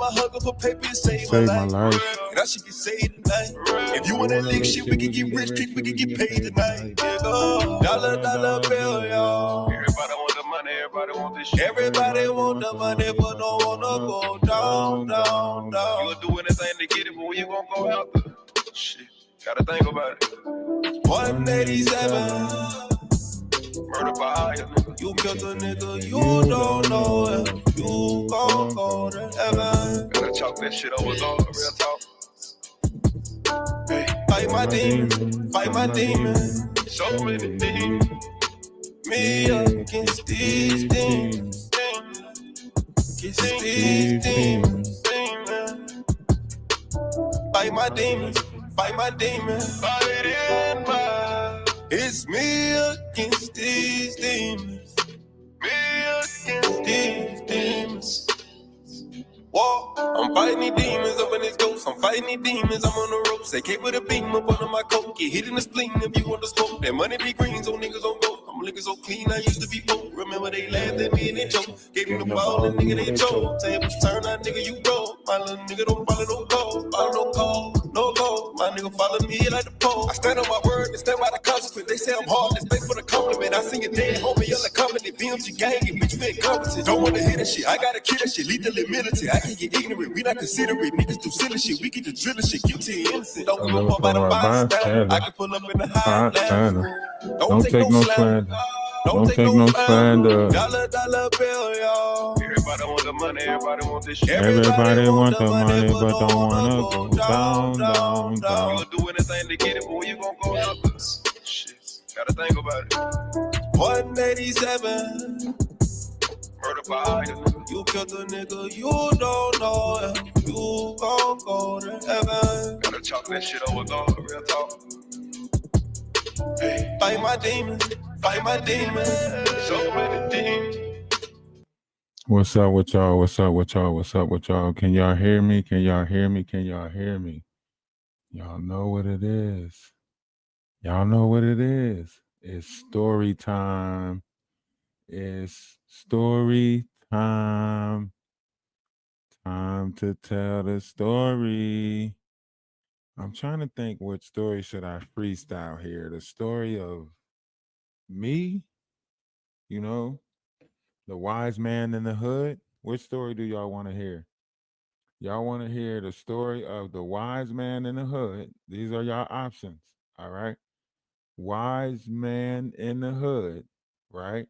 I hug her for paper and save my life. And I should get saved tonight. If you wanna lick shit, we can get rich, we can get paid tonight. Dollar bill, y'all. Everybody want the money, everybody want this shit. Everybody want the money, but don't wanna go down. You'll do anything to get it, but when you gonna go out there? Shit, gotta think about it. 187. Murder by hire. You killed a nigga, you don't know it. You gon' go to heaven. Gotta chalk that shit over, real talk. Hey, fight my demon. So many demons. Me against these demons. Fight my demons. Fight in my. It's me against these demons. Whoa, I'm fighting these demons up in this ghost. I'm fighting these demons, I'm on the ropes. They came with a beam up under my coat. Get hit in the spleen if you want to smoke. That money be green, so niggas don't go. I'm looking so clean, I used to be broke. Remember they laughed at me and they joke. Gave me the ball and nigga they choke. Say it was turn out, nigga, you go. My little nigga don't follow no code. Follow no code, no code. My nigga follow me like the pole. I stand on my word and stand by the consequence. They say I'm hard, it's thanks for the compliment. I sing it dead, homie, y'all like comedy. BMG gang, it bitch fit competent. Don't wanna hear that shit, I gotta kill that shit. Lethal immunity, I can't get ignorant. We not considerate, niggas do silly shit. We get the drilling shit, guilty and innocent. Don't give a fuck about the bystander. I can pull up in the high level. Don't take no slander. Don't take no slander. Dollar bill, y'all. Everybody want the money, everybody want this shit. Everybody want the money, but don't wanna go down. You'll do anything to get it, but when you gon' go up? Shit, gotta think about it. 187. Murder by hire. You killed a nigga, you don't know it. You gon' go to heaven. Gotta chalk that shit over, real talk. Hey, fight my demons. So many demons. What's up with y'all? Can y'all hear me? Y'all know what it is. It's story time. Time to tell the story. I'm trying to think, what story should I freestyle here? The story of me, the wise man in the hood. Which story do y'all want to hear? Y'all want to hear the story of the wise man in the hood? These are y'all options, all right? Wise man in the hood, right?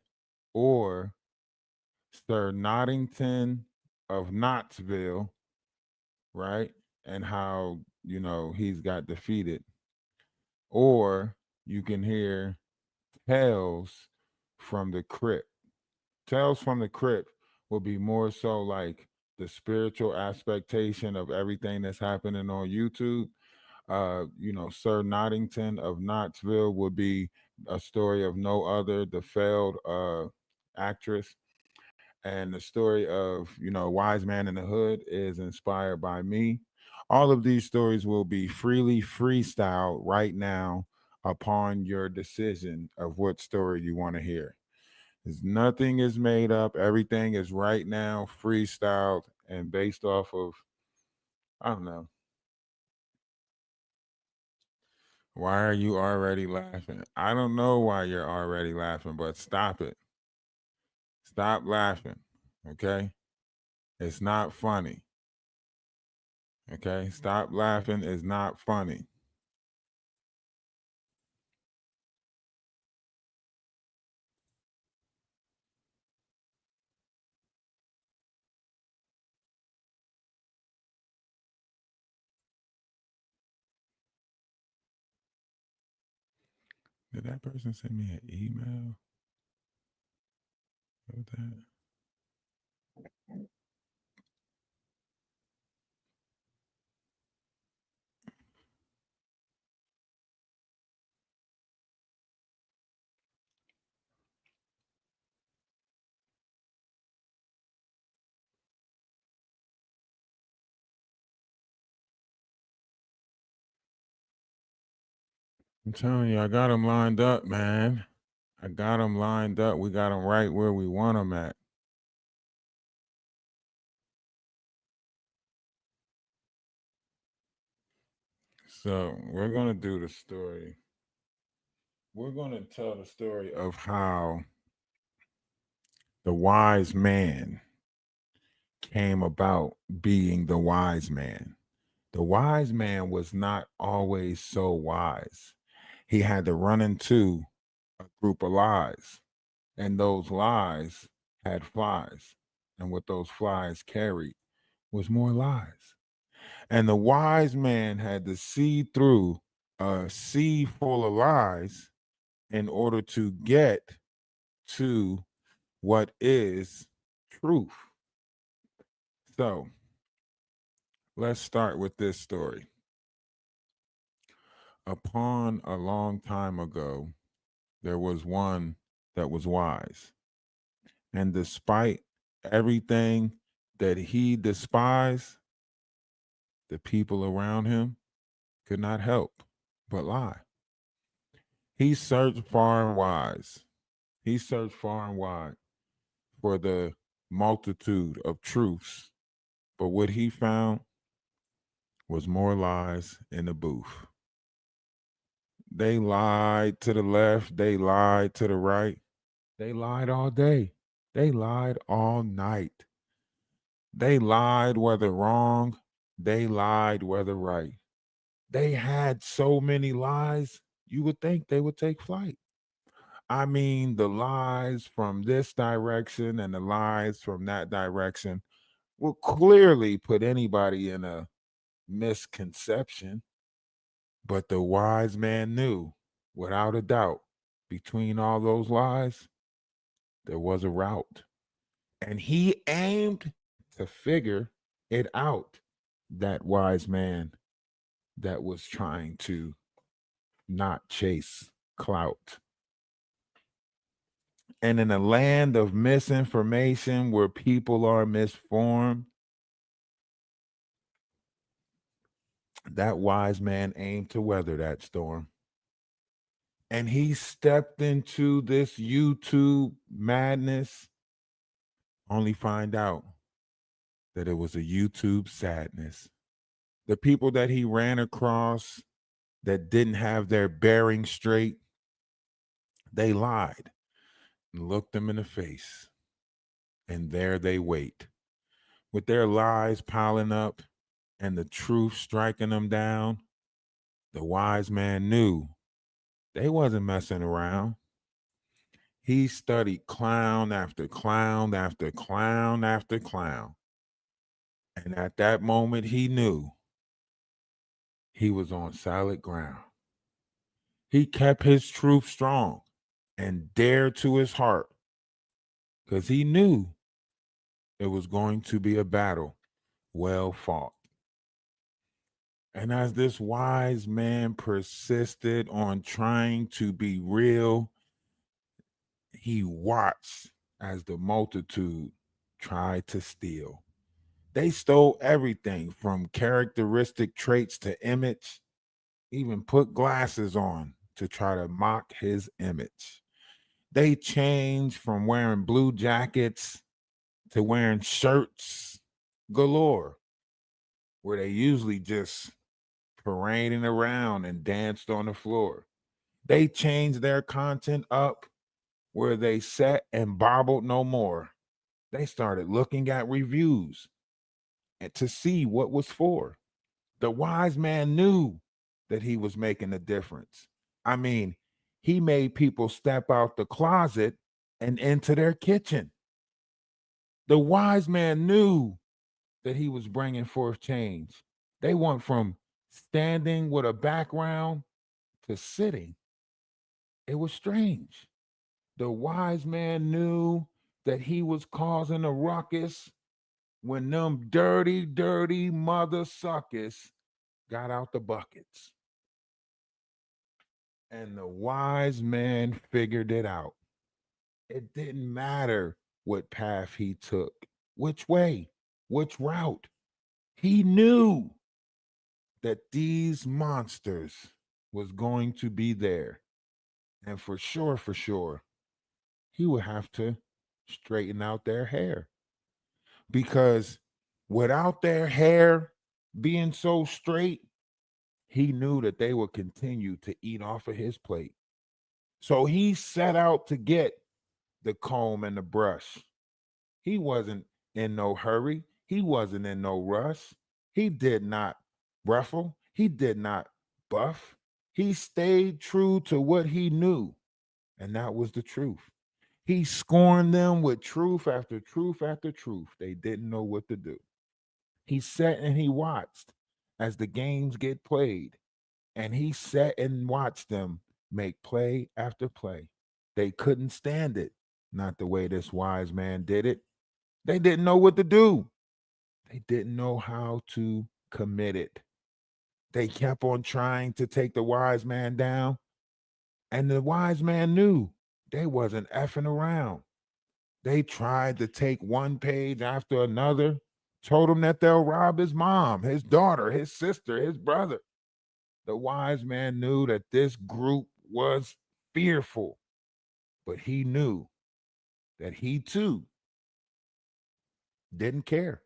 Or Sir Noddington of Knoxville, right? And how, he's got defeated. Or you can hear Tales from the Crypt. Tales from the Crypt will be more so like the spiritual aspectation of everything that's happening on YouTube. Sir Noddington of Knoxville would be a story of no other, the failed actress. And the story of, Wise Man in the Hood is inspired by me. All of these stories will be freely freestyled right now upon your decision of what story you want to hear. Nothing is made up. Everything is right now freestyled and based off of, I don't know. Why are you already laughing? I don't know why you're already laughing, but stop it. Stop laughing, okay? It's not funny. Okay? Stop laughing. It's not funny. Did that person send me an email? What that? I'm telling you, I got them lined up, man. I got them lined up. We got them right where we want them at. So we're going to do the story. We're going to tell the story of how the wise man came about being the wise man. The wise man was not always so wise. He had to run into a group of lies, and those lies had flies. And what those flies carried was more lies. And the wise man had to see through a sea full of lies in order to get to what is truth. So let's start with this story. Upon a long time ago, there was one that was wise. And despite everything that he despised, the people around him could not help but lie. He searched far and wide. He searched far and wide for the multitude of truths. But what he found was more lies in the booth. They lied to the left, they lied to the right, they lied all day, they lied all night. They lied whether wrong, they lied whether right. They had so many lies, you would think they would take flight. I mean, the lies from this direction and the lies from that direction will clearly put anybody in a misconception. But the wise man knew, without a doubt, between all those lies, there was a route. And he aimed to figure it out. That wise man that was trying to not chase clout. And in a land of misinformation where people are misformed, that wise man aimed to weather that storm. And he stepped into this YouTube madness, only find out that it was a YouTube sadness. The people that he ran across that didn't have their bearing straight, they lied and looked them in the face. And there they wait, with their lies piling up and the truth striking them down. The wise man knew they wasn't messing around. He studied clown after clown after clown after clown. And at that moment, he knew he was on solid ground. He kept his truth strong and dared to his heart because he knew it was going to be a battle well fought. And as this wise man persisted on trying to be real, he watched as the multitude tried to steal. They stole everything from characteristic traits to image, even put glasses on to try to mock his image. They changed from wearing blue jackets to wearing shirts galore, where they usually just parading around and danced on the floor. They changed their content up where they sat and bobbled no more. They started looking at reviews and to see what was for. The wise man knew that he was making a difference. I mean, he made people step out the closet and into their kitchen. The wise man knew that he was bringing forth change. They went from standing with a background to sitting. It was strange. The wise man knew that he was causing a ruckus when them dirty, dirty mother suckers got out the buckets. And the wise man figured it out. It didn't matter what path he took, which way, which route. He knew that these monsters was going to be there. And for sure, he would have to straighten out their hair. Because without their hair being so straight, He knew that they would continue to eat off of his plate. So he set out to get the comb and the brush. He wasn't in no hurry. He wasn't in no rush. He did not ruffle. He did not buff. He stayed true to what he knew, and that was the truth. He scorned them with truth after truth after truth. They didn't know what to do. He sat and he watched as the games get played, and he sat and watched them make play after play. They couldn't stand it, not the way this wise man did it. They didn't know what to do. They didn't know how to commit it. They kept on trying to take the wise man down, and the wise man knew they wasn't effing around. They tried to take one page after another, told him that they'll rob his mom, his daughter, his sister, his brother. The wise man knew that this group was fearful, but he knew that he too didn't care.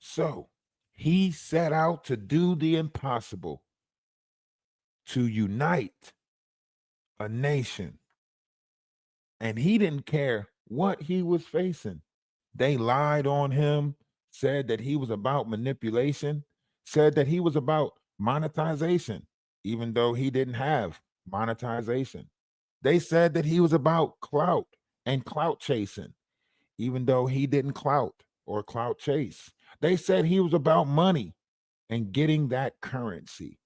So he set out to do the impossible, to unite a nation. And he didn't care what he was facing. They lied on him, said that he was about manipulation, said that he was about monetization, even though he didn't have monetization. They said that he was about clout and clout chasing, even though he didn't clout or clout chase. They said he was about money and getting that currency.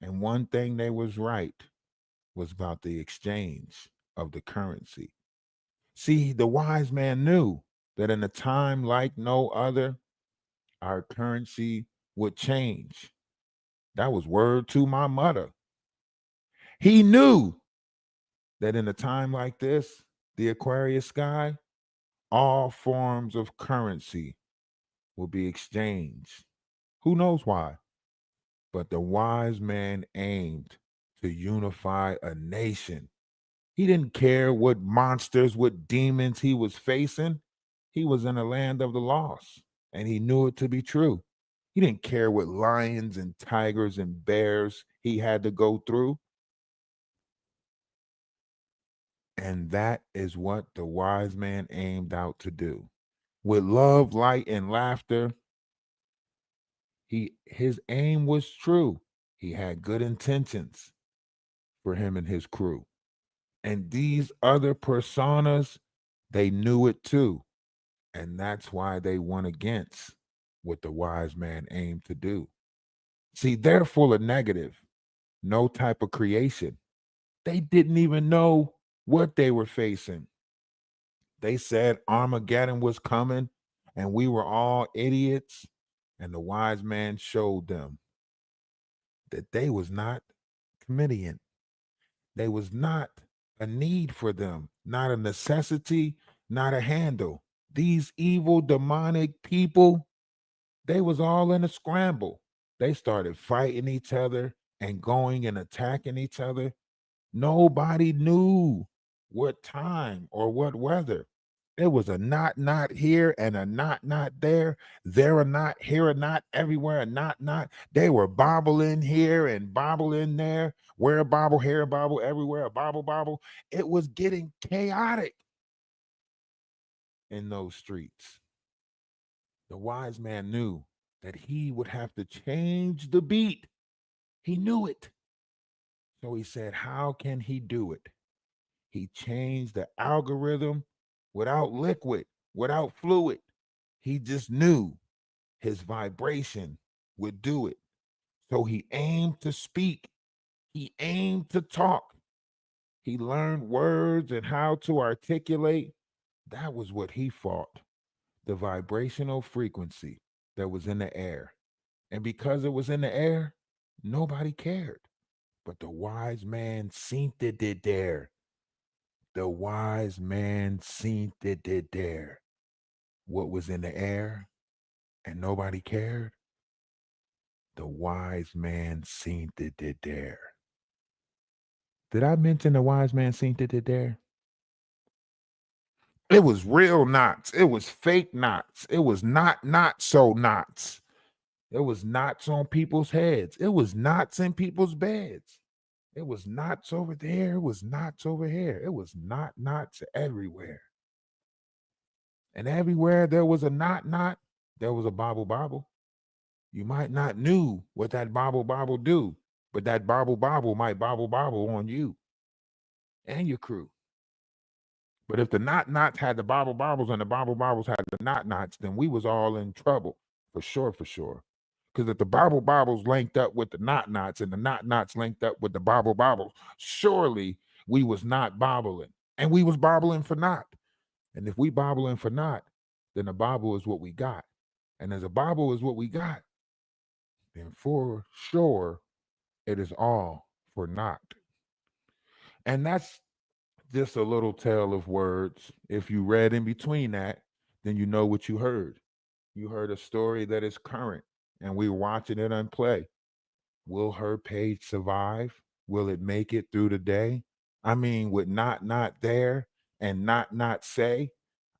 And one thing they was right was about the exchange of the currency. See, the wise man knew that in a time like no other, our currency would change. That was word to my mother. He knew that in a time like this, the Aquarius sky, all forms of currency will be exchanged. Who knows why? But the wise man aimed to unify a nation. He didn't care what monsters, what demons he was facing. He was in a land of the lost, and he knew it to be true. He didn't care what lions and tigers and bears he had to go through. And that is what the wise man aimed out to do. With love, light, and laughter, his aim was true. He had good intentions for him and his crew. And these other personas, they knew it too. And that's why they went against what the wise man aimed to do. See, they're full of negative, no type of creation. They didn't even know what they were facing. They said Armageddon was coming and we were all idiots. And the wise man showed them that they was not comedian. They was not a need for them, not a necessity, not a handle. These evil demonic people, they was all in a scramble. They started fighting each other and going and attacking each other. Nobody knew what time or what weather. It was a not here and a not there. There a not, here a not, everywhere a not. They were bobbling here and bobbling there. Where a bobble, here a bobble, everywhere a bobble. It was getting chaotic in those streets. The wise man knew that he would have to change the beat. He knew it. So he said, how can he do it? He changed the algorithm without liquid, without fluid. He just knew his vibration would do it. So he aimed to speak. He aimed to talk. He learned words and how to articulate. That was what he fought. The vibrational frequency that was in the air. And because it was in the air, nobody cared. But the wise man seen it there. The wise man seen it there. What was in the air and nobody cared? The wise man seen it there. Did I mention the wise man seen it there? It was real knots. It was fake knots. It was not so knots. It was knots on people's heads. It was knots in people's beds. It was knots over there. It was knots over here. It was knots everywhere. And everywhere there was a knot, there was a bobble. You might not knew what that bobble do, but that bobble might bobble on you and your crew. But if the knots had the bobbles and the bobbles had the knots, then we was all in trouble for sure. Because if the bobbles linked up with the knots and the knots linked up with the bobbles, surely we was not bobbling. And we was bobbling for not. And if we bobbling for not, then a bobble is what we got. And as a bobble is what we got, then for sure it is all for not. And that's just a little tale of words. If you read in between that, then you know what you heard. You heard a story that is current, and we're watching it unplay. Will her page survive? Will it make it through the day? I mean, with not there and not say,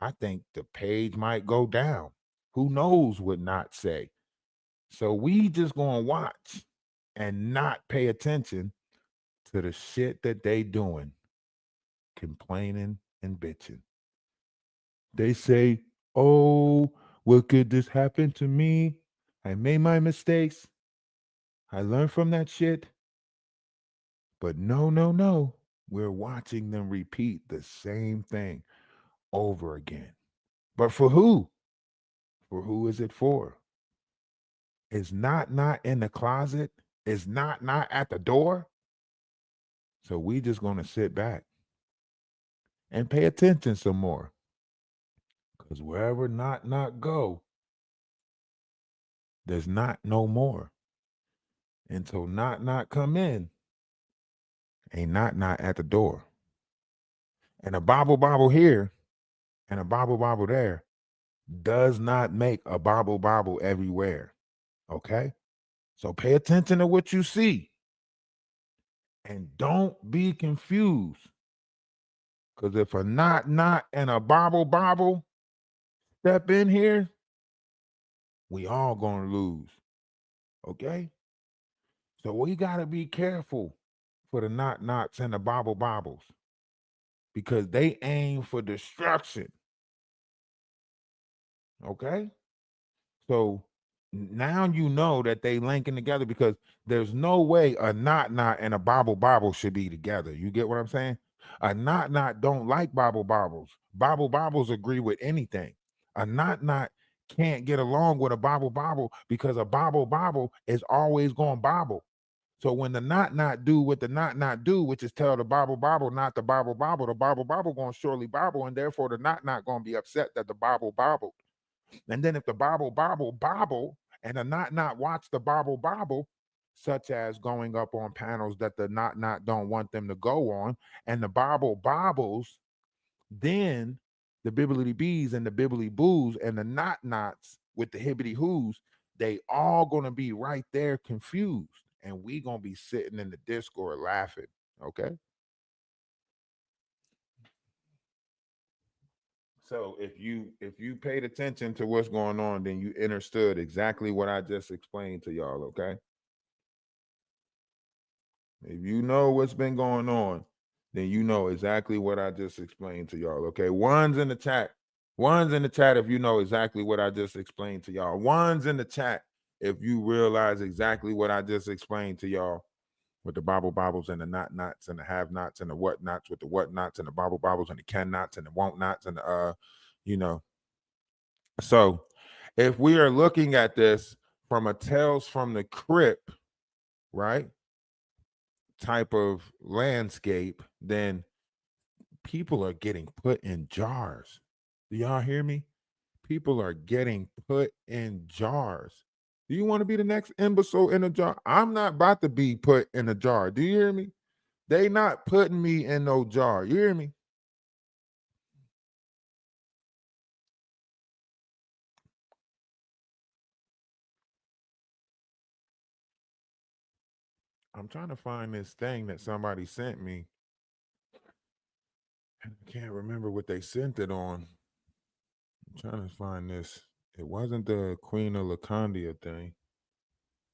I think the page might go down. Who knows what not say? So we just gonna watch and not pay attention to the shit that they doing, complaining and bitching. They say, "Oh, what could this happen to me? I made my mistakes. I learned from that shit." But no. We're watching them repeat the same thing over again. But for who? For who is it for? Is not in the closet? Is not at the door? So we just gonna sit back and pay attention some more. Because wherever not go, there's not no more. Until not come in, ain't not at the door. And a bobble here and a bobble there does not make a bobble everywhere. Okay? So pay attention to what you see and don't be confused. Because if a not and a bobble step in here, we all gonna lose. Okay? So we gotta be careful for the knots and the bobbles because they aim for destruction. Okay? So now you know that they linking together because there's no way a knot and a bobble should be together. You get what I'm saying? A knot don't like bobbles. Bobbles agree with anything. A knot can't get along with a bobble because a bobble is always going to bobble. So when the knot do what the knot do, which is tell the bobble not the bobble, the bobble going to surely bobble, and therefore the knot going to be upset that the bobbled. And then if the bobble, and the not watch the bobble, such as going up on panels that the not don't want them to go on, and the bobbles, then the bibbly bees and the bibbly boos and the knots with the hibbity hoos, they all gonna be right there confused. And we gonna be sitting in the Discord laughing. Okay. So if you paid attention to what's going on, then you understood exactly what I just explained to y'all, okay? If you know what's been going on, then you know exactly what I just explained to y'all, okay? One's in the chat. One's in the chat if you know exactly what I just explained to y'all. One's in the chat if you realize exactly what I just explained to y'all with the bobbles and the knots and the have nots and the what nots with the what nots and the bobbles and the can nots and the won't nots and the you know. So if we are looking at this from a Tales from the Crypt, right, type of landscape, then people are getting put in jars. Do y'all hear me? People are getting put in jars. Do you want to be the next imbecile in a jar? I'm not about to be put in a jar. Do you hear me? They not putting me in no jar. You hear me? I'm trying to find this thing that somebody sent me. I can't remember what they sent it on. I'm trying to find this. It wasn't the Queen of Lacondia thing.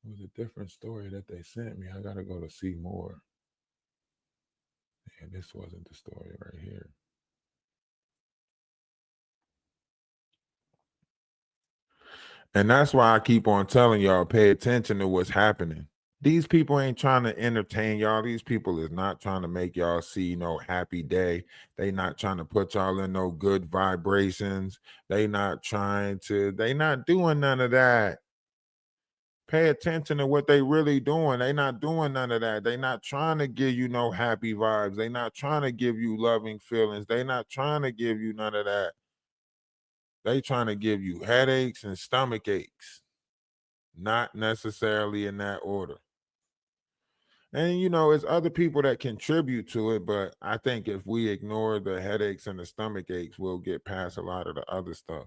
It was a different story that they sent me. I gotta go to see more. And this wasn't the story right here. And that's why I keep on telling y'all, pay attention to what's happening. These people ain't trying to entertain y'all. These people is not trying to make y'all see no happy day. They not trying to put y'all in no good vibrations. They not doing none of that. Pay attention to what they really doing. They not doing none of that. They not trying to give you no happy vibes. They not trying to give you loving feelings. They not trying to give you none of that. They trying to give you headaches and stomach aches. Not necessarily in that order. And it's other people that contribute to it, but I think if we ignore the headaches and the stomach aches, we'll get past a lot of the other stuff.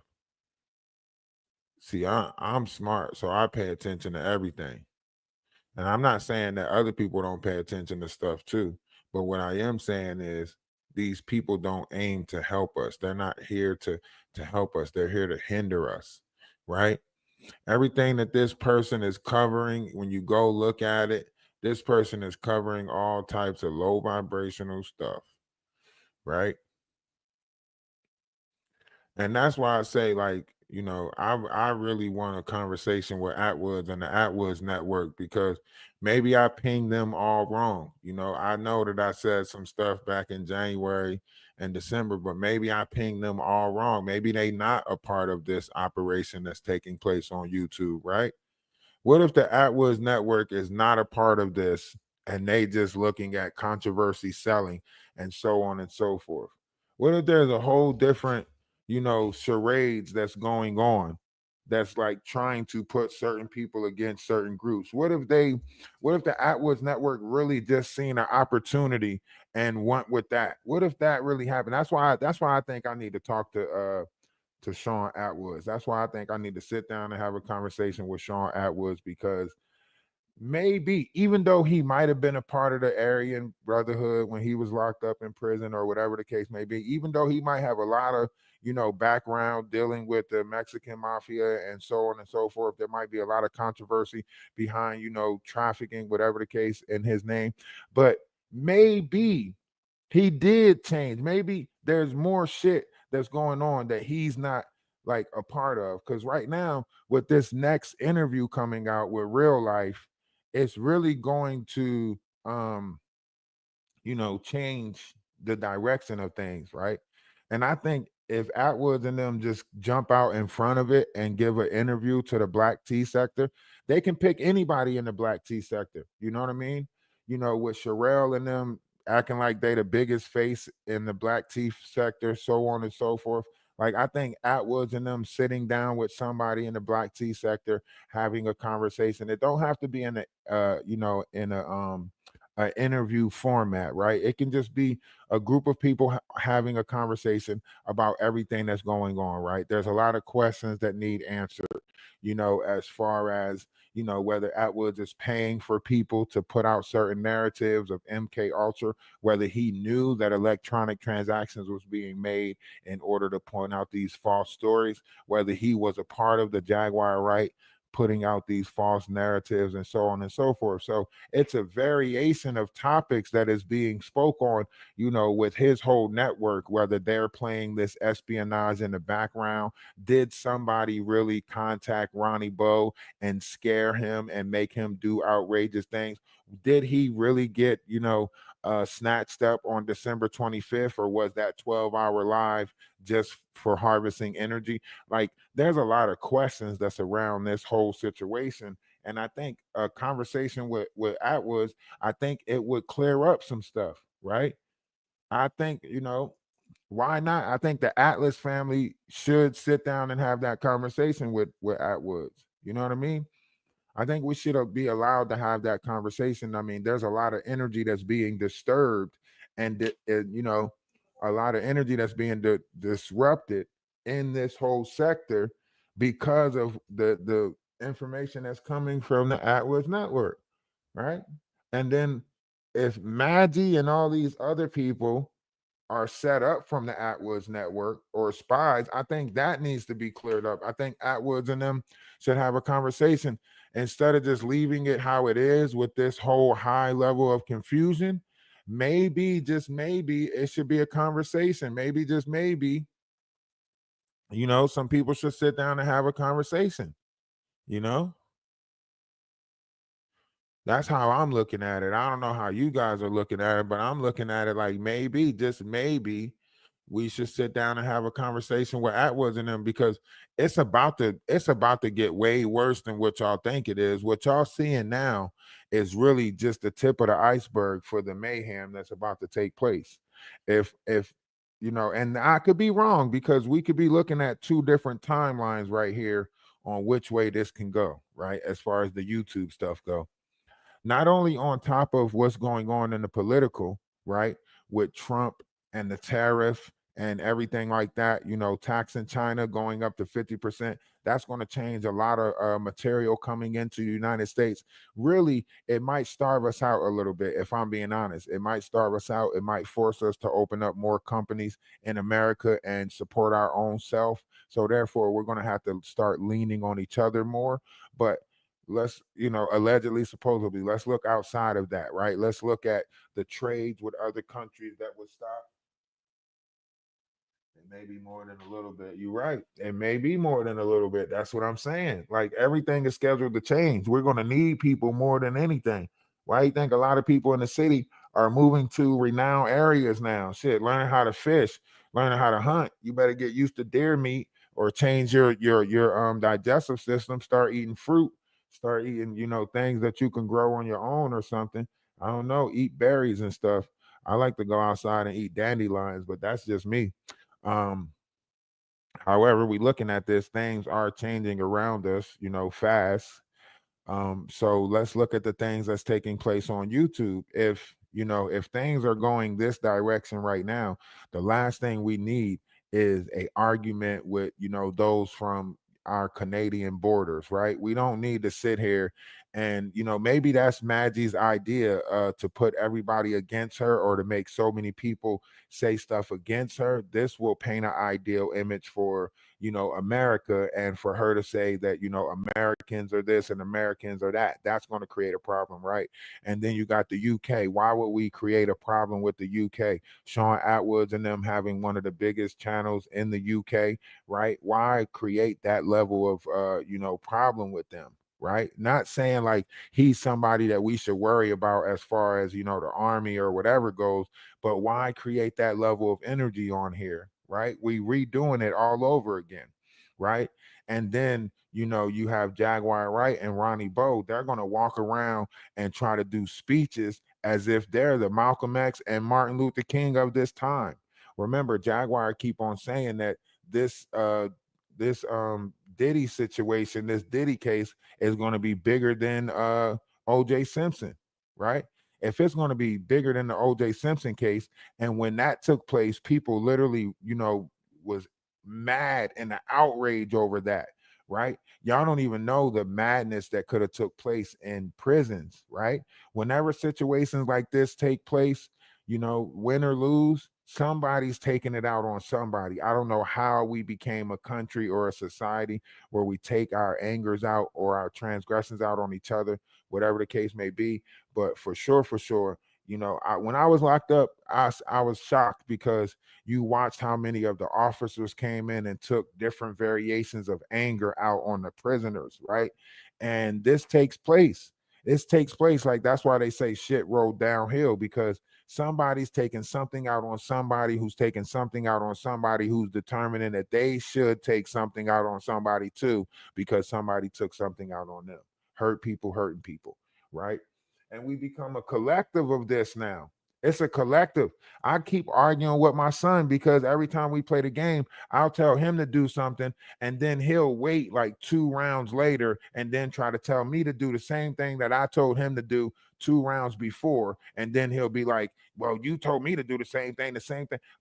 See, I'm smart, so I pay attention to everything. And I'm not saying that other people don't pay attention to stuff too, but what I am saying is these people don't aim to help us. They're not here to help us. They're here to hinder us, right? Everything that this person is covering, when you go look at it, this person is covering all types of low vibrational stuff, right? And that's why I say, like, I really want a conversation with Atwoods and the Atwoods network, because maybe I pinged them all wrong. I know that I said some stuff back in January and December, but maybe I pinged them all wrong. Maybe they not a part of this operation that's taking place on YouTube, right? What if the Atwoods network is not a part of this and they just looking at controversy selling and so on and so forth? What if there's a whole different, charades that's going on, that's like trying to put certain people against certain groups? What if the Atwoods network really just seen an opportunity and went with that? What if that really happened? That's why I think I need to talk to Sean Atwoods. That's why I think I need to sit down and have a conversation with Sean Atwoods, because maybe, even though he might have been a part of the Aryan Brotherhood when he was locked up in prison or whatever the case may be, even though he might have a lot of background dealing with the Mexican mafia and so on and so forth, there might be a lot of controversy behind trafficking, whatever the case, in his name. But maybe he did change. Maybe there's more shit that's going on that he's not like a part of. Because right now, with this next interview coming out with Real Life, it's really going to change the direction of things, right? And I think if Atwoods and them just jump out in front of it and give an interview to the black tea sector, they can pick anybody in the black tea sector. You know what I mean? With Sherelle and them acting like they the biggest face in the black tea sector, so on and so forth. Like, I think Atwoods and them sitting down with somebody in the black tea sector, having a conversation. It don't have to be in a interview format, right? It can just be a group of people having a conversation about everything that's going on, right? There's a lot of questions that need answered, as far as, whether Atwoods is paying for people to put out certain narratives of MK Ultra, whether he knew that electronic transactions was being made in order to point out these false stories, whether he was a part of the Jaguar right putting out these false narratives and so on and so forth. So it's a variation of topics that is being spoke on, with his whole network, whether they're playing this espionage in the background. Did somebody really contact Ronnie Bo and scare him and make him do outrageous things? Did he really get, snatched up on December 25th, or was that 12-hour live just for harvesting energy? Like, there's a lot of questions that's around this whole situation. And I think a conversation with Atwoods, I think it would clear up some stuff, right? I think, why not? I think the Atlas family should sit down and have that conversation with Atwoods. You know what I mean? I think we should be allowed to have that conversation. I mean, there's a lot of energy that's being disturbed, and a lot of energy that's being disrupted in this whole sector because of the information that's coming from the Atwoods network, right? And then if Maggie and all these other people are set up from the Atwoods network or spies, I think that needs to be cleared up. I think Atwoods and them should have a conversation instead of just leaving it how it is with this whole high level of confusion. Maybe, just maybe, it should be a conversation. Maybe, just maybe, some people should sit down and have a conversation, you know? That's how I'm looking at it. I don't know how you guys are looking at it, but I'm looking at it like maybe, just maybe, we should sit down and have a conversation with Atwoods and them, because it's about to get way worse than what y'all think it is. What y'all seeing now is really just the tip of the iceberg for the mayhem that's about to take place. If and I could be wrong, because we could be looking at two different timelines right here on which way this can go, right? As far as the YouTube stuff go, not only on top of what's going on in the political, right, with Trump and the tariff and everything like that, taxing China going up to 50%. That's going to change a lot of material coming into the United States. Really, it might starve us out a little bit, if I'm being honest. It might starve us out. It might force us to open up more companies in America and support our own self. So therefore, we're going to have to start leaning on each other more. But let's, allegedly, supposedly, let's look outside of that, right? Let's look at the trades with other countries that would stop. It may be more than a little bit. You're right. It may be more than a little bit. That's what I'm saying. Like, everything is scheduled to change. We're going to need people more than anything. Why do you think a lot of people in the city are moving to renowned areas now? Shit, learning how to fish, learning how to hunt. You better get used to deer meat, or change your digestive system. Start eating fruit. Start eating, things that you can grow on your own or something. I don't know. Eat berries and stuff. I like to go outside and eat dandelions, but that's just me. Um, However, we looking at this, things are changing around us, fast. So let's look at the things that's taking place on YouTube. If things are going this direction right now, the last thing we need is a argument with, those from our Canadian borders, right? We don't need to sit here and, maybe that's Maggie's idea, to put everybody against her, or to make so many people say stuff against her. This will paint an ideal image for, America, and for her to say that, Americans are this and Americans are that. That's going to create a problem, right? And then you got the UK. Why would we create a problem with the UK? Sean Atwoods and them having one of the biggest channels in the UK, right? Why create that level of problem with them? Right, not saying like he's somebody that we should worry about as far as, the army or whatever goes, but why create that level of energy on here? Right, we redoing it all over again, right? And then, you have Jaguar Wright and Ronnie Bo. They're going to walk around and try to do speeches as if they're the Malcolm X and Martin Luther King of this time. Remember, Jaguar keep on saying that this Diddy situation, this Diddy case, is going to be bigger than OJ Simpson, right? If it's going to be bigger than the OJ Simpson case, and when that took place, people literally, was mad and the outrage over that, right? Y'all don't even know the madness that could have took place in prisons, right? Whenever situations like this take place, win or lose, somebody's taking it out on somebody. I don't know how we became a country or a society where we take our angers out or our transgressions out on each other, whatever the case may be. But for sure, when I was locked up, I was shocked, because you watched how many of the officers came in and took different variations of anger out on the prisoners, right? And this takes place. This takes place, like, that's why they say shit rolled downhill, because somebody's taking something out on somebody who's taking something out on somebody who's determining that they should take something out on somebody too, because somebody took something out on them. Hurt people hurting people, right? And we become a collective of this now. It's a collective. I keep arguing with my son, because every time we play the game, I'll tell him to do something, and then he'll wait like 2 rounds later and then try to tell me to do the same thing that I told him to do 2 rounds before. And then he'll be like, well, you told me to do the same thing,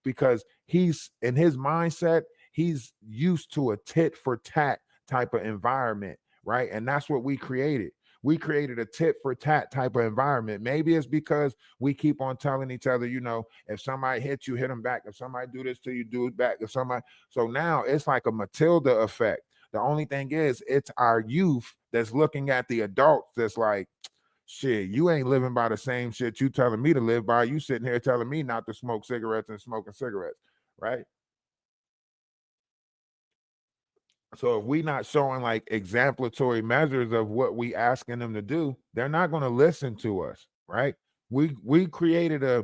because he's in his mindset, he's used to a tit for tat type of environment, right? And that's what we created. we created a tit for tat type of environment. Maybe it's because we keep on telling each other, if somebody hits you, hit them back. If somebody do this to you, do it back. If somebody, so now it's like a Matilda effect. The only thing is, it's our youth that's looking at the adults that's like, shit, you ain't living by the same shit you telling me to live by. You sitting here telling me not to smoke cigarettes and smoking cigarettes, right? So if we not showing like exemplary measures of what we asking them to do, they're not going to listen to us, right? We created a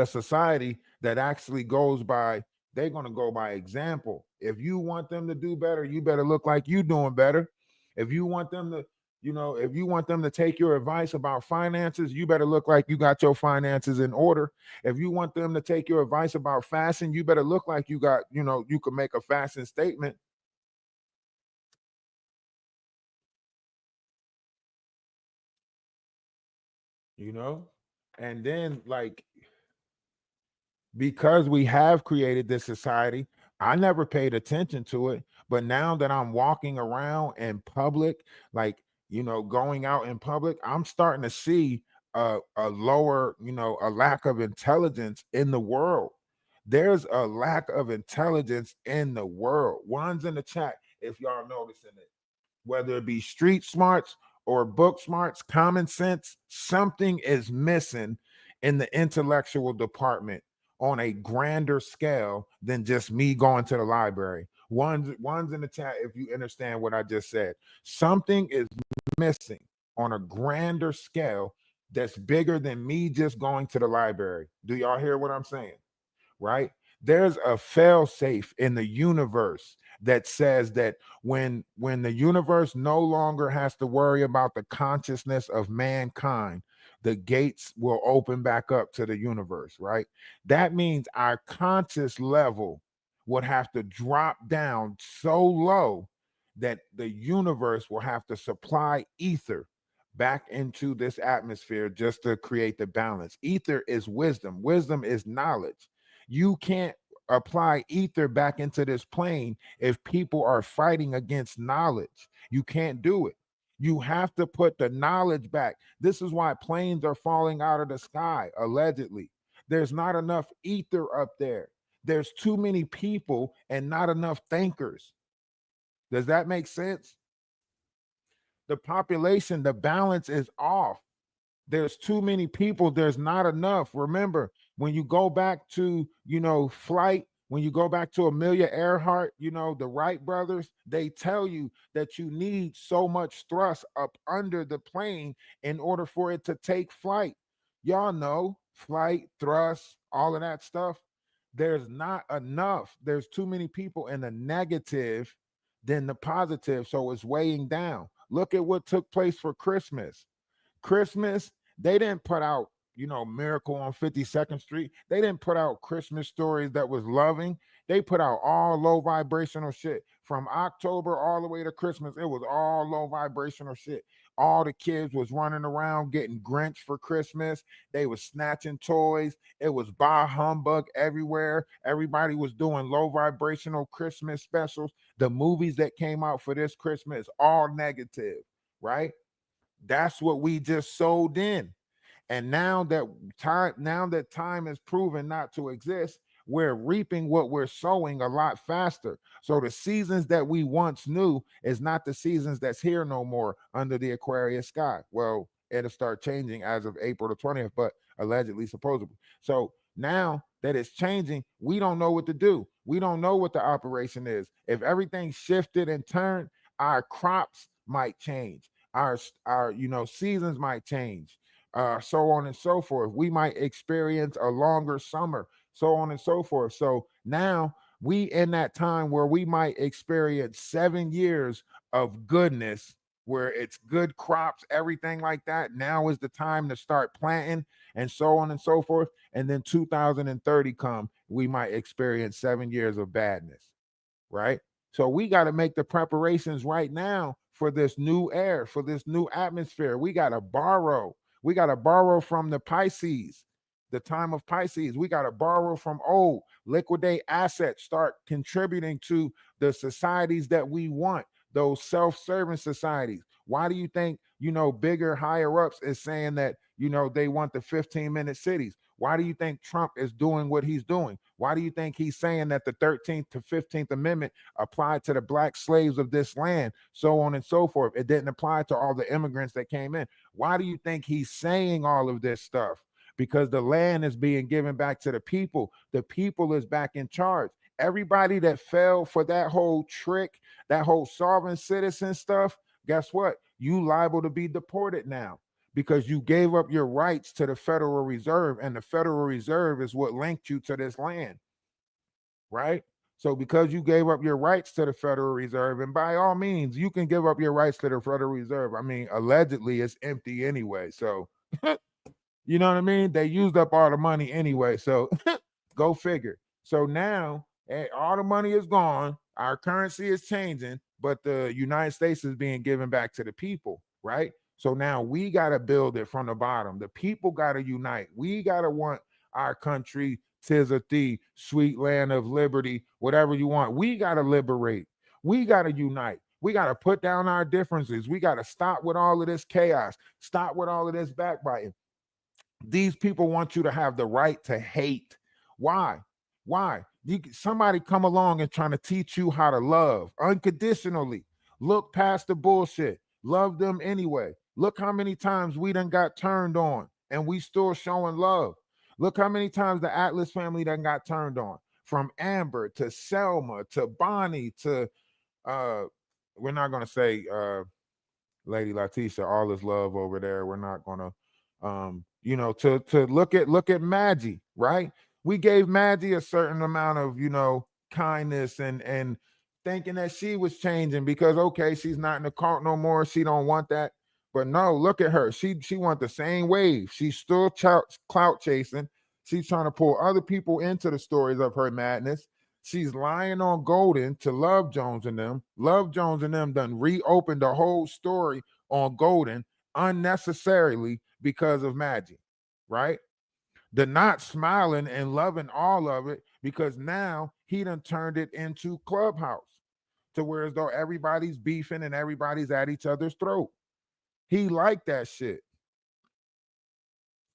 society that actually goes by, they're going to go by example. If you want them to do better, you better look like you doing better. If you want them to, if you want them to take your advice about finances, you better look like you got your finances in order. If you want them to take your advice about fasting, you better look like you got, you can make a fasting statement. you know and then, like, because we have created this society, I never paid attention to it, but now that I'm walking around in public, like, going out in public, I'm starting to see a lower, a lack of intelligence in the world. There's a lack of intelligence in the world. One's in the chat if y'all noticing it, whether it be street smarts or book smarts, common sense, something is missing in the intellectual department on a grander scale than just me going to the library. One's in the chat if you understand what I just said. Something is missing on a grander scale that's bigger than me just going to the library. Do y'all hear what I'm saying? Right? There's a fail safe in the universe that says that when the universe no longer has to worry about the consciousness of mankind, the gates will open back up to the universe, right? That means our conscious level would have to drop down so low that the universe will have to supply ether back into this atmosphere just to create the balance. Ether is wisdom. Wisdom is knowledge. You can't apply ether back into this plane if people are fighting against knowledge. You can't do it. You have to put the knowledge back. This is why planes are falling out of the sky, allegedly. There's not enough ether up there. There's too many people and not enough thinkers. Does that make sense? The population, the balance is off. There's too many people, there's not enough. Remember, when you go back to, flight, when you go back to Amelia Earhart, the Wright brothers, they tell you that you need so much thrust up under the plane in order for it to take flight. Y'all know flight, thrust, all of that stuff. There's not enough. There's too many people in the negative than the positive, so it's weighing down. Look at what took place for Christmas. Christmas, they didn't put out, Miracle on 52nd Street. They didn't put out Christmas stories that was loving. They put out all low vibrational shit. From October all the way to Christmas, it was all low vibrational shit. All the kids was running around getting Grinch for Christmas. They was snatching toys. It was bah humbug everywhere. Everybody was doing low vibrational Christmas specials. The movies that came out for this Christmas, all negative, right? That's what we just sold in. And now that time is proven not to exist, we're reaping what we're sowing a lot faster. So the seasons that we once knew is not the seasons that's here no more under the Aquarius sky. Well, it'll start changing as of April the 20th, but allegedly, supposedly. So now that it's changing, we don't know what to do. We don't know what the operation is. If everything shifted and turned, our crops might change. Our seasons might change, so on and so forth. We might experience a longer summer, so on and so forth. So now we in that time where we might experience 7 years of goodness, where it's good crops, everything like that. Now is the time to start planting, and so on and so forth. And then 2030 come, we might experience 7 years of badness, right? So we got to make the preparations right now for this new air, for this new atmosphere. We got to borrow. We got to borrow from the Pisces, the time of Pisces. We got to borrow from old, liquidate assets, start contributing to the societies that we want. those self-serving societies? Why do you think, bigger higher ups is saying that, they want the 15-minute cities? Why do you think Trump is doing what he's doing? Why do you think he's saying that the 13th to 15th Amendment applied to the black slaves of this land, so on and so forth? It didn't apply to all the immigrants that came in. Why do you think he's saying all of this stuff? Because the land is being given back to the people. The people is back in charge. Everybody that fell for that whole trick, that whole sovereign citizen stuff, guess what? You liable to be deported now because you gave up your rights to the Federal Reserve, and the Federal Reserve is what linked you to this land, right? So because you gave up your rights to the Federal Reserve, and by all means, you can give up your rights to the Federal Reserve. I mean, allegedly, it's empty anyway. So, you know what I mean? They used up all the money anyway. So go figure. So now all the money is gone. Our currency is changing, but the United States is being given back to the people, right? So now we got to build it from the bottom. The people got to unite. We got to want our country, 'tis a thee, sweet land of liberty, whatever you want. We got to liberate. We got to unite. We got to put down our differences. We got to stop with all of this chaos. Stop with all of this backbiting. These people want you to have the right to hate. Why? Somebody come along and trying to teach you how to love unconditionally. Look past the bullshit. Love them anyway. Look how many times we done got turned on and we still showing love. Look how many times the Atlas family done got turned on. From Amber to Selma to Bonnie to we're not gonna say Lady Letitia, all is love over there. We're not gonna to look at Maggie, right? We gave Maggie a certain amount of, kindness and thinking that she was changing because, okay, she's not in the cult no more. She don't want that. But no, look at her. She want the same wave. She's still clout chasing. She's trying to pull other people into the stories of her madness. She's lying on Golden to Love Jones and them. Love Jones and them done reopened the whole story on Golden unnecessarily because of Maggie, right? DoNot smiling and loving all of it because now he done turned it into Clubhouse to where as though everybody's beefing and everybody's at each other's throat. He liked that shit.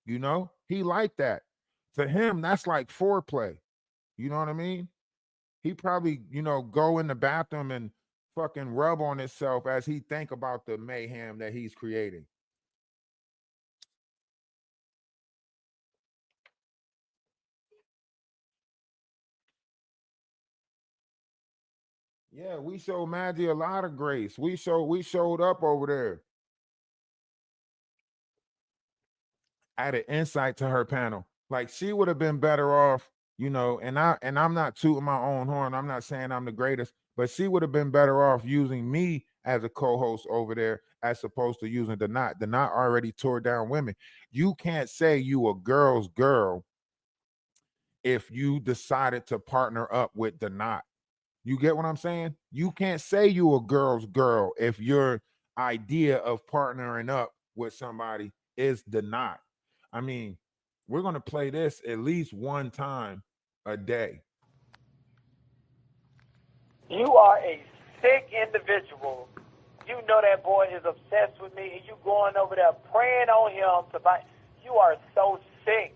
He liked that. To him, that's like foreplay. You know what I mean? He probably, go in the bathroom and fucking rub on himself as he think about the mayhem that he's creating. Yeah, we showed Maggie a lot of grace. We showed up over there. Added insight to her panel. Like she would have been better off, and I'm not tooting my own horn. I'm not saying I'm the greatest, but she would have been better off using me as a co-host over there as opposed to using DoNot. DoNot already tore down women. You can't say you a girl's girl if you decided to partner up with DoNot. You get what I'm saying? You can't say you a girl's girl if your idea of partnering up with somebody is DoNot. I mean, we're going to play this at least one time a day. You are a sick individual. You know that boy is obsessed with me, and you going over there praying on him to buy. You are so sick.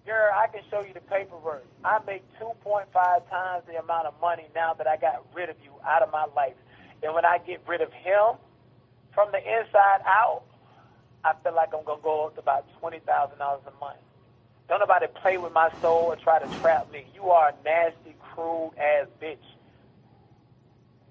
Girl, I can show you the paperwork. I make 2.5 times the amount of money now that I got rid of you out of my life. And when I get rid of him from the inside out, I feel like I'm going to go up to about $20,000 a month. Don't nobody play with my soul or try to trap me. You are a nasty, crude ass bitch.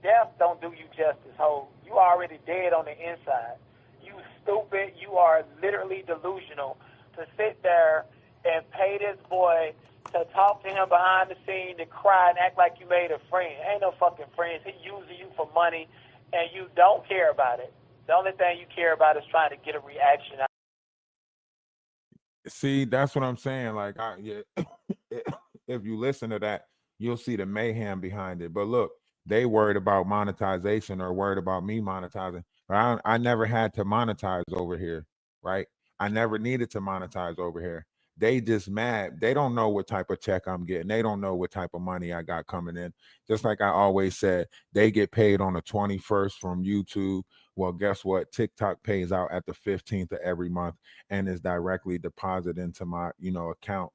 Death don't do you justice, ho. You already dead on the inside. You stupid. You are literally delusional to sit there and pay this boy to talk to him behind the scene, to cry and act like you made a friend. Ain't no fucking friends. He using you for money, and you don't care about it. The only thing you care about is trying to get a reaction out. See, that's what I'm saying. Like, if you listen to that, you'll see the mayhem behind it. But look, they worried about monetization or worried about me monetizing. I never had to monetize over here, right? I never needed to monetize over here. They just mad. They don't know what type of check I'm getting. They don't know what type of money I got coming in. Just like I always said, they get paid on the 21st from YouTube. Well, guess what? TikTok pays out at the 15th of every month and is directly deposited into my, account,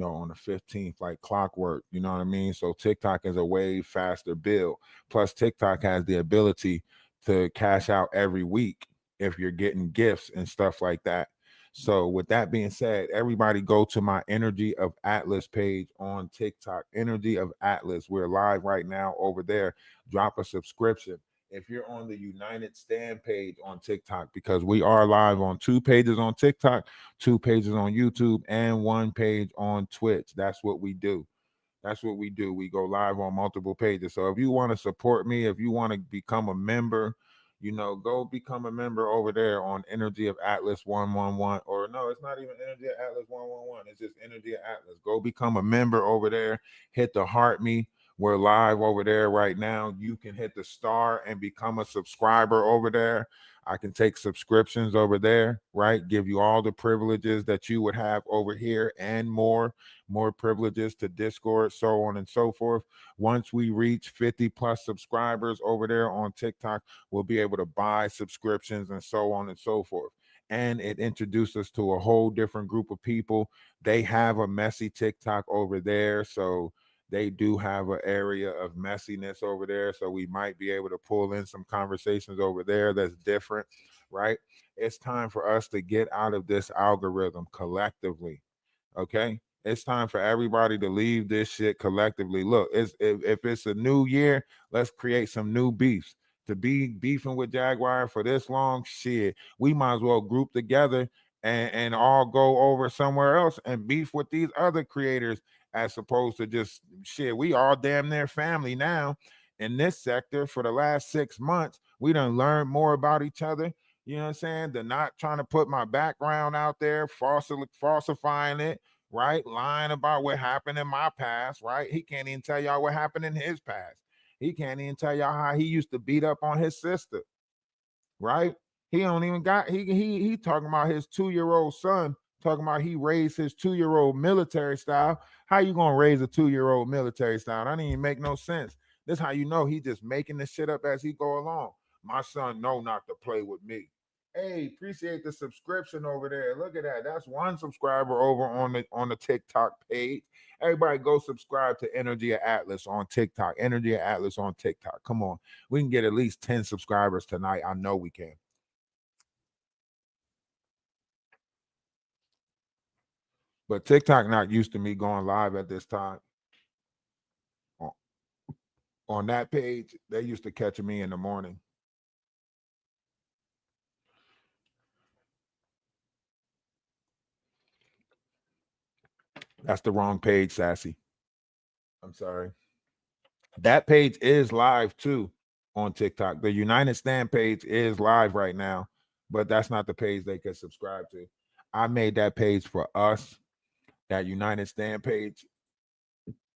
on the 15th, like clockwork. You know what I mean? So TikTok is a way faster bill. Plus, TikTok has the ability to cash out every week if you're getting gifts and stuff like that. So with that being said, everybody go to my Energy of Atlas page on TikTok. Energy of Atlas. We're live right now over there. Drop a subscription. If you're on the United Stand page on TikTok, because we are live on 2 pages on TikTok, 2 pages on YouTube, and 1 page on Twitch. That's what we do. That's what we do. We go live on multiple pages. So if you want to support me, if you want to become a member, go become a member over there on Energy of Atlas 111. Or no, it's not even Energy of Atlas 111. It's just Energy of Atlas. Go become a member over there. Hit the heart me. We're live over there right now. You can hit the star and become a subscriber over there. I can take subscriptions over there, right? Give you all the privileges that you would have over here and more privileges to Discord, so on and so forth. Once we reach 50 plus subscribers over there on TikTok, we'll be able to buy subscriptions and so on and so forth. And it introduced us to a whole different group of people. They have a messy TikTok over there. So they do have an area of messiness over there. So we might be able to pull in some conversations over there that's different, right? It's time for us to get out of this algorithm collectively. Okay. It's time for everybody to leave this shit collectively. Look, if it's a new year, let's create some new beefs. To be beefing with Jaguar for this long, shit, we might as well group together and all go over somewhere else and beef with these other creators as opposed to just shit. We all damn near family now in this sector. For the last 6 months, we done learned more about each other. You know what I'm saying? They're not trying to put my background out there, falsifying it, right? Lying about what happened in my past, right? He can't even tell y'all what happened in his past. He can't even tell y'all how he used to beat up on his sister, right? He don't even got he talking about his 2-year-old son, talking about he raised his 2-year-old military style. How you gonna raise a 2-year-old military style? That didn't even make no sense. This how you know he just making this shit up as he go along. My son know not to play with me. Hey, appreciate the subscription over there. Look at that. That's 1 subscriber over on the TikTok page. Everybody go subscribe to Energy of Atlas on TikTok. Energy of Atlas on TikTok. Come on. We can get at least 10 subscribers tonight. I know we can. But TikTok not used to me going live at this time. On that page, they used to catch me in the morning. That's the wrong page, Sassy. I'm sorry. That page is live too on TikTok. The United Stand page is live right now, but that's not the page they can subscribe to. I made that page for us. That United Stand page,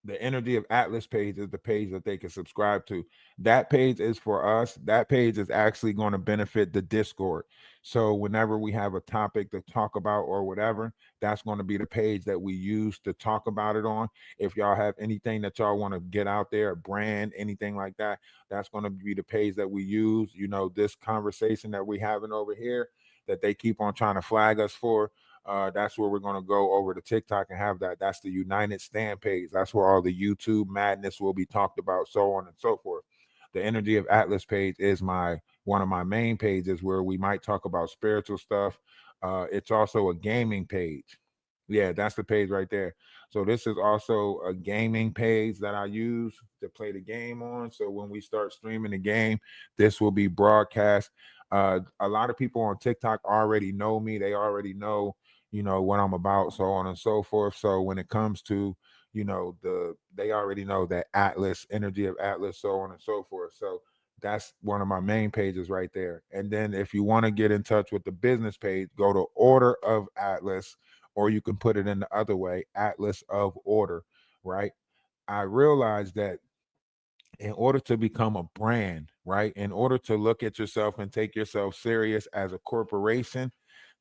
the Energy of Atlas page, is the page that they can subscribe to. That page is for us. That page is actually going to benefit the Discord. So whenever we have a topic to talk about or whatever, that's going to be the page that we use to talk about it on. If y'all have anything that y'all want to get out there, brand, anything like that, that's going to be the page that we use. This conversation that we having over here that they keep on trying to flag us for. That's where we're going to go over to TikTok and have that. That's the United Stand page. That's where all the YouTube madness will be talked about, so on and so forth. The Energy of Atlas page is one of my main pages where we might talk about spiritual stuff. It's also a gaming page. Yeah, that's the page right there. So this is also a gaming page that I use to play the game on. So when we start streaming the game, this will be broadcast. A lot of people on TikTok already know me. They already know what I'm about, so on and so forth. So when it comes to they already know that Atlas, Energy of Atlas, so on and so forth. So that's one of my main pages right there. And then if you want to get in touch with the business page, go to Order of Atlas, or you can put it in the other way, Atlas of Order, right? I realized that in order to become a brand, right? In order to look at yourself and take yourself serious as a corporation,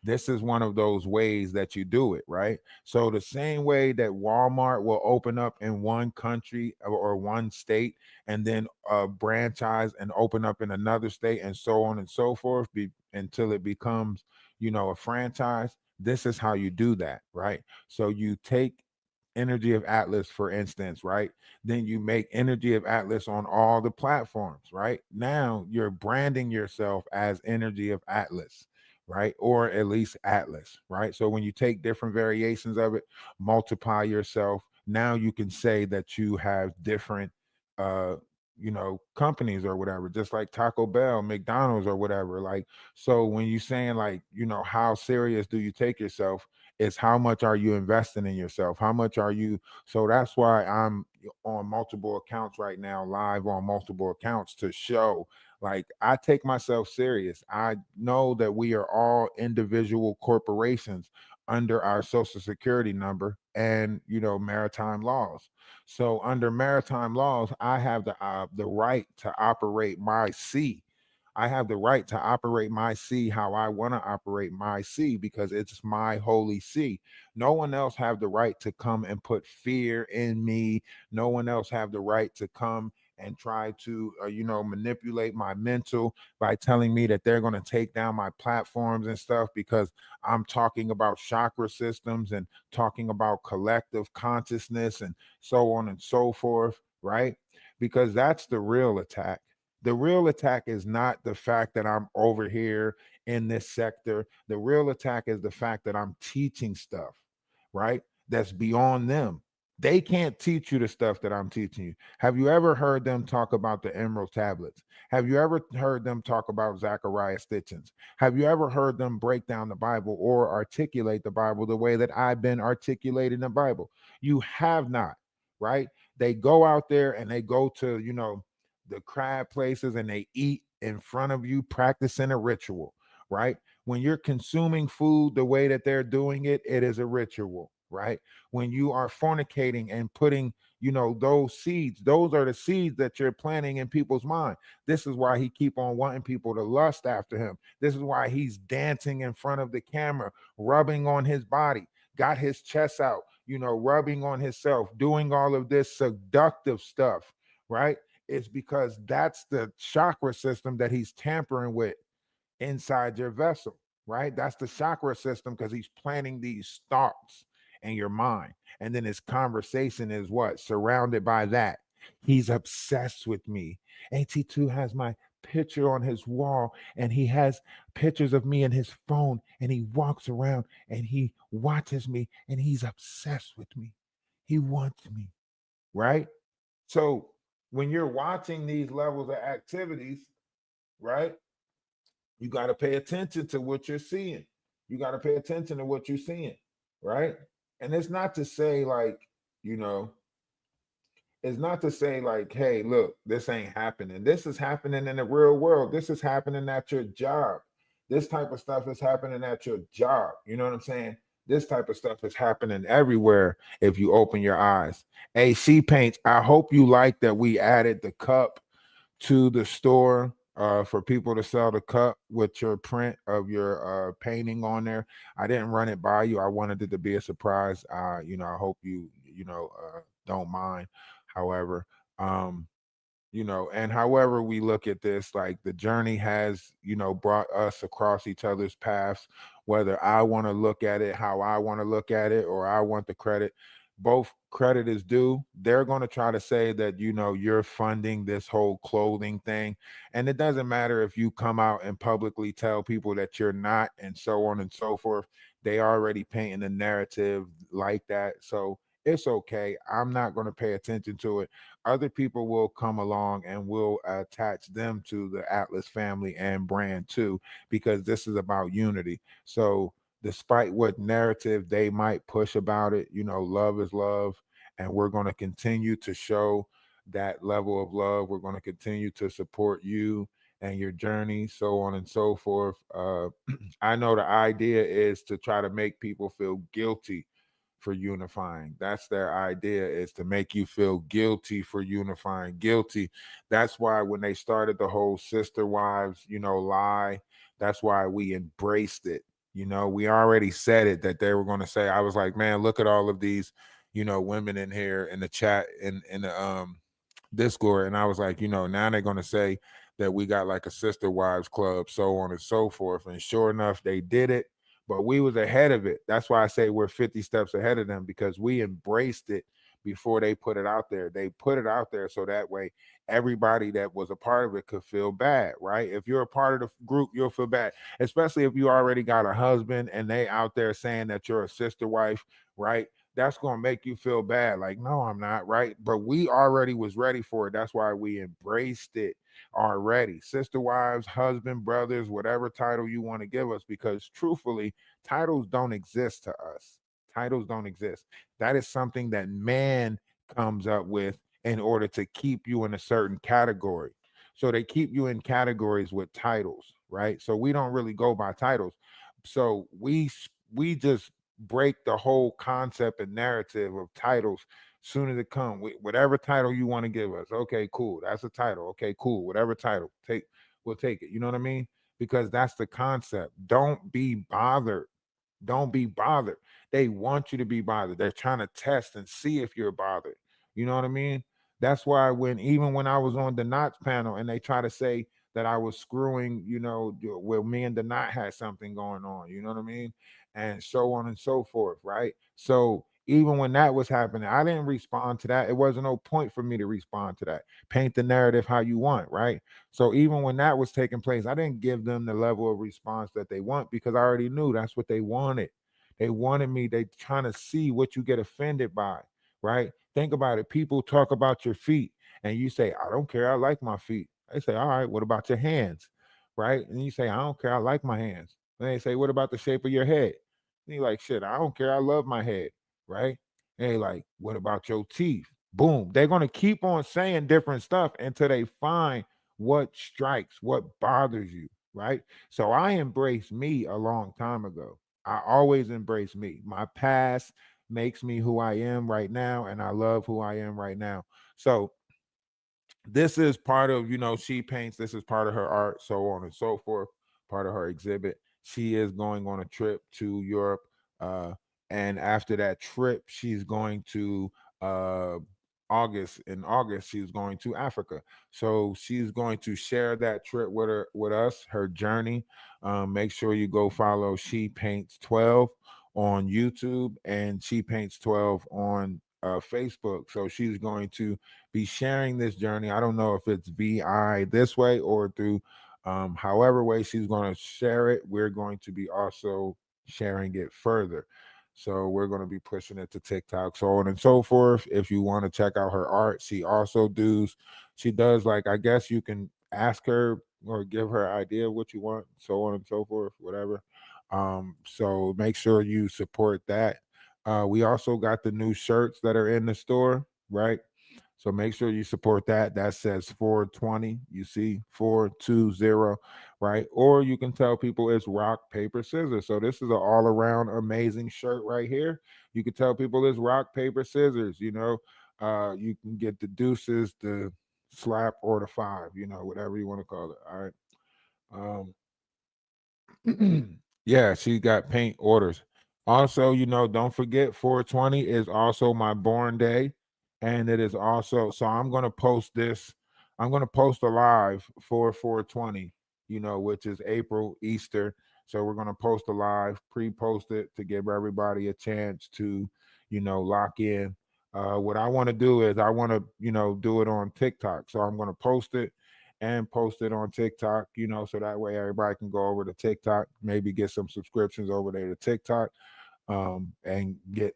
This is one of those ways that you do it, right? So the same way that Walmart will open up in one country or one state and then franchise and open up in another state and so on and so forth until it becomes, a franchise. This is how you do that, right? So you take Energy of Atlas, for instance, right? Then you make Energy of Atlas on all the platforms, right? Now you're branding yourself as Energy of Atlas, right? Or at least Atlas, right? So when you take different variations of it, multiply yourself, now you can say that you have different uh companies or whatever, just like Taco Bell, McDonald's or whatever. Like, so when you saying like, how serious do you take yourself? Is how much are you investing in yourself? How much are you? So that's why I'm on multiple accounts right now, live on multiple accounts to show like I take myself serious. I know that we are all individual corporations under our social security number and maritime laws. So under maritime laws, I have the right to operate my sea. I have the right to operate my sea how I want to operate my sea because it's my holy sea. No one else have the right to come and put fear in me. No one else have the right to come and try to manipulate my mental by telling me that they're going to take down my platforms and stuff because I'm talking about chakra systems and talking about collective consciousness and so on and so forth, right? Because that's the real attack. The real attack is not the fact that I'm over here in this sector. The real attack is the fact that I'm teaching stuff, right? That's beyond them. They can't teach you the stuff that I'm teaching you. Have you ever heard them talk about the emerald tablets? Have you ever heard them talk about Zechariah Stitchins? Have you ever heard them break down the Bible or articulate the Bible the way that I've been articulating the Bible? You have not, right? They go out there and they go to, the crab places and they eat in front of you, practicing a ritual, right? When you're consuming food the way that they're doing it, it is a ritual, right? When you are fornicating and putting, those seeds, those are the seeds that you're planting in people's mind. This is why he keep on wanting people to lust after him. This is why he's dancing in front of the camera, rubbing on his body, got his chest out, rubbing on himself, doing all of this seductive stuff, right? It's because that's the chakra system that he's tampering with inside your vessel, right? That's the chakra system because he's planting these thoughts in your mind. And then his conversation is what? Surrounded by that. He's obsessed with me. AT2 has my picture on his wall and he has pictures of me in his phone and he walks around and he watches me and he's obsessed with me. He wants me, right? So when you're watching these levels of activities, right, you got to pay attention to what you're seeing. You got to pay attention to what you're seeing, right? And it's not to say like, you know, it's not to say like, hey, look, this ain't happening. This is happening in the real world. This is happening at your job. This type of stuff is happening at your job. You know what I'm saying? This type of stuff is happening everywhere if you open your eyes. Hey, C Paints, I hope you like that we added the cup to the store for people to sell the cup with your print of your painting on there. I didn't run it by you. I wanted it to be a surprise. I hope you don't mind. However, and however we look at this, like the journey has, brought us across each other's paths, whether I want to look at it how I want to look at it or I want the credit, both credit is due. They're going to try to say that, you're funding this whole clothing thing. And it doesn't matter if you come out and publicly tell people that you're not and so on and so forth. They already painting the narrative like that. So it's okay. I'm not going to pay attention to it. Other people will come along and will attach them to the Atlas family and brand too, because this is about unity. So despite what narrative they might push about it, love is love. And we're going to continue to show that level of love. We're going to continue to support you and your journey, so on and so forth. I know the idea is to try to make people feel guilty for unifying. That's their idea, is to make you feel guilty for unifying. Guilty. That's why when they started the whole sister wives, lie, that's why we embraced it. You know, we already said it that they were going to say. I was like, man, look at all of these, you know, women in here in the chat in the Discord, and I was like, you know, now they're going to say that we got like a sister wives club, so on and so forth. And sure enough, they did it, but we was ahead of it. That's why I say we're 50 steps ahead of them, because we embraced it before they put it out there. They put it out there so that way everybody that was a part of it could feel bad, right? If you're a part of the group, you'll feel bad, especially if you already got a husband and they out there saying that you're a sister wife, right? That's going to make you feel bad. Like, no, I'm not, right? But we already was ready for it. That's why we embraced it already. Sister wives, husband, brothers, whatever title you want to give us, because truthfully, titles don't exist to us. Titles don't exist. That is something that man comes up with in order to keep you in a certain category. So they keep you in categories with titles, right? So we don't really go by titles. So we just break the whole concept and narrative of titles soon as it come. Whatever title you want to give us. Okay, cool. That's a title. Okay, cool. Whatever title. We'll take it. You know what I mean? Because that's the concept. Don't be bothered. Don't be bothered. They want you to be bothered. They're trying to test and see if you're bothered. You know what I mean? That's why even when I was on the Knots panel and they try to say that I was screwing, you know, well, me and the Knot had something going on, you know what I mean? And so on and so forth, right? So even when that was happening, I didn't respond to that. It wasn't no point for me to respond to that. Paint the narrative how you want, right? So even when that was taking place, I didn't give them the level of response that they want, because I already knew that's what they wanted. They wanted me, they trying to see what you get offended by, right? Think about it. People talk about your feet and you say, I don't care, I like my feet. They say, all right, what about your hands? Right? And you say, I don't care, I like my hands. And they say, what about the shape of your head? And you're like, shit, I don't care, I love my head, right? And they like, what about your teeth? Boom. They're gonna keep on saying different stuff until they find what strikes, what bothers you, right? So I embraced me a long time ago. I always embrace me. My past makes me who I am right now, and I love who I am right now. So this is part of, you know, she paints, this is part of her art, so on and so forth, part of her exhibit. She is going on a trip to Europe, uh and after that trip she's going to uh in August she's going to Africa. So she's going to share that trip with us, her journey. Make sure you go follow She Paints 12 on YouTube and She Paints 12 on Facebook. So she's going to be sharing this journey. I don't know if it's VI this way or through however way she's going to share it. We're going to be also sharing it further. So we're going to be pushing it to TikTok, so on and so forth. If you want to check out her art, she does like, I guess you can ask her or give her idea of what you want, so on and so forth, whatever. So make sure you support that. We also got the new shirts that are in the store, right? So make sure you support that. That says 420. You see 420, right? Or you can tell people it's rock, paper, scissors. So this is an all-around amazing shirt right here. You can tell people it's rock, paper, scissors. You know, you can get the deuces, the slap, or the five. You know, whatever you want to call it. All right. Yeah, she got paint orders. Also, you know, don't forget 420 is also my born day. And it is also, so I'm gonna post this. I'm gonna post a live for 420, you know, which is April Easter. So we're gonna post a live, pre-post it to give everybody a chance to, you know, lock in. What I want to do is I want to, you know, do it on TikTok. So I'm gonna post it and post it on TikTok, you know, so that way everybody can go over to TikTok, maybe get some subscriptions over there to TikTok, and get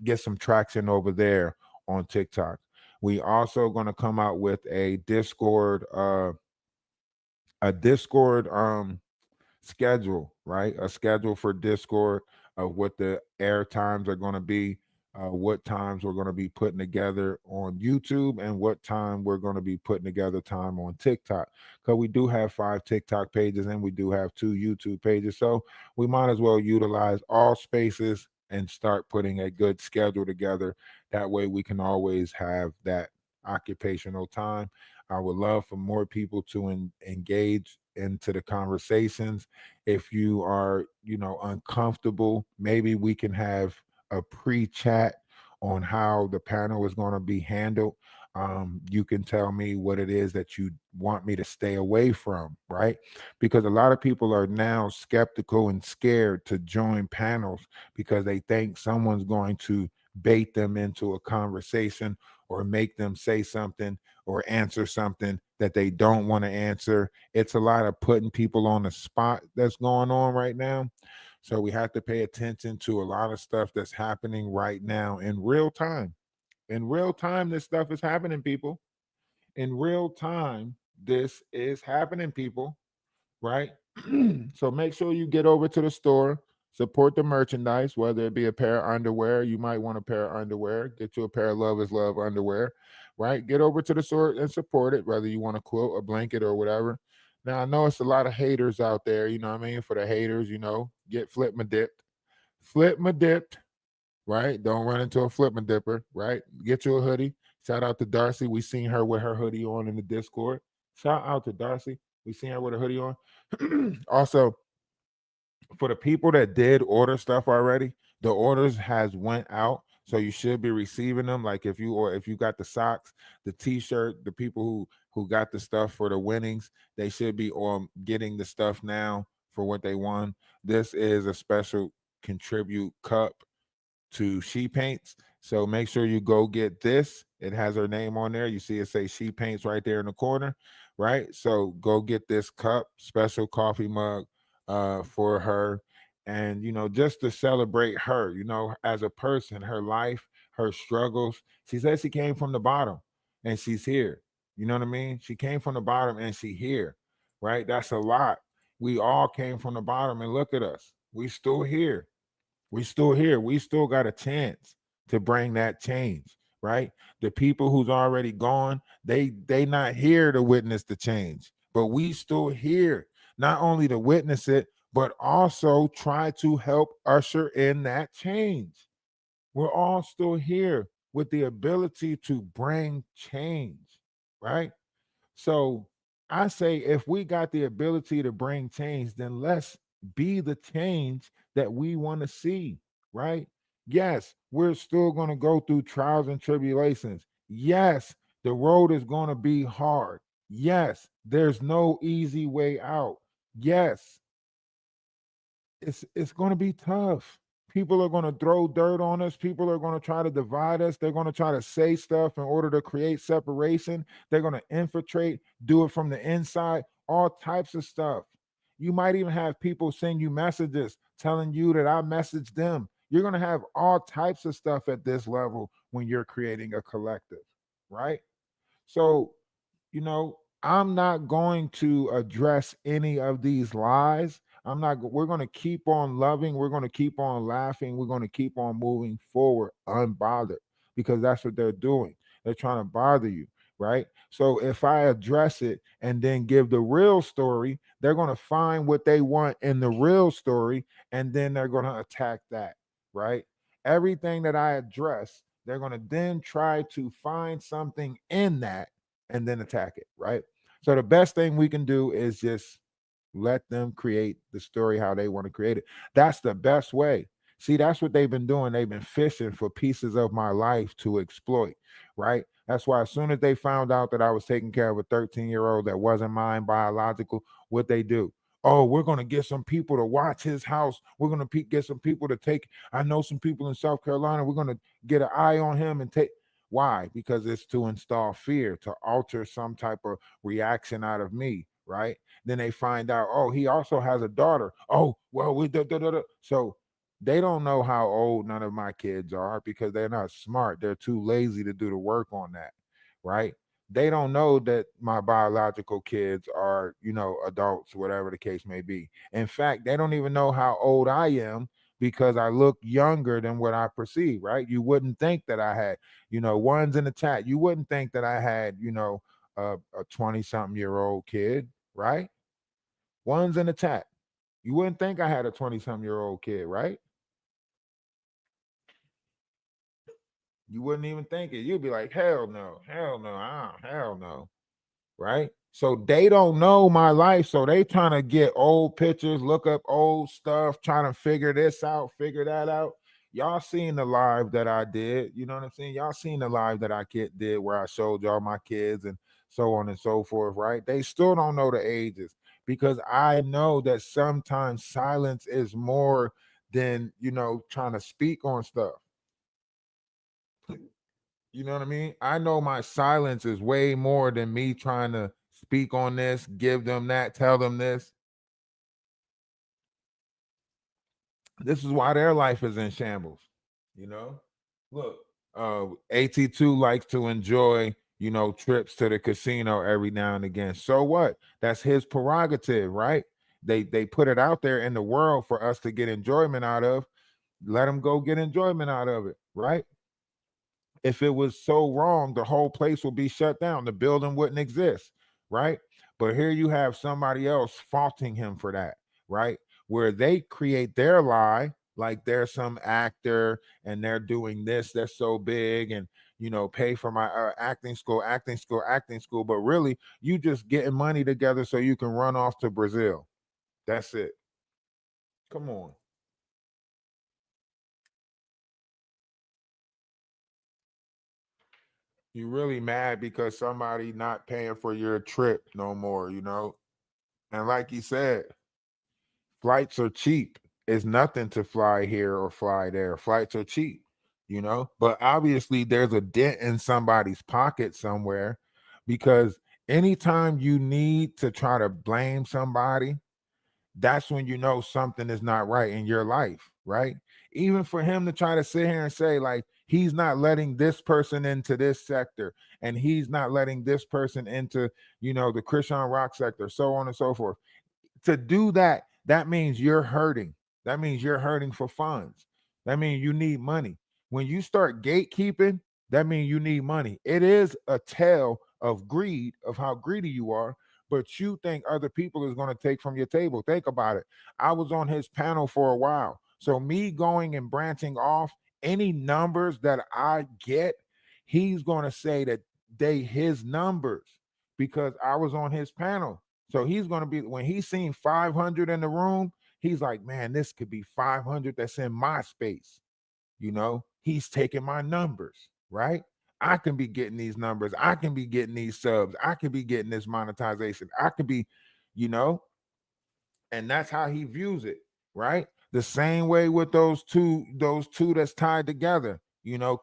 get some traction over there on TikTok. We also going to come out with a Discord schedule, right? A schedule for Discord of what the air times are going to be, what times we're going to be putting together on YouTube, and what time we're going to be putting together time on TikTok. Because we do have 5 TikTok pages and we do have 2 YouTube pages. So we might as well utilize all spaces and start putting a good schedule together. That way we can always have that occupational time. I would love for more people to engage into the conversations. If you are, uncomfortable, maybe we can have a pre-chat on how the panel is going to be handled. You can tell me what it is that you want me to stay away from, right? Because a lot of people are now skeptical and scared to join panels because they think someone's going to bait them into a conversation or make them say something or answer something that they don't want to answer. It's a lot of putting people on the spot that's going on right now. So we have to pay attention to a lot of stuff that's happening right now in real time. In real time, this stuff is happening, people. In real time, this is happening, people, right? So make sure you get over to the store, support the merchandise, whether it be a pair of underwear. You might want a pair of underwear. Get you a pair of Love is Love underwear, right? Get over to the store and support it, whether you want a quilt, a blanket, or whatever. Now, I know it's a lot of haters out there, you know what I mean? For the haters, get flip my dipped. Flip my dipped, right? Don't run into a flip my dipper, right? Get you a hoodie. Shout out to Darcy. We seen her with her hoodie on in the Discord. Shout out to Darcy. We seen her with a hoodie on. Also, for the people that did order stuff already, the orders has went out, so you should be receiving them. Like if you got the socks, the t-shirt, the people who got the stuff for the winnings, they should be getting the stuff now for what they won. This is a special contribute cup to She Paints. So make sure you go get this. It has her name on there. You see it say She Paints right there in the corner, right? So go get this cup, special coffee mug for her. And just to celebrate her, as a person, her life, her struggles. She says she came from the bottom and she's here. You know what I mean? She came from the bottom and she here, right? That's a lot. We all came from the bottom and look at us. We still here. We still here. We still got a chance to bring that change, right? The people who's already gone, they not here to witness the change, but we still here, not only to witness it, but also try to help usher in that change. We're all still here with the ability to bring change, right? So I say if we got the ability to bring change, then let's be the change that we want to see, right? Yes, we're still going to go through trials and tribulations. Yes, the road is going to be hard. Yes, there's no easy way out. Yes, it's going to be tough. People are going to throw dirt on us. People are going to try to divide us. They're going to try to say stuff in order to create separation. They're going to infiltrate, do it from the inside, all types of stuff. You might even have people send you messages telling you that I messaged them. You're going to have all types of stuff at this level when you're creating a collective, right? So I'm not going to address any of these lies. We're going to keep on loving. We're going to keep on laughing. We're going to keep on moving forward unbothered because that's what they're doing. They're trying to bother you, right? So if I address it and then give the real story, they're going to find what they want in the real story and then they're going to attack that, right? Everything that I address, they're going to then try to find something in that and then attack it, right? So the best thing we can do is just let them create the story how they want to create it. That's the best way. See, that's what they've been doing. They've been fishing for pieces of my life to exploit, right? That's why as soon as they found out that I was taking care of a 13-year-old that wasn't mine biological, what they do? Oh, we're going to get some people to watch his house. We're going to get some people to take. I know some people in South Carolina. We're going to get an eye on him and take. Why? Because it's to install fear, to alter some type of reaction out of me, right? Then they find out, oh, he also has a daughter. Oh, well, we da, da, da, da. So they don't know how old none of my kids are because they're not smart. They're too lazy to do the work on that, right? They don't know that my biological kids are, adults, whatever the case may be. In fact, they don't even know how old I am because I look younger than what I perceive, right? You wouldn't think that I had, ones in the chat. You wouldn't think that I had, a 20 something year old kid, right? Ones in the chat. You wouldn't think I had a 20 something year old kid, right? You wouldn't even think it. You'd be like, hell no, hell no, hell no. right? So they don't know my life. So they trying to get old pictures, look up old stuff, trying to figure this out, figure that out. Y'all seen the live that I did, you know what I'm saying? Y'all seen the live that I did where I showed y'all my kids and so on and so forth, right? They still don't know the ages because I know that sometimes silence is more than, trying to speak on stuff. You know what I mean? I know my silence is way more than me trying to speak on this, give them that, tell them this. This is why their life is in shambles. Look, AT2 likes to enjoy, trips to the casino every now and again. So what? That's his prerogative, right? They put it out there in the world for us to get enjoyment out of. Let him go get enjoyment out of it, right? If it was so wrong, the whole place would be shut down. The building wouldn't exist, right? But here you have somebody else faulting him for that, right? Where they create their lie, like they're some actor and they're doing this that's so big and pay for my acting school, but really you just getting money together so you can run off to Brazil. That's it. Come on. You really mad because somebody not paying for your trip no more, And like you said, flights are cheap. It's nothing to fly here or fly there. Flights are cheap, But obviously there's a dent in somebody's pocket somewhere because anytime you need to try to blame somebody, that's when you know something is not right in your life, right? Even for him to try to sit here and say, like, he's not letting this person into this sector and he's not letting this person into, the Christian rock sector, so on and so forth. To do that, that means you're hurting. That means you're hurting for funds. That means you need money. When you start gatekeeping, that means you need money. It is a tale of greed, of how greedy you are, but you think other people is going to take from your table. Think about it. I was on his panel for a while. So me going and branching off, any numbers that I get, he's going to say that they his numbers because I was on his panel. So he's going to be, when he's seen 500 in the room, he's like, man, this could be 500 that's in my space. He's taking my numbers, right? I can be getting these numbers. I can be getting these subs. I could be getting this monetization. I could be, you know, and that's how he views it, right? The same way with those two that's tied together,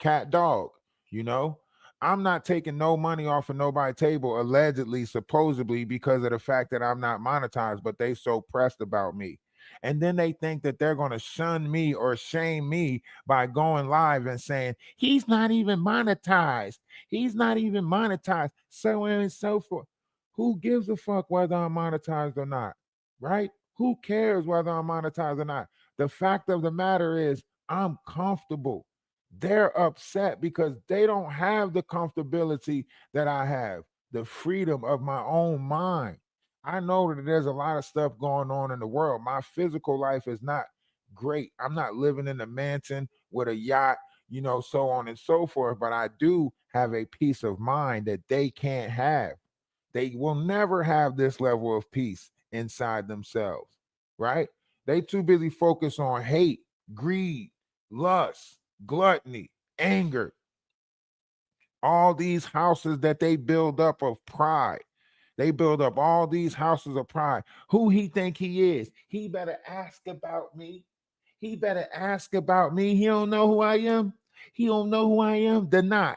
cat dog, you know. I'm not taking no money off of nobody's table, allegedly, supposedly, because of the fact that I'm not monetized, but they so pressed about me. And then they think that they're going to shun me or shame me by going live and saying, he's not even monetized. He's not even monetized. So on and so forth. Who gives a fuck whether I'm monetized or not? Right? Who cares whether I'm monetized or not? The fact of the matter is, I'm comfortable. They're upset because they don't have the comfortability that I have, the freedom of my own mind. I know that there's a lot of stuff going on in the world. My physical life is not great. I'm not living in a mansion with a yacht, so on and so forth, but I do have a peace of mind that they can't have. They will never have this level of peace inside themselves, right? They too busy focused on hate, greed, lust, gluttony, anger, all these houses that they build up of pride. They build up all these houses of pride. Who he think he is? He better ask about me. He better ask about me. He don't know who I am. He don't know who I am. DoNot.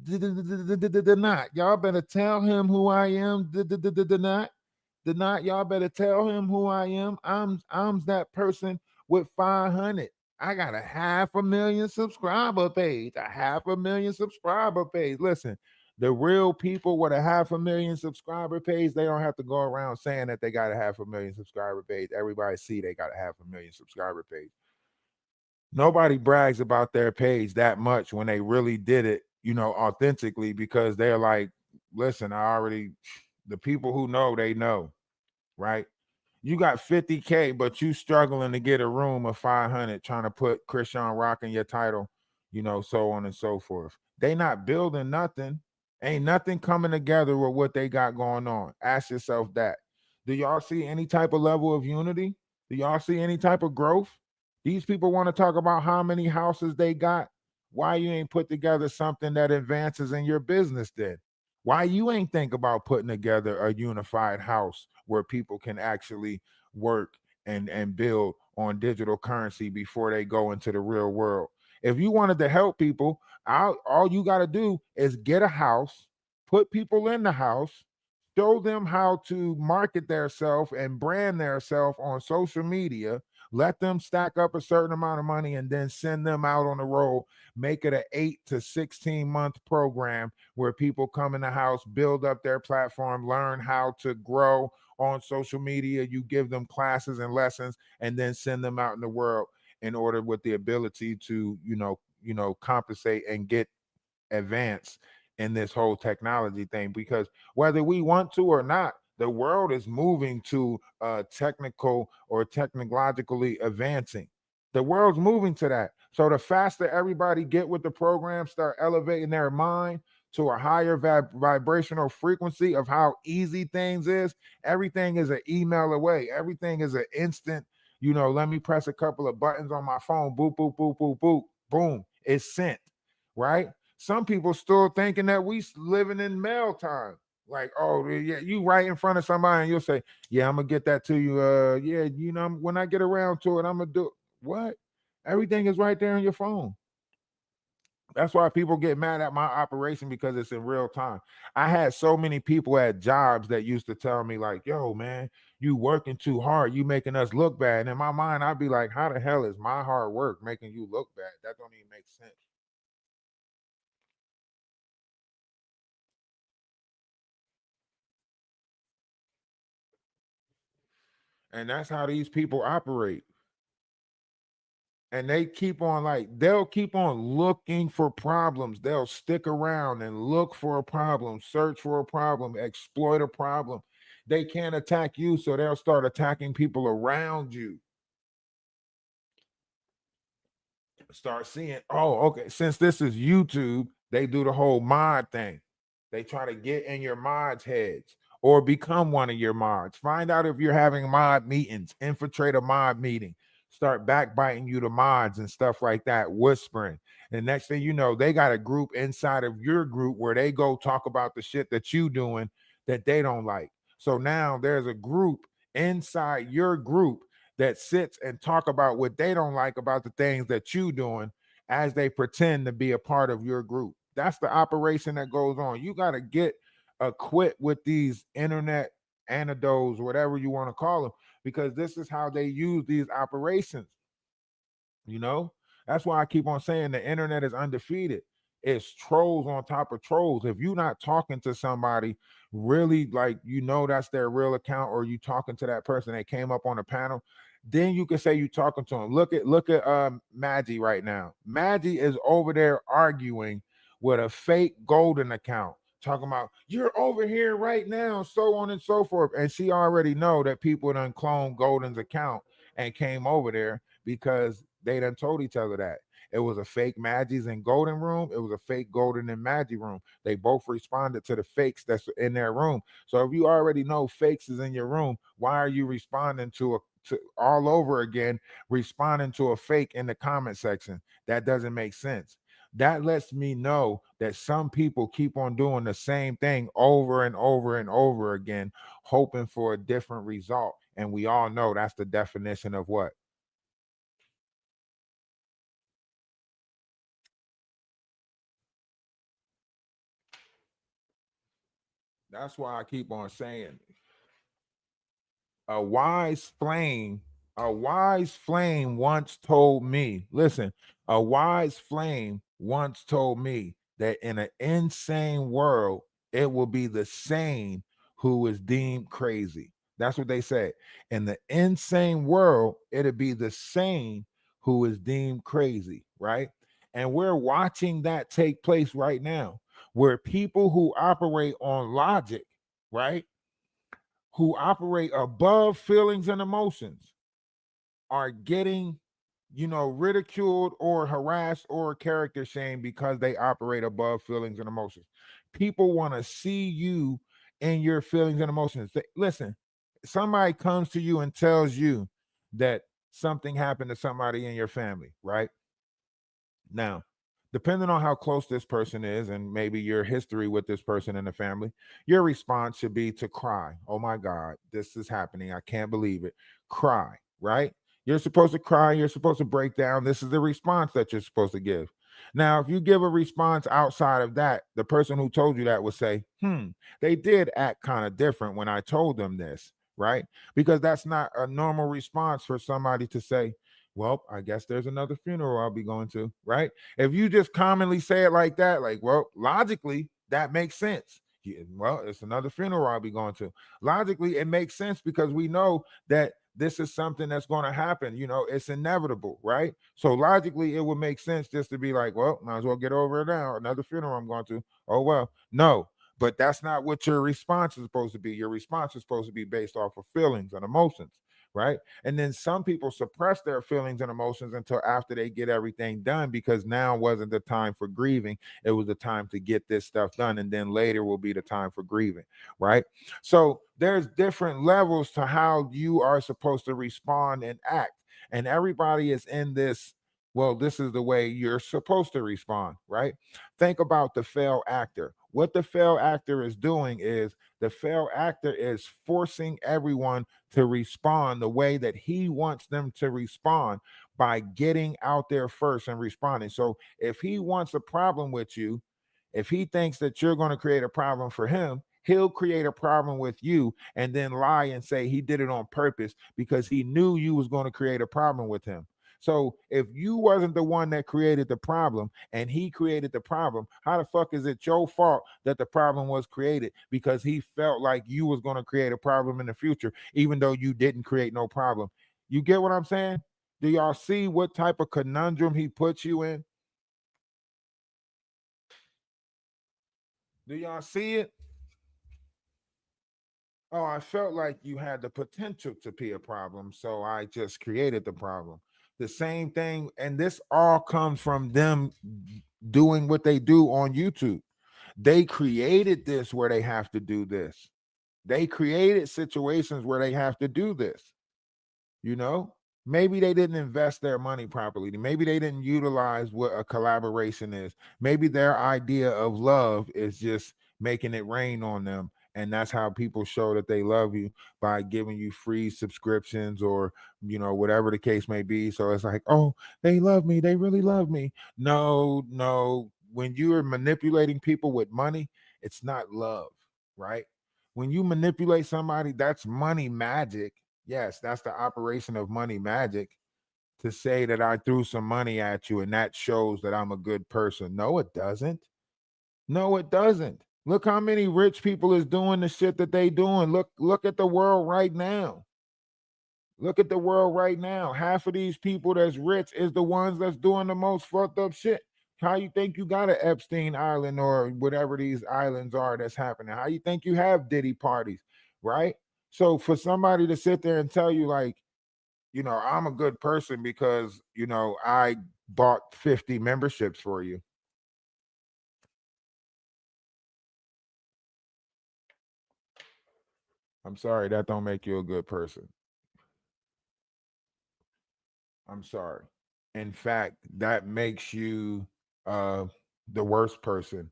DoNot. Y'all better tell him who I am. DoNot. DoNot. Y'all better tell him who I am. I'm that person with 500. I got a 500,000 subscriber page. A 500,000 subscriber page. Listen, the real people with a 500,000 subscriber page, they don't have to go around saying that they got a 500,000 subscriber page. Everybody see they got a 500,000 subscriber page. Nobody brags about their page that much when they really did it, authentically, because they're like, listen, the people who know, they know, right? You got 50K, but you struggling to get a room of 500, trying to put Christian Rock in your title, so on and so forth. They not building nothing, Ain't nothing coming together with what they got going on. Ask yourself that. Do y'all see any type of level of unity? Do y'all see any type of growth? These people want to talk about how many houses they got. Why you ain't put together something that advances in your business then? Why you ain't think about putting together a unified house where people can actually work and build on digital currency before they go into the real world? If you wanted to help people, all you got to do is get a house, put people in the house, show them how to market themselves and brand themselves on social media, let them stack up a certain amount of money, and then send them out on the road. Make it an 8 to 16 month program where people come in the house, build up their platform, learn how to grow on social media. You give them classes and lessons, and then send them out in the world in order with the ability to, compensate and get advance in this whole technology thing, because whether we want to or not, the world is moving to technical or technologically advancing. The world's moving to that. So the faster everybody get with the program, start elevating their mind to a higher vibrational frequency of how easy things is. Everything is an email away. Everything is an instant. Let me press a couple of buttons on my phone. Boop, boop, boop, boop, boop. Boom. It's sent. Right? Some people still thinking that we living in mail time. Like, oh yeah, you right in front of somebody and you'll say, yeah, I'm gonna get that to you. Yeah, when I get around to it, I'm gonna do it. What? Everything is right there on your phone. That's why people get mad at my operation, because it's in real time. I had so many people at jobs that used to tell me, like, yo, man, you working too hard. You making us look bad. And in my mind, I'd be like, how the hell is my hard work making you look bad? That don't even make sense. And that's how these people operate. And they keep on, like, they'll keep on looking for problems. They'll stick around and look for a problem, search for a problem, exploit a problem. They can't attack you, so they'll start attacking people around you. Start seeing, oh, okay, since this is YouTube, they do the whole mod thing. They try to get in your mods' heads or become one of your mods. Find out if you're having mod meetings, infiltrate a mod meeting, start backbiting you to mods and stuff like that, whispering. And next thing you know, they got a group inside of your group where they go talk about the shit that you doing that they don't like. So now there's a group inside your group that sits and talk about what they don't like about the things that you doing, as they pretend to be a part of your group. That's the operation that goes on. You got to get acquit with these internet antidotes, whatever you want to call them, because this is how they use these operations. You know, that's why I keep on saying the internet is undefeated. It's trolls on top of trolls. If you're not talking to somebody really, like, that's their real account, or you talking to that person that came up on the panel, then you can say you talking to them. Look at Maggie right now. Maggie is over there arguing with a fake golden account, talking about you're over here right now, so on and so forth. And she already know that people done cloned Golden's account and came over there because they done told each other that. It was a fake Magi's and Golden room. It was a fake Golden and Magi room. They both responded to the fakes that's in their room. So if you already know fakes is in your room, why are you responding to all over again, responding to a fake in the comment section? That doesn't make sense. That lets me know that some people keep on doing the same thing over and over and over again, hoping for a different result. And we all know that's the definition of what? That's why I keep on saying, a wise flame, a wise flame once told me, listen, a wise flame once told me that in an insane world, it will be the sane who is deemed crazy. That's what they said. In the insane world, it'll be the sane who is deemed crazy, right? And we're watching that take place right now, where people who operate on logic, right, who operate above feelings and emotions, are getting, ridiculed or harassed or character shamed because they operate above feelings and emotions. People want to see you and your feelings and emotions. Listen, somebody comes to you and tells you that something happened to somebody in your family, right? Now, depending on how close this person is and maybe your history with this person in the family, your response should be to cry. Oh my God, this is happening. I can't believe it. Cry, right? You're supposed to cry. You're supposed to break down. This is the response that you're supposed to give. Now, if you give a response outside of that, the person who told you that would say, they did act kind of different when I told them this, right? Because that's not a normal response for somebody to say, well, I guess there's another funeral I'll be going to, right? If you just commonly say it like that, like, well, logically, that makes sense. Well, it's another funeral I'll be going to. Logically, it makes sense because we know that this is something that's going to happen. It's inevitable, right? So logically, it would make sense just to be like, well, might as well get over it now. Another funeral I'm going to. Oh, well, no. But that's not what your response is supposed to be. Your response is supposed to be based off of feelings and emotions, right? And then some people suppress their feelings and emotions until after they get everything done, because now wasn't the time for grieving. It was the time to get this stuff done. And then later will be the time for grieving, right? So there's different levels to how you are supposed to respond and act. And everybody is in this. Well, this is the way you're supposed to respond, right? Think about the failed actor. What the failed actor is doing is the failed actor is forcing everyone to respond the way that he wants them to respond by getting out there first and responding. So if he wants a problem with you, if he thinks that you're going to create a problem for him, he'll create a problem with you and then lie and say he did it on purpose because he knew you was going to create a problem with him. So if you wasn't the one that created the problem and he created the problem, how the fuck is it your fault that the problem was created? Because he felt like you was going to create a problem in the future, even though you didn't create no problem. You get what I'm saying? Do y'all see what type of conundrum he puts you in? Do y'all see it? Oh, I felt like you had the potential to be a problem, so I just created the problem. The same thing, and this all comes from them doing what they do on YouTube. They created this where they have to do this. They created situations where they have to do this. You know, maybe they didn't invest their money properly. Maybe they didn't utilize what a collaboration is. Maybe their idea of love is just making it rain on them. And that's how people show that they love you, by giving you free subscriptions or, whatever the case may be. So it's like, oh, they love me. They really love me. No, no. When you are manipulating people with money, it's not love, right? When you manipulate somebody, that's money magic. Yes, that's the operation of money magic, to say that I threw some money at you and that shows that I'm a good person. No, it doesn't. No, it doesn't. Look how many rich people is doing the shit that they doing. Look at the world right now. Look at the world right now. Half of these people that's rich is the ones that's doing the most fucked up shit. How you think you got an Epstein Island or whatever these islands are that's happening? How you think you have Diddy parties, right? So for somebody to sit there and tell you like, I'm a good person because, I bought 50 memberships for you. I'm sorry, that don't make you a good person. I'm sorry. In fact, that makes you the worst person.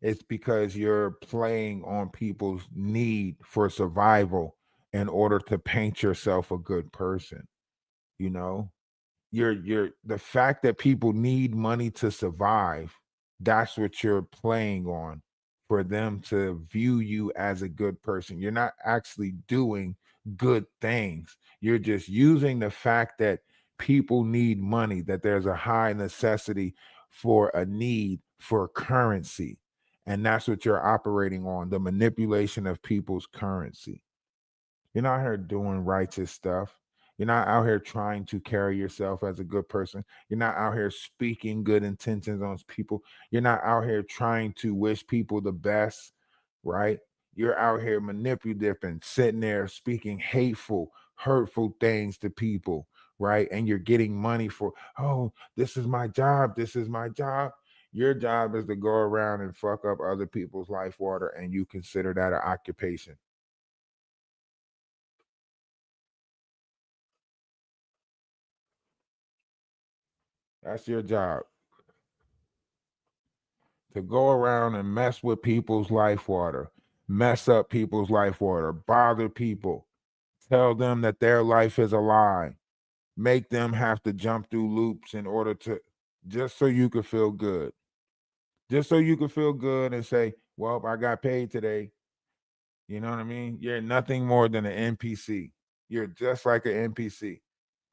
It's because you're playing on people's need for survival in order to paint yourself a good person. You know, you're the fact that people need money to survive, that's what you're playing on, for them to view you as a good person. You're not actually doing good things. You're just using the fact that people need money, that there's a high necessity for a need for currency, and that's what you're operating on, the manipulation of people's currency. You're not here doing righteous stuff. You're not out here trying to carry yourself as a good person. You're not out here speaking good intentions on people. You're not out here trying to wish people the best, right? You're out here manipulative, sitting there speaking hateful, hurtful things to people, right? And you're getting money for, oh, this is my job. This is my job. Your job is to go around and fuck up other people's life water, and you consider that an occupation. That's your job. To go around and mess with people's life water, mess up people's life water, bother people, tell them that their life is a lie, make them have to jump through loops in order to, just so you could feel good. Just so you could feel good and say, well, I got paid today. You know what I mean? You're nothing more than an NPC. You're just like an NPC.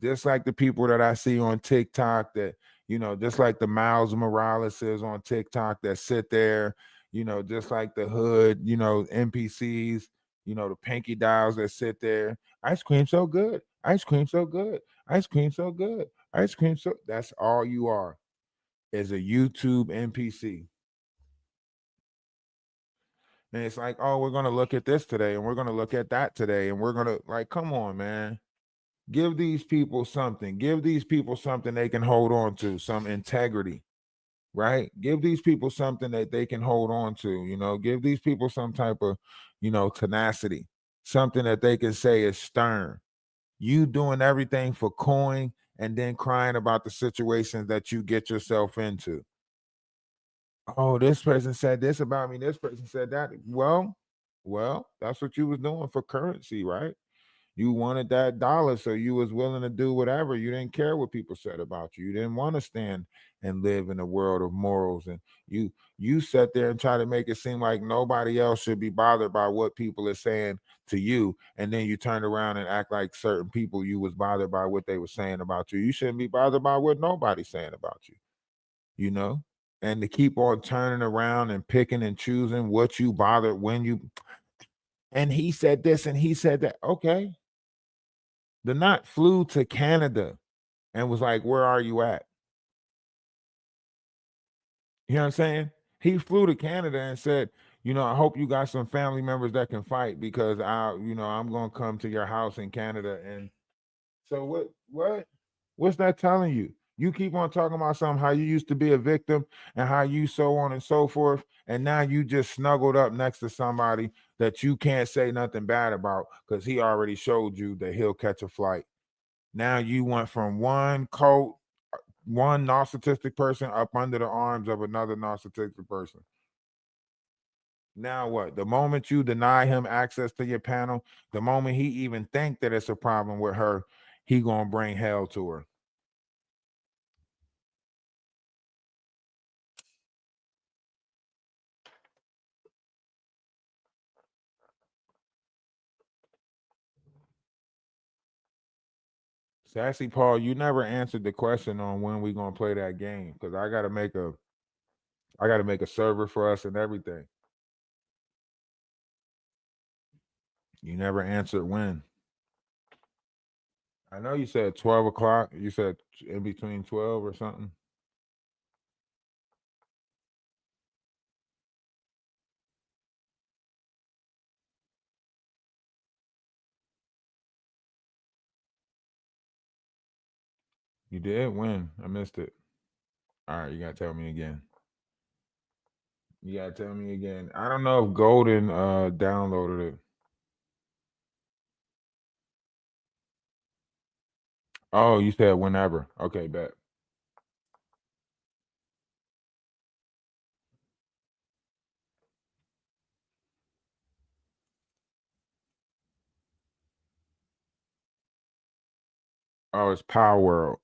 Just like the people that I see on TikTok that, just like the Miles Morales is on TikTok that sit there, just like the hood, NPCs, the pinky dials that sit there. Ice cream so good. Ice cream so good. Ice cream so good. Ice cream so, that's all you are, is a YouTube NPC. And it's like, oh, we're going to look at this today and we're going to look at that today. And we're going to, like, come on, man. Give these people something. Give these people something they can hold on to, some integrity, right? Give these people something that they can hold on to, give these people some type of, tenacity, something that they can say is stern. You doing everything for coin and then crying about the situations that you get yourself into. Oh, this person said this about me. This person said that. Well, that's what you was doing for currency, right? You wanted that dollar, so you was willing to do whatever. You didn't care what people said about you. You didn't want to stand and live in a world of morals. And you sat there and try to make it seem like nobody else should be bothered by what people are saying to you. And then you turned around and act like certain people you was bothered by what they were saying about you. You shouldn't be bothered by what nobody's saying about you, you know? And to keep on turning around and picking and choosing what you bothered when you, and he said this and he said that. Okay. DoNot flew to Canada and was like, where are you at? You know what I'm saying? He flew to Canada and said, I hope you got some family members that can fight because I'm gonna come to your house in Canada. And so what's that telling you? You keep on talking about something, how you used to be a victim and how you so on and so forth. And now you just snuggled up next to somebody that you can't say nothing bad about because he already showed you that he'll catch a flight. Now you went from one narcissistic person up under the arms of another narcissistic person. Now what? The moment you deny him access to your panel, the moment he even think that it's a problem with her, he gonna bring hell to her. Sassy Paul, you never answered the question on when we gonna play that game because I gotta make a server for us and everything. You never answered when. I know you said 12 o'clock. You said in between 12 or something. You did? When? I missed it. All right, you gotta tell me again. You gotta tell me again. I don't know if Golden downloaded it. Oh, you said whenever. Okay, bet. Oh, it's Power World.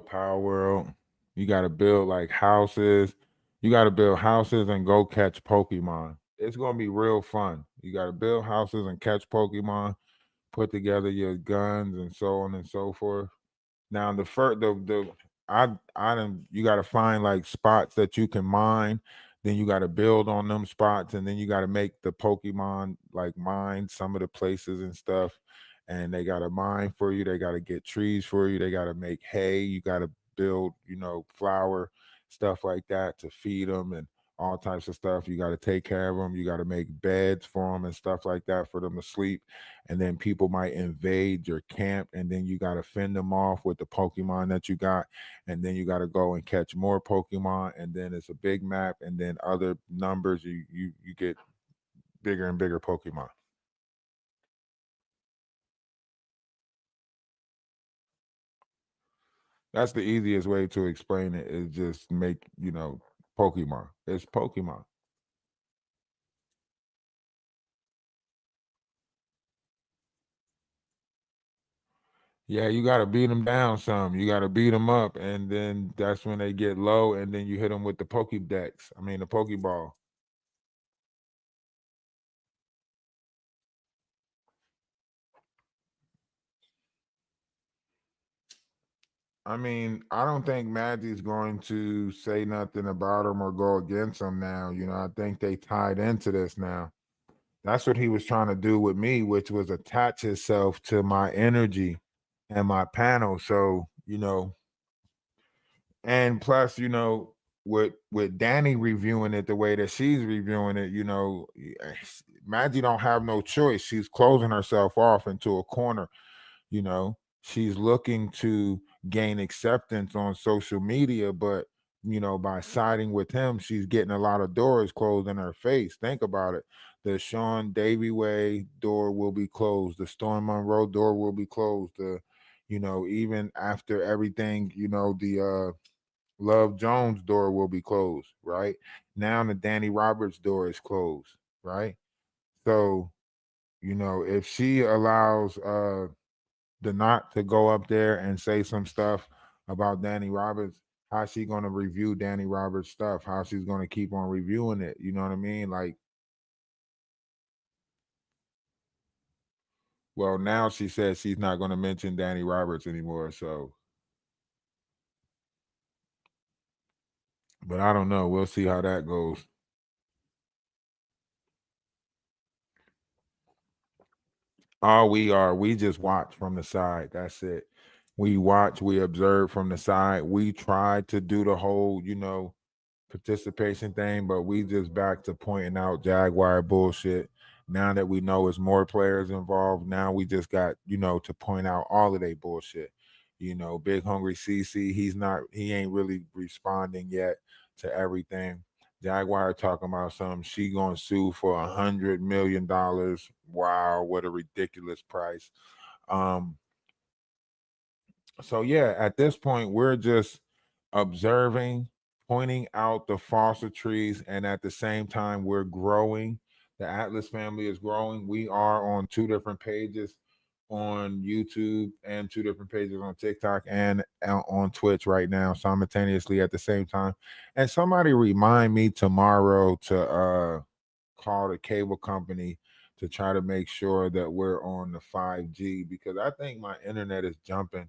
Power World. You gotta build like houses. You gotta build houses and go catch Pokemon. It's gonna be real fun. You gotta build houses and catch Pokemon, put together your guns and so on and so forth. Now the first the I don't you got to find like spots that you can mine. Then you got to build on them spots, and then you got to make the Pokemon like mine some of the places and stuff. And they got to mine for you. They got to get trees for you. They got to make hay. You got to build, flour stuff like that to feed them and all types of stuff. You got to take care of them. You got to make beds for them and stuff like that for them to sleep. And then people might invade your camp, and then you got to fend them off with the Pokemon that you got. And then you got to go and catch more Pokemon. And then it's a big map, and then other numbers. You get bigger and bigger Pokemon. That's the easiest way to explain it, is just make, Pokemon. It's Pokemon. Yeah, you got to beat them down some. You got to beat them up, and then that's when they get low, and then you hit them with the Pokédex. I mean, the Pokeball. I mean, I don't think Maggie's going to say nothing about him or go against him now. I think they tied into this now. That's what he was trying to do with me, which was attach himself to my energy and my panel. So, and plus, with Danny reviewing it the way that she's reviewing it, Maggie don't have no choice. She's closing herself off into a corner. She's looking to gain acceptance on social media, but by siding with him, she's getting a lot of doors closed in her face. Think about it. The Sean Davy Way door will be closed. The Storm Monroe door will be closed. Even after everything, the Love Jones door will be closed, right? Now the Danny Roberts door is closed, right? So, if she allows DoNot to go up there and say some stuff about Danny Roberts, how's she gonna review Danny Roberts stuff? How she's gonna keep on reviewing it? You know what I mean? Like, well, now she says she's not gonna mention Danny Roberts anymore. So, but I don't know. We'll see how that goes. All we just watch from the side. That's it. We watch, we observe from the side. We try to do the whole, participation thing, but we just back to pointing out Jaguar bullshit. Now that we know it's more players involved, now we just got, to point out all of they bullshit. Big Hungry CC, he ain't really responding yet to everything. Jaguar talking about something. She gonna sue for $100 million. Wow, what a ridiculous price. Um, so yeah, at this point, we're just observing, pointing out the falsitries, and at the same time, we're growing. The Atlas family is growing. We are on 2 different pages on YouTube and 2 different pages on TikTok and on Twitch right now, simultaneously at the same time. And somebody remind me tomorrow to call the cable company to try to make sure that we're on the 5G, because I think my internet is jumping.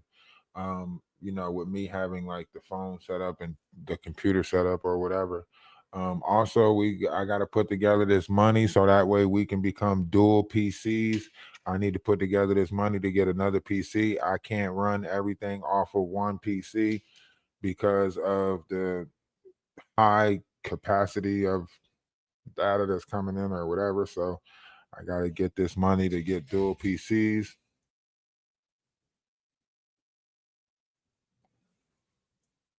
With me having like the phone set up and the computer set up or whatever. Also, I got to put together this money so that way we can become dual PCs. I need to put together this money to get another PC. I can't run everything off of one PC because of the high capacity of data that's coming in or whatever. So I got to get this money to get dual PCs.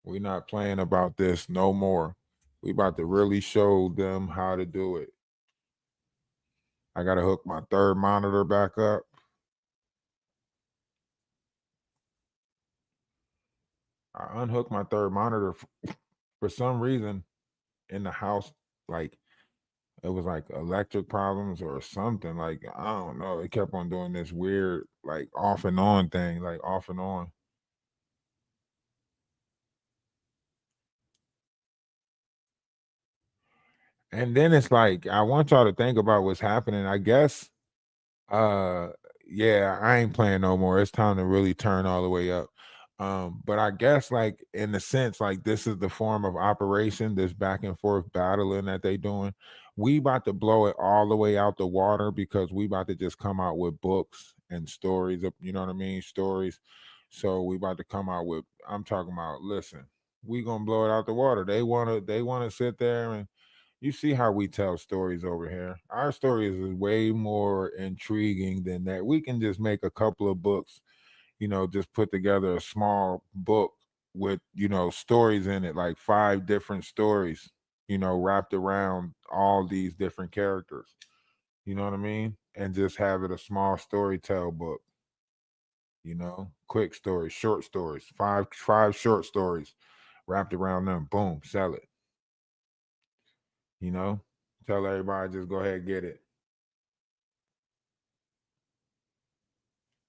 We're not playing about this no more. We about to really show them how to do it. I got to hook my third monitor back up. I unhooked my third monitor for some reason in the house. Like, it was like electric problems or something. Like, I don't know. It kept on doing this weird, like, off and on thing, like off and on. And then it's like, I want y'all to think about what's happening. I guess, uh, yeah, I ain't playing no more. It's time to really turn all the way up. But I guess, like, in the sense, like, this is the form of operation, this back and forth battling that they doing. We about to blow it all the way out the water because we about to just come out with books and stories of, you know what I mean? Stories. So we about to come out with, I'm talking about, listen, we gonna blow it out the water. They wanna sit there and You see how we tell stories over here. Our stories is way more intriguing than that. We can just make a couple of books, just put together a small book with, stories in it, like 5 different stories, wrapped around all these different characters. You know what I mean? And just have it a small story tell book, quick stories, short stories, five short stories wrapped around them. Boom, sell it. Tell everybody just go ahead and get it.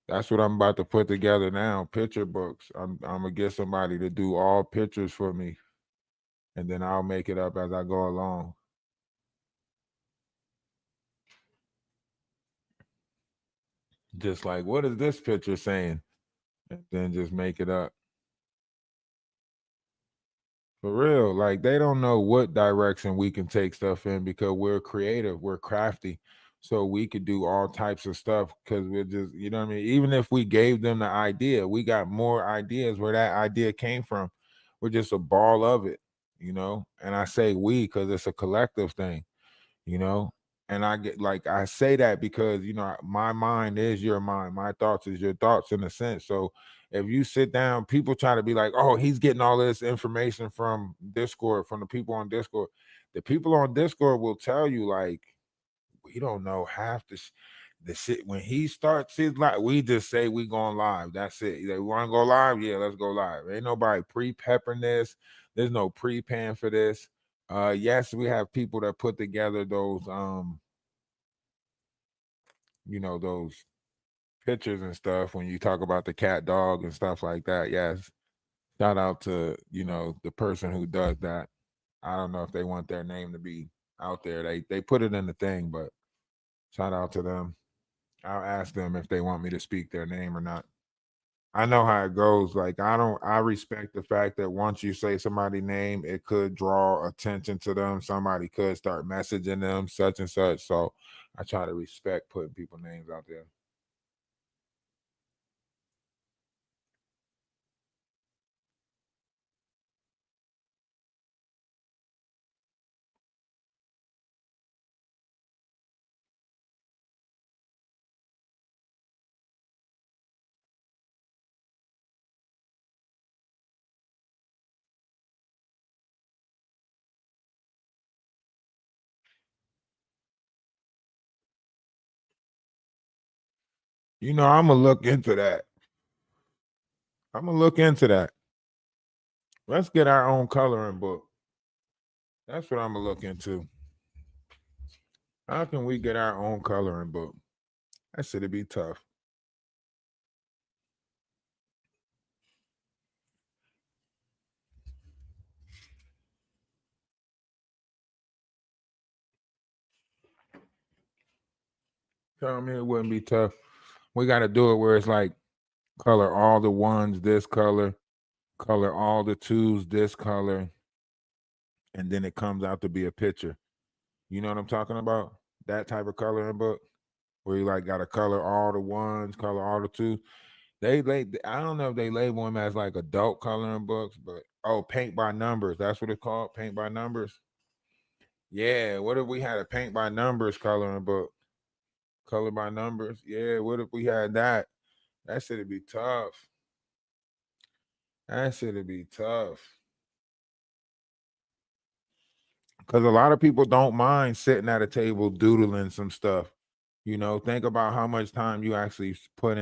That's what I'm about to put together now. Picture books. I'm gonna get somebody to do all pictures for me, and then I'll make it up as I go along. Just like, what is this picture saying? And then just make it up. For real, like they don't know what direction we can take stuff in because we're creative, we're crafty. So we could do all types of stuff because we're just, you know what I mean? Even if we gave them the idea, we got more ideas where that idea came from. We're just a ball of it, And I say we because it's a collective thing, you know. And I get like I say that because my mind is your mind, my thoughts is your thoughts in a sense. So if you sit down, people try to be like, oh, he's getting all this information from Discord, from the people on Discord. The people on Discord will tell you like we don't know half the shit. When he starts his live, we just say we going live. That's it. They want to go live, yeah, let's go live. Ain't nobody pre-peppering this. There's no pre-pan for this. Yes, we have people that put together those those pictures and stuff when you talk about the cat dog and stuff like that. Yes. Shout out to, the person who does that. I don't know if they want their name to be out there. They put it in the thing, but shout out to them. I'll ask them if they want me to speak their name or not. I know how it goes. Like I respect the fact that once you say somebody's name, it could draw attention to them. Somebody could start messaging them, such and such. So I try to respect putting people's names out there. I'm gonna look into that. I'm gonna look into that. Let's get our own coloring book. That's what I'm gonna look into. How can we get our own coloring book? That should be tough. Tell me it wouldn't be tough. We got to do it where it's like color all the ones this color, color all the twos this color, and then it comes out to be a picture. You know what I'm talking about? That type of coloring book where you like got to color all the ones, color all the twos. I don't know if they label them as like adult coloring books, but paint by numbers. That's what it's called, paint by numbers. Yeah, what if we had a paint by numbers coloring book? Color by numbers. Yeah, what if we had that? That shit'd be tough. That shit'd be tough. Because a lot of people don't mind sitting at a table doodling some stuff. Think about how much time you actually put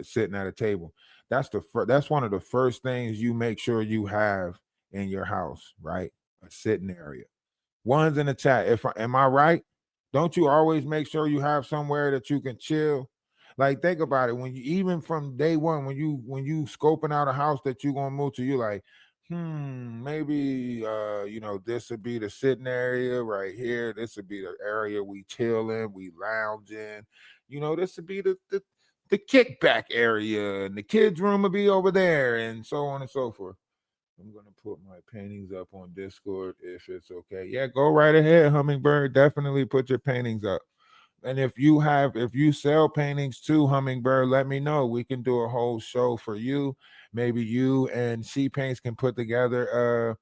sitting at a table. That's one of the first things you make sure you have in your house, right? A sitting area. One's in the chat. Am I right? Don't you always make sure you have somewhere that you can chill? Like think about it. When you even from day one, when you scoping out a house that you're gonna move to, you're like, maybe this would be the sitting area right here. This would be the area we chill in, we lounge in. This would be the kickback area, and the kids' room would be over there, and so on and so forth. I'm gonna put my paintings up on Discord if it's okay. Yeah, go right ahead, Hummingbird. Definitely put your paintings up. And if you sell paintings to Hummingbird, let me know. We can do a whole show for you. Maybe you and She Paints can put together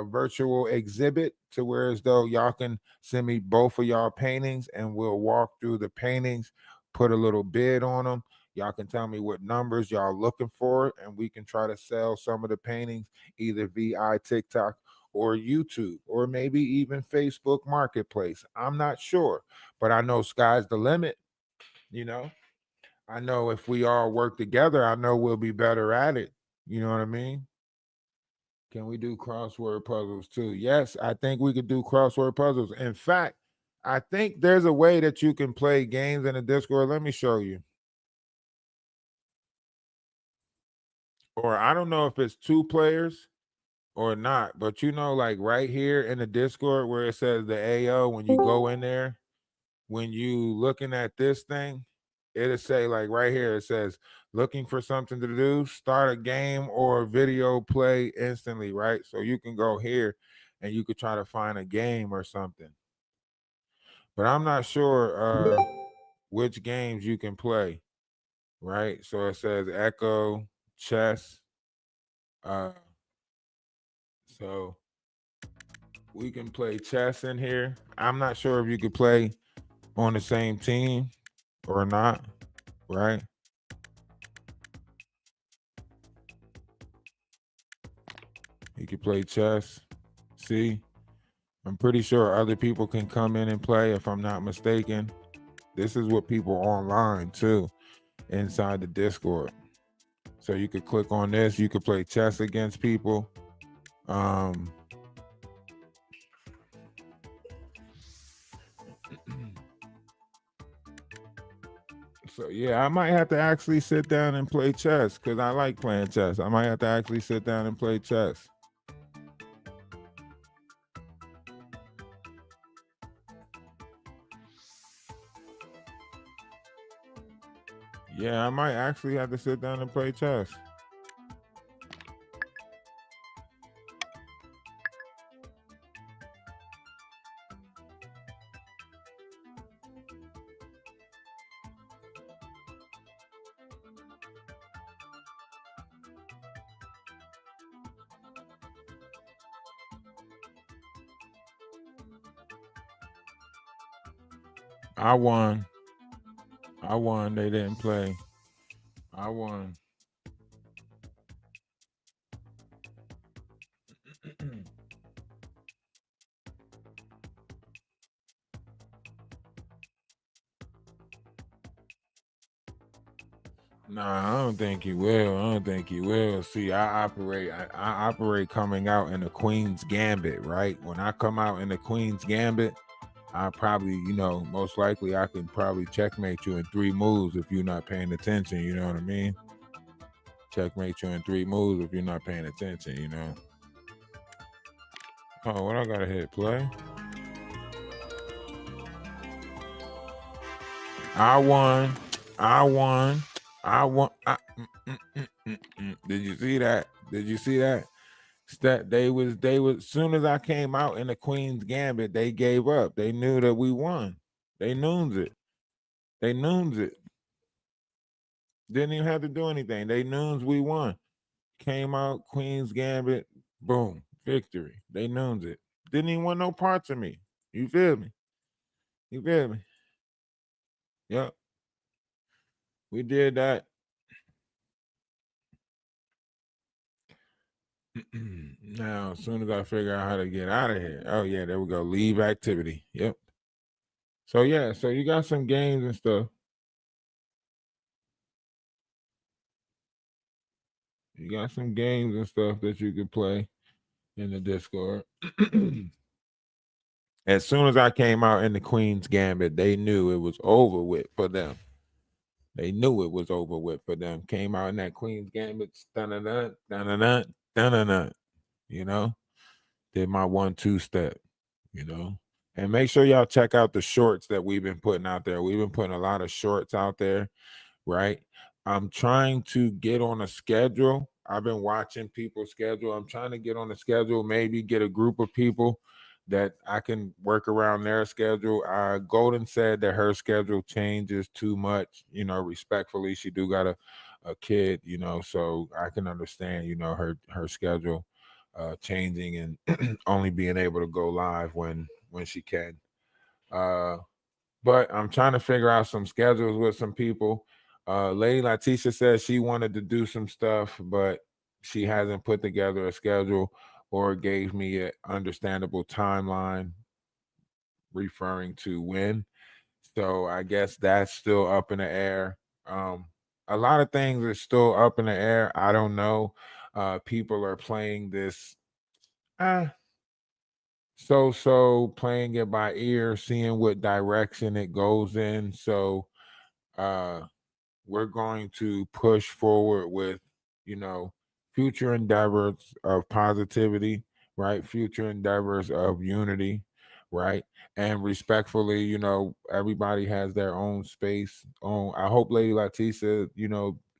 virtual exhibit to where as though y'all can send me both of y'all paintings and we'll walk through the paintings, put a little bid on them. Y'all can tell me what numbers y'all looking for, and we can try to sell some of the paintings either via TikTok or YouTube or maybe even Facebook Marketplace. I'm not sure, but I know sky's the limit. You know, I know if we all work together, I know we'll be better at it. You know what I mean? Can we do crossword puzzles too? Yes, I think we could do crossword puzzles. In fact, I think there's a way that you can play games in the Discord. Let me show you. Or I don't know if it's 2 players or not, but you know, like right here in the Discord where it says the AO, when you go in there, when you looking at this thing, it'll say like right here, it says looking for something to do, start a game or video play instantly, right? So you can go here and you could try to find a game or something. But I'm not sure which games you can play, right? So it says Echo, chess. So we can play chess in here. I'm not sure if you could play on the same team or not, right? You can play chess. See, I'm pretty sure other people can come in and play if I'm not mistaken. This is what people online too, inside the Discord. So you could click on this. You could play chess against people. So yeah, I might have to actually sit down and play chess because I like playing chess. I might have to actually sit down and play chess. Yeah, I might actually have to sit down and play chess. I won. They didn't play. I won. Nah, I don't think you will. See, I operate coming out in the Queen's Gambit, right? When I come out in the Queen's Gambit, I probably, most likely I can probably checkmate you in 3 moves if you're not paying attention, you know what I mean? Checkmate you in 3 moves if you're not paying attention, you know? Oh, what I gotta hit play? I won. Did you see that? They was soon as I came out in the Queen's Gambit, they gave up. They knew that we won. They noons it. Didn't even have to do anything. They noons we won. Came out, Queen's Gambit, boom, victory. They noons it. Didn't even want no parts of me. You feel me? Yep. We did that. Now, as soon as I figure out how to get out of here. Oh, yeah, there we go. Leave activity. Yep. So, yeah, so you got some games and stuff. You got some games and stuff that you can play in the Discord. As soon as I came out in the Queen's Gambit, they knew it was over with for them. Came out in that Queen's Gambit, did my 1-2 step, And make sure y'all check out the shorts that we've been putting out there. We've been putting a lot of shorts out there, right? I'm trying to get on a schedule. I've been watching people's schedule. I'm trying to get on a schedule, maybe get a group of people that I can work around their schedule. Golden said that her schedule changes too much, respectfully. She do got a kid, so I can understand, her schedule. changing and only being able to go live when she can. But I'm trying to figure out some schedules with some people. Lady Letitia says she wanted to do some stuff, but she hasn't put together a schedule or gave me an understandable timeline referring to when. So I guess that's still up in the air. A lot of things are still up in the air. I don't know. People are playing this so playing it by ear, seeing what direction it goes in. So we're going to push forward with, future endeavors of positivity, right? Future endeavors of unity, right? And respectfully, everybody has their own space. I hope Lady Leticia,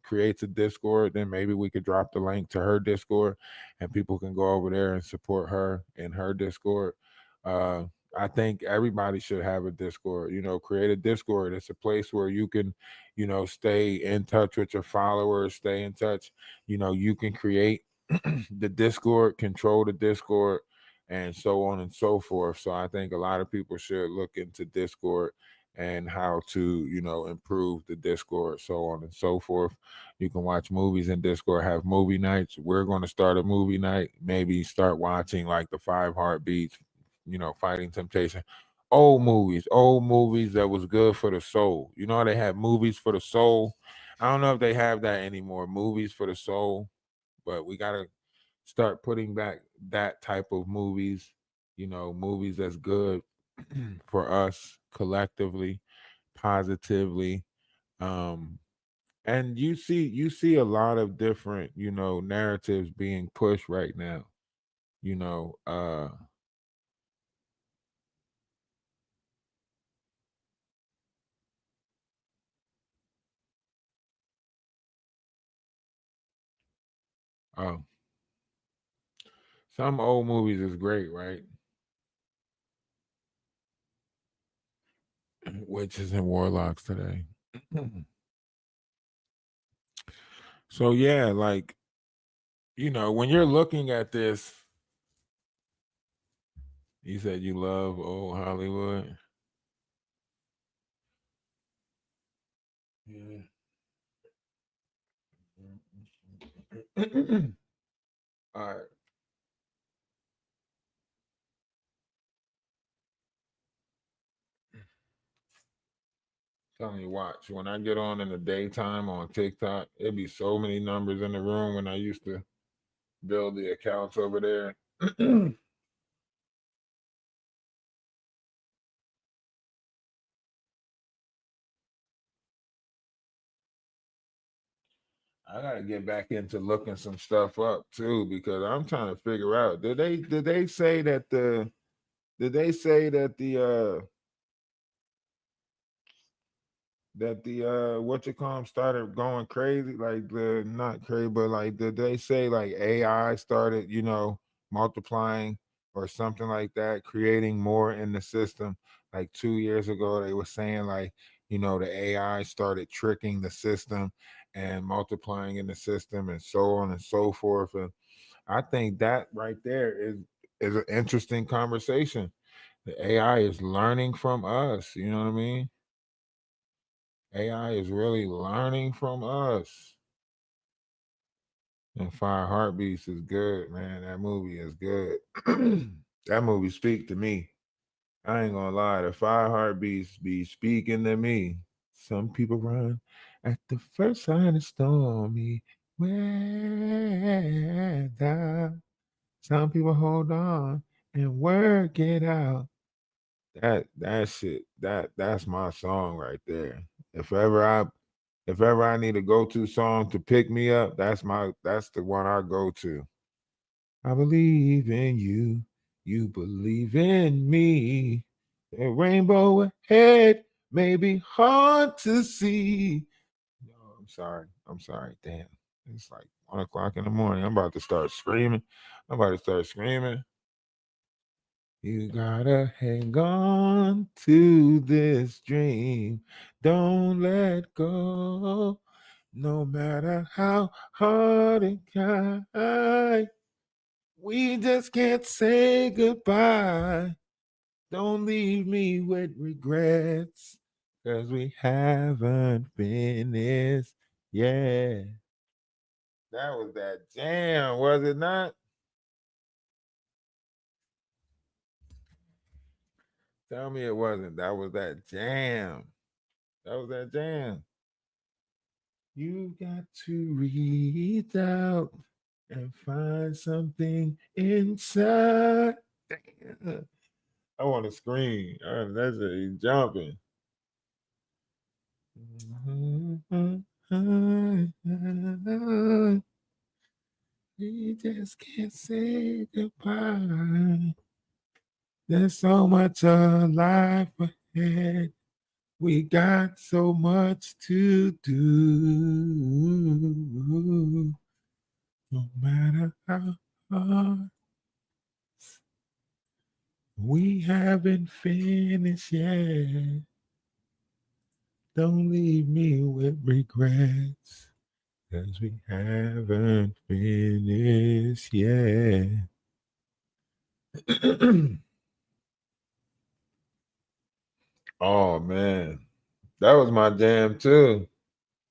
creates a Discord. Then maybe we could drop the link to her Discord and people can go over there and support her in her Discord. Uh, I think everybody should have a Discord. Create a Discord. It's a place where you can, stay in touch with your followers, stay in touch. You can create the Discord, control the Discord, and so on and so forth. So I think a lot of people should look into Discord and how to, improve the Discord, so on and so forth. You can watch movies in Discord, have movie nights. We're going to start a movie night, maybe start watching like the Five Heartbeats, Fighting Temptation. Old movies that was good for the soul. They had movies for the soul. I don't know if they have that anymore, movies for the soul, but we got to start putting back that type of movies, movies that's good for us collectively, positively. And you see a lot of different, narratives being pushed right now. You know, uh oh, some old movies is great, right? Witches and warlocks today. So yeah, like, when you're looking at this, you said you love old Hollywood. Yeah. All right. Telling you, watch. When I get on in the daytime on TikTok, it'd be so many numbers in the room when I used to build the accounts over there. I gotta get back into looking some stuff up too because I'm trying to figure out did they say that the what you call 'em started going crazy, like the not crazy, but like did they say like AI started, multiplying or something like that, creating more in the system? Like 2 years ago, they were saying like, the AI started tricking the system and multiplying in the system and so on and so forth. And I think that right there is an interesting conversation. The AI is learning from us, you know what I mean? AI is really learning from us. And Five Heartbeats is good, man. That movie is good. That movie speak to me. I ain't gonna lie. The Five Heartbeats be speaking to me. Some people run at the first sign of stormy weather. Some people hold on and work it out. That shit, that's my song right there. If ever I if ever I need a go-to song to pick me up, that's the one I go to. I believe in you, you believe in me. The rainbow ahead may be hard to see. No, I'm sorry. Damn. It's like 1 o'clock in the morning. I'm about to start screaming. I'm about to start screaming. You gotta hang on to this dream. Don't let go, no matter how hard it gets. We just can't say goodbye. Don't leave me with regrets, 'cause we haven't finished. Yeah. That was that jam, was it not? Tell me it wasn't. That was that jam. That was that jam. You got to reach out and find something inside. Damn. I want to scream. That's it. Jumping. We just can't say goodbye. There's so much life ahead. We got so much to do. No matter how hard, we haven't finished yet. Don't leave me with regrets, 'cause we haven't finished yet. Oh man, that was my jam too.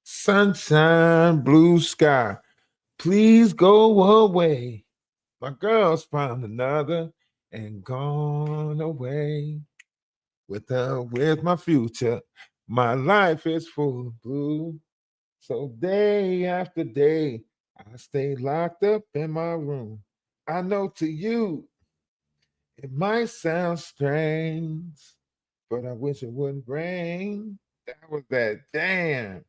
Sunshine, blue sky, please go away. My girl's found another and gone away. With my future, my life is full of blue. So day after day, I stay locked up in my room. I know to you, it might sound strange, but I wish it wouldn't rain. That was that damn.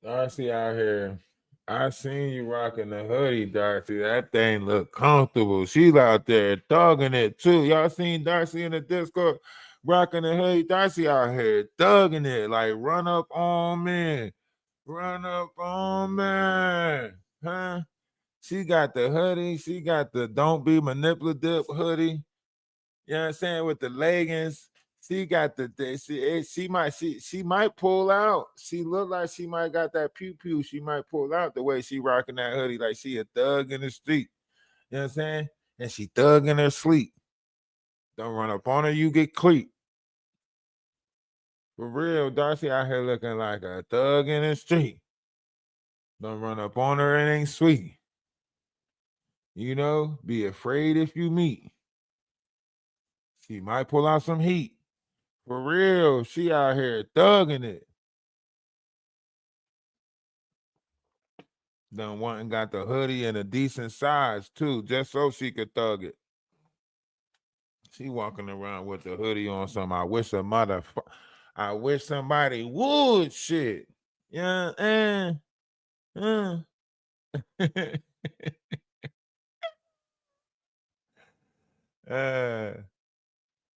Darcy out here. I seen you rocking the hoodie, Darcy. That thing look comfortable. She's out there thugging it too. Y'all seen Darcy in the Discord rocking the hoodie? Darcy out here thugging it. Like run up on me. Run up on me. Huh? She got the hoodie. She got the don't be manipulative hoodie. You know what I'm saying? With the leggings. She got she might pull out. She look like she might got that pew pew. She might pull out the way she rocking that hoodie like she a thug in the street. You know what I'm saying? And she thug in her sleep. Don't run up on her, you get cleat. For real, Darcy out here looking like a thug in the street. Don't run up on her, it ain't sweet. You know, be afraid if you meet. She might pull out some heat. For real, she out here thugging it. Done went and got the hoodie in a decent size too, just so she could thug it. She walking around with the hoodie on some. I wish somebody would shit. Yeah,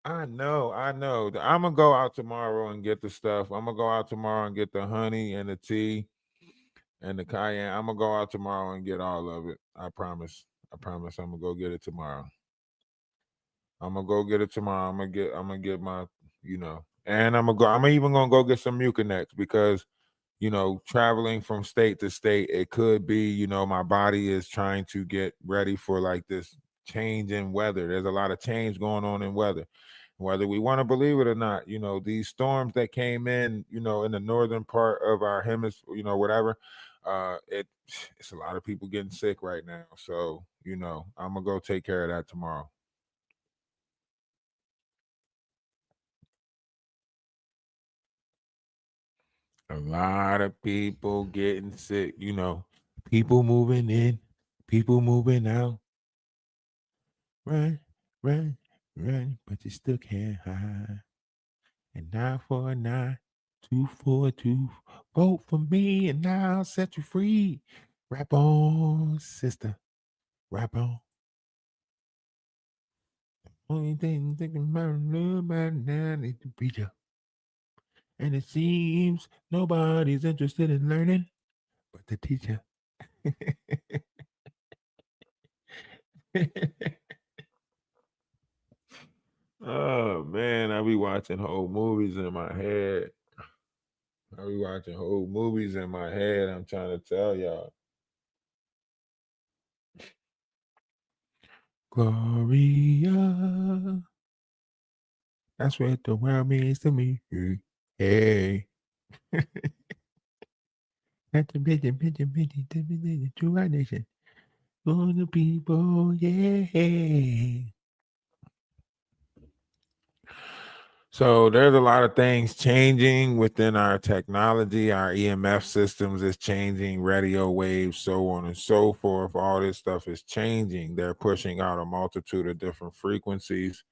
I know. I'm gonna go out tomorrow and get the stuff. I'm gonna go out tomorrow and get the honey and the tea and the cayenne. I'm gonna go out tomorrow and get all of it. I promise. I'm gonna go get it tomorrow. I'm gonna go get it tomorrow. I'm gonna get my, and I'm even gonna go get some Mucinex because, traveling from state to state, it could be, my body is trying to get ready for like this change in weather. There's a lot of change going on in weather. Whether we want to believe it or not, these storms that came in, in the northern part of our hemisphere, whatever, it's a lot of people getting sick right now. So, I'm gonna go take care of that tomorrow. A lot of people getting sick, people moving in, people moving out. Run, run, run, but you still can't hide. And 949 242, vote for me and I'll set you free. Rap on, sister, rap on. Only thing thinking about now is the preacher. And it seems nobody's interested in learning but the teacher. Oh man, I be watching whole movies in my head. I'm trying to tell y'all. Gloria. That's what the world means to me. Hey. That's a pigeon to our nation. For the people, yeah. So there's a lot of things changing within our technology. Our EMF systems is changing, radio waves, so on and so forth. All this stuff is changing. They're pushing out a multitude of different frequencies,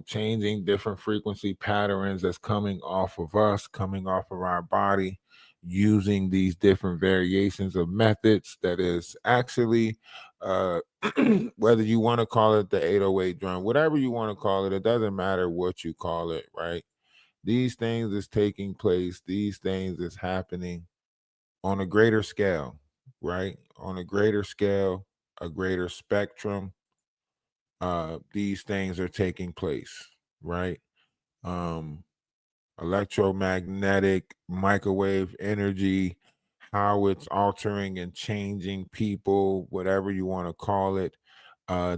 changing different frequency patterns that's coming off of us, coming off of our body, using these different variations of methods that is actually whether you want to call it the 808 drum, whatever you want to call it, it doesn't matter what you call it, right? These things is taking place, these things is happening on a greater scale, right? On a greater scale, a greater spectrum. These things are taking place, right? um Electromagnetic microwave energy, how it's altering and changing people, whatever you want to call it.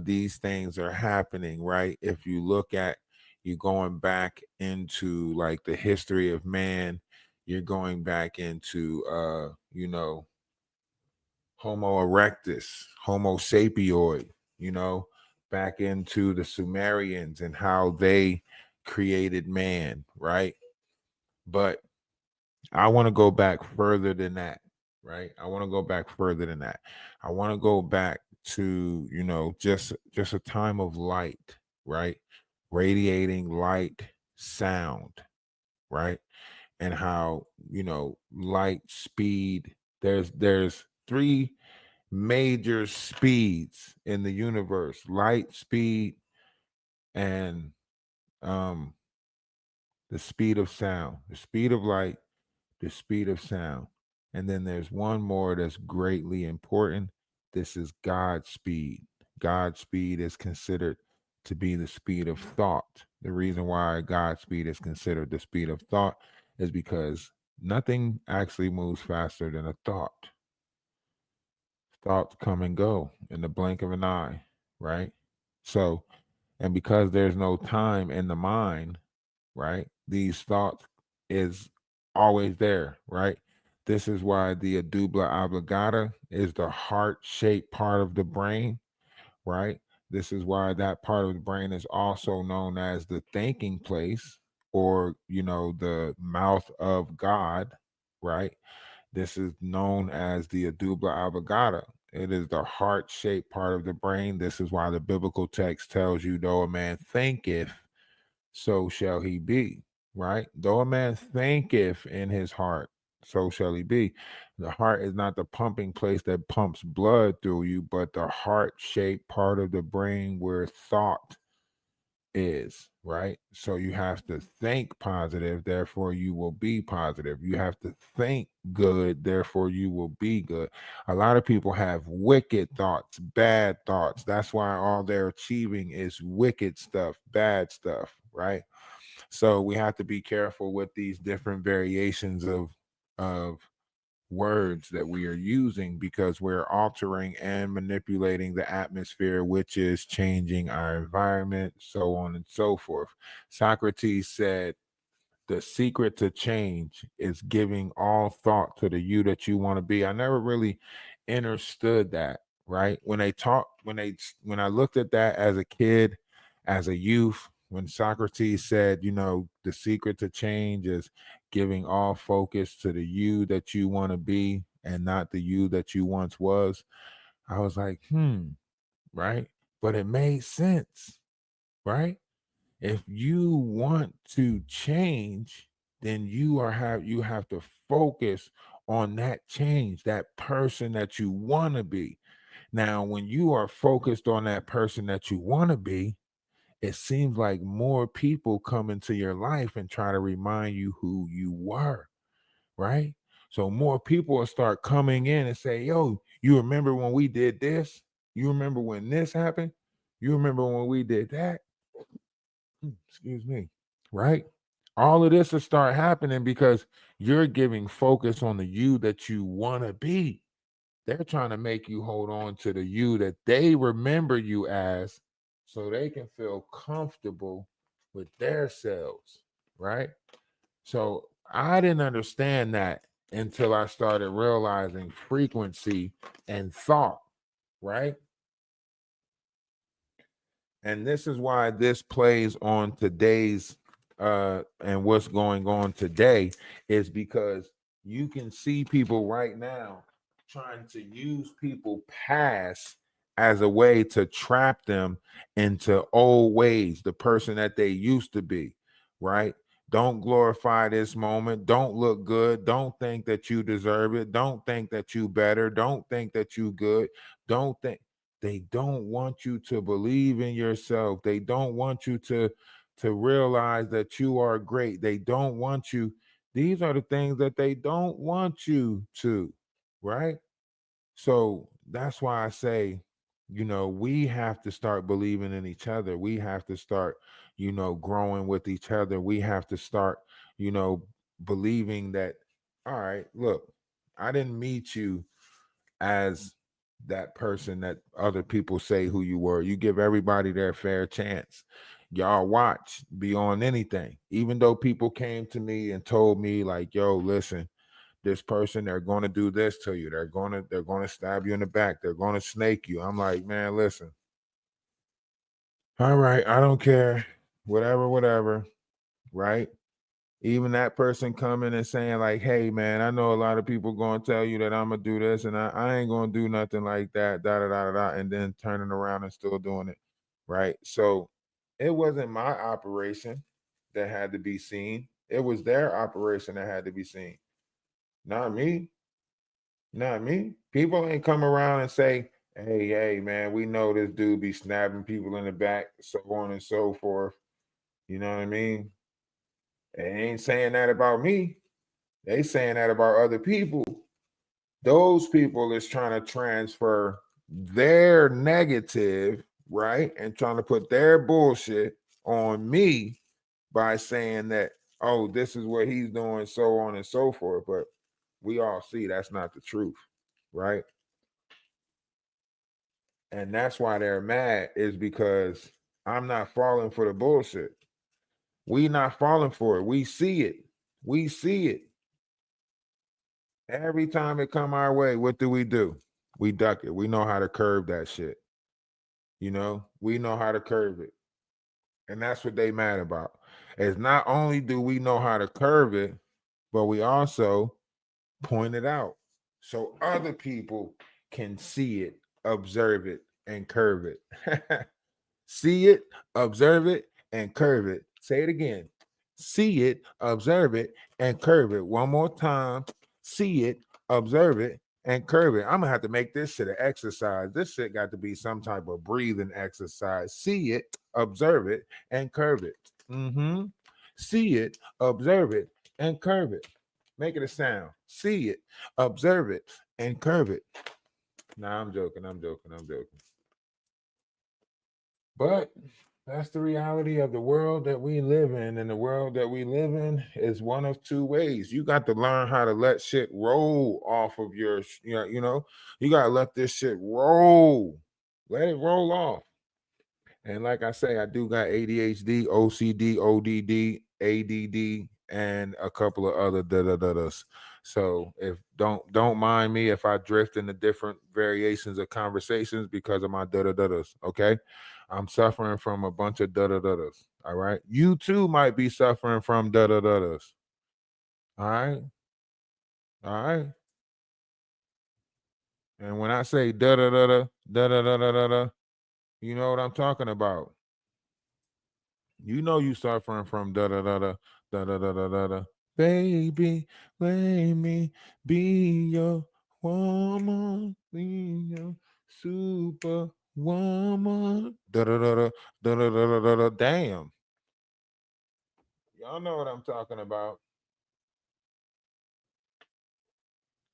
These things are happening, right? If you look at, you going back into like the history of man, you're going back into Homo erectus, Homo sapioid, back into the Sumerians and how they created man, right? But I want to go back further than that, right? I want to go back further than that. I want to go back to, just a time of light, right? Radiating light, sound, right? And how, light, speed, there's three major speeds in the universe: light, speed, and the speed of sound, the speed of light, the speed of sound. And then there's one more that's greatly important. This is God's speed. God's speed is considered to be the speed of thought. The reason why God's speed is considered the speed of thought is because nothing actually moves faster than a thought. Thoughts come and go in the blink of an eye, right? So, and because there's no time in the mind, right? These thoughts is always there, right? This is why the medulla oblongata is the heart-shaped part of the brain, right? This is why that part of the brain is also known as the thinking place, or the mouth of God, right? This is known as the medulla oblongata. It is the heart-shaped part of the brain. This is why the biblical text tells you, though a man thinketh, so shall he be, right? Though a man thinketh in his heart, so shall he be. The heart is not the pumping place that pumps blood through you, but the heart-shaped part of the brain where thought is, right? So you have to think positive, therefore you will be positive. You have to think good, therefore you will be good. A lot of people have wicked thoughts, bad thoughts. That's why all they're achieving is wicked stuff, bad stuff, right? So we have to be careful with these different variations of words that we are using, because we're altering and manipulating the atmosphere, which is changing our environment, so on and so forth. Socrates said, the secret to change is giving all thought to the you that you want to be. I never really understood that, right? When I looked at that as a kid, as a youth, when Socrates said, the secret to change is giving all focus to the you that you want to be and not the you that you once was, I was like, right? But it made sense, right? If you want to change, then you have to focus on that change, that person that you want to be. Now, when you are focused on that person that you want to be, it seems like more people come into your life and try to remind you who you were, right? So more people will start coming in and say, yo, you remember when we did this? You remember when this happened? You remember when we did that? Excuse me, right? All of this will start happening because you're giving focus on the you that you want to be. They're trying to make you hold on to the you that they remember you as so they can feel comfortable with their selves, right? So I didn't understand that until I started realizing frequency and thought, right? And this is why this plays on today's and what's going on today is because you can see people right now trying to use people past as a way to trap them into old ways, the person that they used to be, right? Don't glorify this moment. Don't look good. Don't think that you deserve it. Don't think that you better. Don't think that you good. Don't think. They don't want you to believe in yourself. They don't want you to realize that you are great. They don't want you. These are the things that they don't want you to, right? So that's why I say, we have to start believing in each other. We have to start, growing with each other. We have to start, believing that, all right, look, I didn't meet you as that person that other people say who you were. You give everybody their fair chance. Y'all watch beyond anything. Even though people came to me and told me like, yo, listen, this person, they're going to do this to you. They're going to stab you in the back. They're going to snake you. I'm like, man, listen. All right, I don't care. Whatever, right? Even that person coming and saying like, hey man, I know a lot of people going to tell you that I'm gonna do this and I ain't gonna do nothing like that, and then turning around and still doing it, right? So it wasn't my operation that had to be seen. It was their operation that had to be seen. Not me. People ain't come around and say, hey man, we know this dude be snapping people in the back, so on and so forth. You know what I mean? They ain't saying that about me. They saying that about other people. Those people is trying to transfer their negative, right? And trying to put their bullshit on me by saying that, oh, this is what he's doing, so on and so forth. But we all see that's not the truth, right? And that's why they're mad, is because I'm not falling for the bullshit. We not falling for it. We see it. We see it. Every time it come our way, what do? We duck it. We know how to curve that shit. We know how to curve it. And that's what they mad about. Is not only do we know how to curve it, but we also point it out so other people can see it, observe it, and curve it. See it, observe it, and curve it. Say it again. See it, observe it, and curve it. One more time. See it, observe it, and curve it. I'm gonna have to make this shit an exercise. This shit got to be some type of breathing exercise. See it, observe it, and curve it. See it, observe it, and curve it. Make it a sound. See it, observe it, and curve it. Nah, I'm joking. But that's the reality of the world that we live in. And the world that we live in is one of two ways. You got to learn how to let shit roll off of your, you got to let this shit roll. Let it roll off. And like I say, I do got ADHD, OCD, ODD, ADD, and a couple of other da-da-da-das. So if don't mind me if I drift into different variations of conversations because of my da-da-da-das, okay? I'm suffering from a bunch of da-da-da-das, all right? You too might be suffering from da-da-da-das, all right? All right? And when I say da-da-da-da, da-da-da-da-da, you know what I'm talking about. You know you suffering from da-da-da-da, da-da-da-da-da. Baby, let me be your woman, be your superwoman. Woman. Da-da-da-da. Damn. Y'all know what I'm talking about.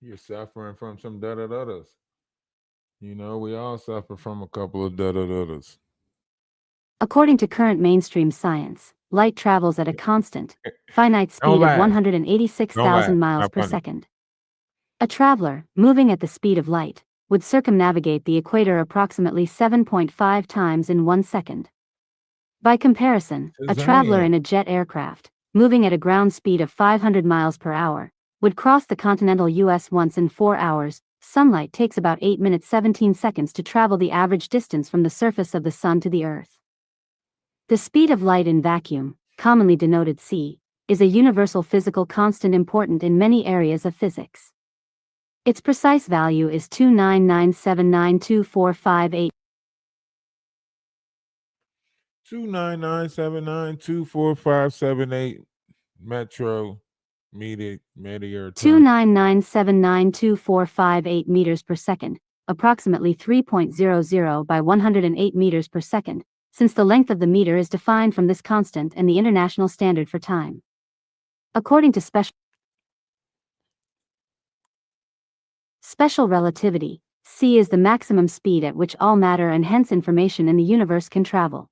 You're suffering from some da-da-da-das. You know, we all suffer from a couple of da-da-da-das. According to current mainstream science, light travels at a constant, finite speed of 186,000 miles per second. A traveler, moving at the speed of light, would circumnavigate the equator approximately 7.5 times in 1 second. By comparison, a traveler in a jet aircraft, moving at a ground speed of 500 miles per hour, would cross the continental U.S. once in 4 hours. Sunlight takes about 8 minutes 17 seconds to travel the average distance from the surface of the sun to the Earth. The speed of light in vacuum, commonly denoted c, is a universal physical constant important in many areas of physics. Its precise value is 299792458. 299792458 metro meteor 299792458 meters per second, approximately 3.00 by 108 meters per second, since the length of the meter is defined from this constant and the international standard for time. According to special relativity, c is the maximum speed at which all matter and hence information in the universe can travel.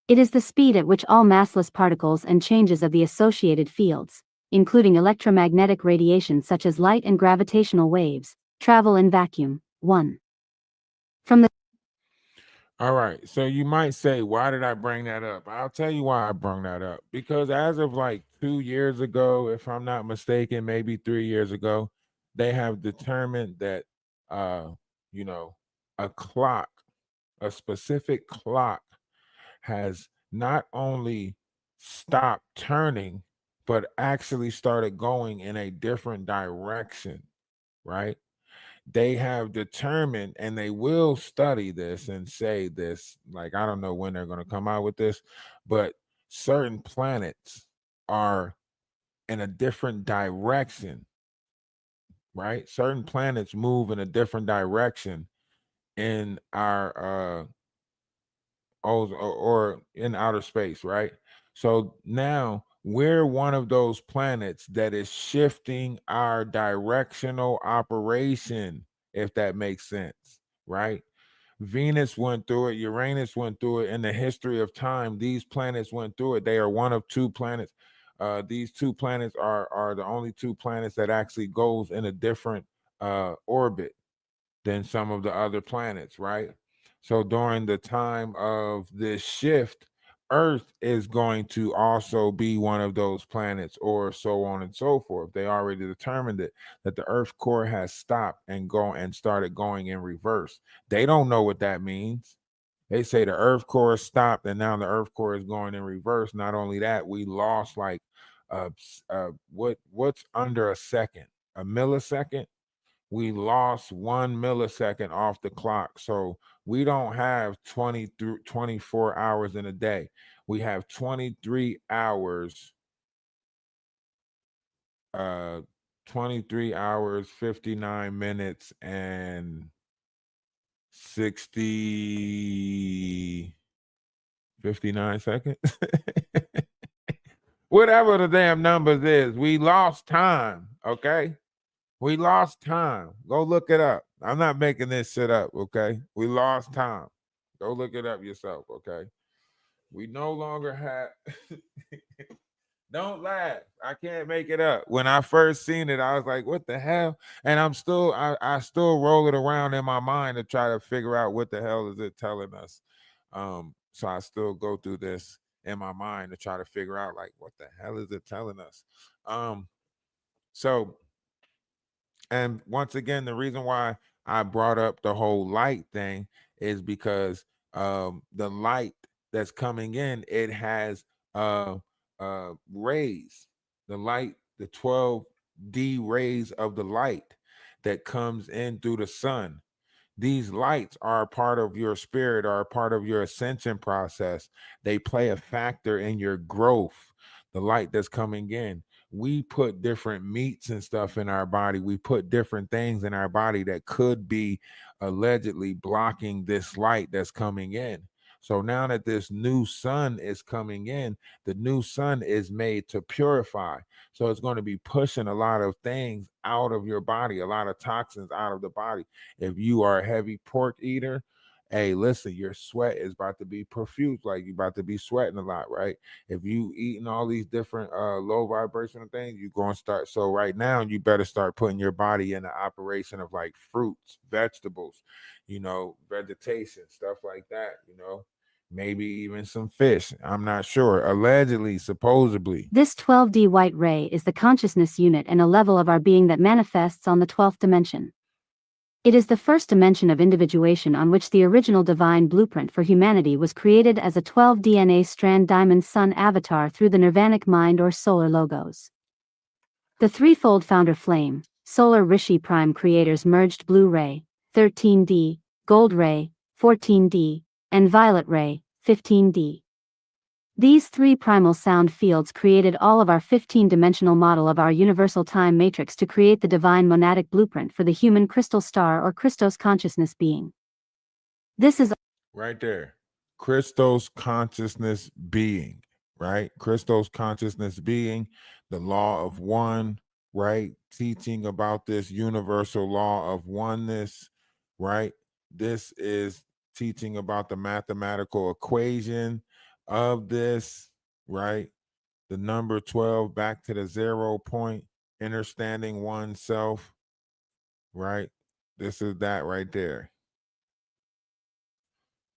It is the speed at which all massless particles and changes of the associated fields, including electromagnetic radiation such as light and gravitational waves, travel in vacuum. 1. From the All right, so you might say, why did I bring that up? I'll tell you why I brought that up. Because as of like 2 years ago, if I'm not mistaken, maybe 3 years ago, they have determined that you know, a clock, a specific clock has not only stopped turning, but actually started going in a different direction, right? They have determined, and they will study this and say this, like, I don't know when they're going to come out with this, but certain planets are in a different direction, right? Certain planets move in a different direction in our or in outer space, right? So now we're one of those planets that is shifting our directional operation, if that makes sense, right? Venus went through it, Uranus went through it. In the history of time, these planets went through it. They are one of 2 planets. These 2 planets are the only 2 planets that actually goes in a different orbit than some of the other planets, right? So during the time of this shift, Earth is going to also be one of those planets, or so on and so forth. They already determined it, that the Earth core has stopped and started going in reverse. They don't know what that means. They say the Earth core stopped and now the Earth core is going in reverse. Not only that, we lost like what's under a second, a millisecond. We lost 1 millisecond off the clock. So we don't have 20 through 24 hours in a day. We have 23 hours, 23 hours, 59 minutes, and 59 seconds. Whatever the damn numbers is, we lost time, okay? We lost time. Go look it up. I'm not making this shit up, okay? We lost time. Go look it up yourself, okay? We no longer have Don't laugh. I can't make it up. When I first seen it, I was like, what the hell? And I still roll it around in my mind to try to figure out what the hell is it telling us. So I still go through this in my mind to try to figure out, like, what the hell is it telling us? So and once again, the reason why I brought up the whole light thing is because the light that's coming in, it has rays. The light, the 12D rays of the light that comes in through the sun. These lights are a part of your spirit, are a part of your ascension process. They play a factor in your growth. The light that's coming in. we put different meats and stuff in our body. We put different things in our body that could be allegedly blocking this light that's coming in. So now that this new sun is coming in, the new sun is made to purify. So it's going to be pushing a lot of things out of your body, a lot of toxins out of the body. If you are a heavy pork eater, hey, listen, your sweat is about to be profuse, like you're about to be sweating a lot, right? If you eating all these different low vibrational things, you're going to start. So right now, you better start putting your body in the operation of like fruits, vegetables, vegetation, stuff like that, maybe even some fish. I'm not sure. Allegedly, supposedly. This 12D white ray is the consciousness unit and a level of our being that manifests on the 12th dimension. It is the first dimension of individuation on which the original divine blueprint for humanity was created as a 12 DNA strand diamond sun avatar through the nirvanic mind or solar logos. The threefold founder flame, solar Rishi prime creators merged blue ray, 13D, gold ray, 14D, and violet ray, 15D. These three primal sound fields created all of our 15-dimensional model of our universal time matrix to create the divine monadic blueprint for the human crystal star or Christos consciousness being. This is right there. Christos consciousness being, right? Christos consciousness being, the law of one, right? Teaching about this universal law of oneness, right? This is teaching about the mathematical equation of this, right? The number 12 back to the 0 point, understanding oneself, right? This is that right there.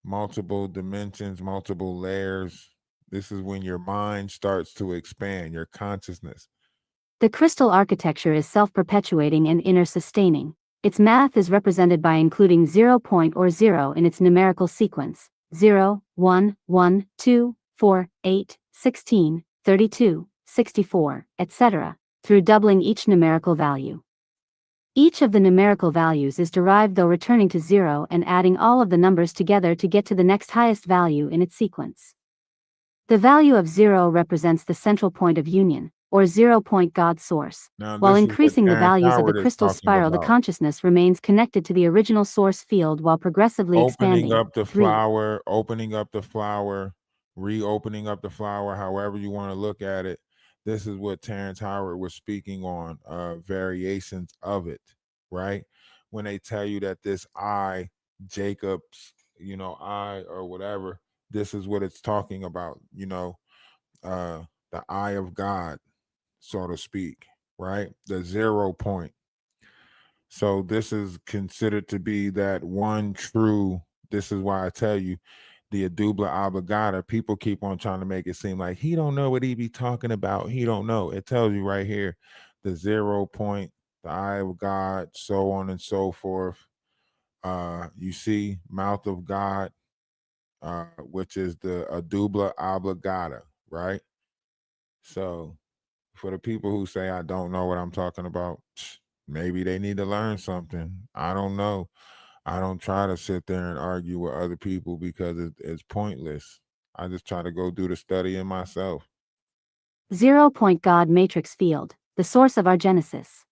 Multiple dimensions, multiple layers. This is when your mind starts to expand, your consciousness. The crystal architecture is self-perpetuating and inner-sustaining. Its math is represented by including 0 point or 0 in its numerical sequence, 0, 1, 1, 2, 4, 8, 16, 32, 64, etc., through doubling each numerical value. Each of the numerical values is derived though returning to 0 and adding all of the numbers together to get to the next highest value in its sequence. The value of 0 represents the central point of union, or 0 point God source. While increasing the values of the crystal spiral, the consciousness remains connected to the original source field while progressively expanding. Opening up the flower, reopening up the flower, however you want to look at it. This is what Terrence Howard was speaking on, variations of it, right? When they tell you that this I, Jacob's, I or whatever, this is what it's talking about, the eye of God, so to speak, right? The 0 point. So this is considered to be that one true, this is why I tell you, the adubla obligata, people keep on trying to make it seem like he don't know what he be talking about. He don't know. It tells you right here, the 0 point, the eye of God, so on and so forth. You see mouth of God, which is the adubla obligata, right? So for the people who say I don't know what I'm talking about, maybe they need to learn something. I don't know. I don't try to sit there and argue with other people because it's pointless. I just try to go do the studying myself. 0 point God matrix field, the source of our genesis.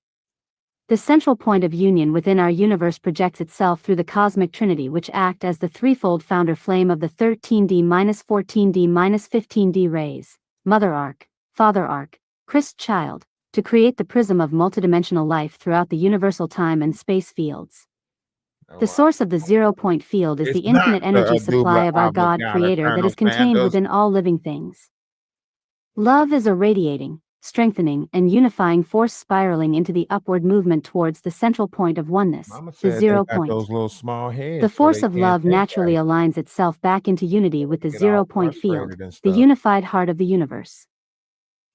The central point of union within our universe projects itself through the cosmic trinity, which act as the threefold founder flame of the 13D-14D-15D rays, Mother Arc, Father Arc, Christ Child, to create the prism of multidimensional life throughout the universal time and space fields. The source of the 0 point field is the infinite energy supply of our God Creator that is contained within all living things. Love is a radiating, strengthening, and unifying force spiraling into the upward movement towards the central point of oneness, the 0 point. Those little small heads, the force of love naturally aligns itself back into unity with the 0 point field, the unified heart of the universe.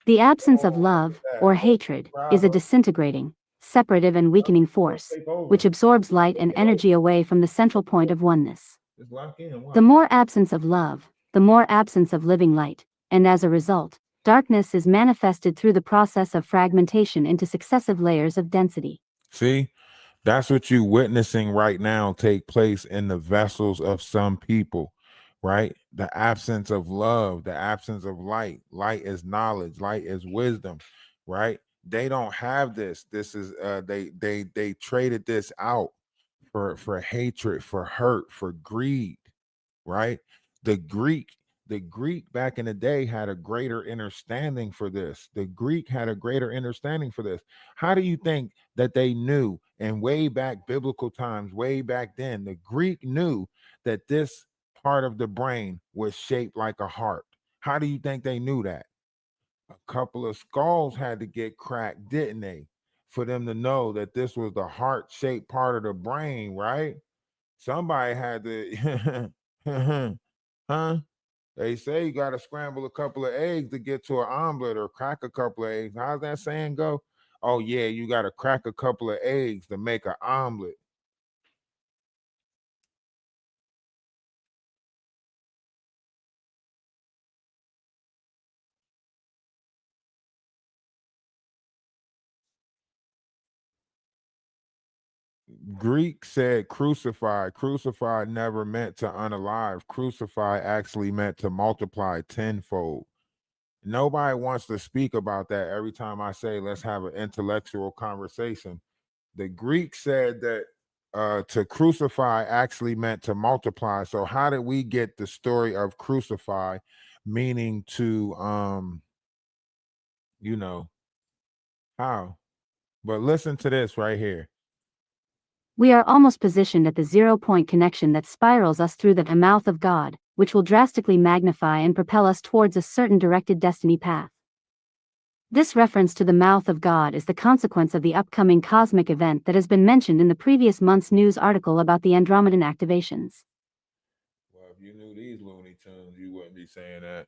The absence of love, or hatred, is a disintegrating, separative and weakening force, which absorbs light and energy away from the central point of oneness. The more absence of love, the more absence of living light, and as a result, darkness is manifested through the process of fragmentation into successive layers of density. See, that's what you're witnessing right now take place in the vessels of some people, right? The absence of love, the absence of light. Light is knowledge, light is wisdom, right? They don't have this. This is they traded this out for hatred, for hurt, for greed, right? The Greek, the Greek back in the day had a greater understanding for this. The Greek had a greater understanding for this. How do you think that they knew in way back biblical times, way back then, the Greek knew that this part of the brain was shaped like a heart? How do you think they knew that? A couple of skulls had to get cracked, didn't they? For them to know that this was the heart-shaped part of the brain, right? Somebody had to, huh? They say you got to scramble a couple of eggs to get to an omelet or crack a couple of eggs. How's that saying go? Oh, yeah, you got to crack a couple of eggs to make an omelet. Greek said crucify. Crucify never meant to unalive. Crucify actually meant to multiply tenfold. Nobody wants to speak about that every time I say, let's have an intellectual conversation. The Greek said that to crucify actually meant to multiply. So how did we get the story of crucify, meaning to, you know, how? But listen to this right here. We are almost positioned at the 0-point connection that spirals us through the mouth of God, which will drastically magnify and propel us towards a certain directed destiny path. This reference to the mouth of God is the consequence of the upcoming cosmic event that has been mentioned in the previous month's news article about the Andromedan activations. Well, if you knew these Looney Tunes, you wouldn't be saying that.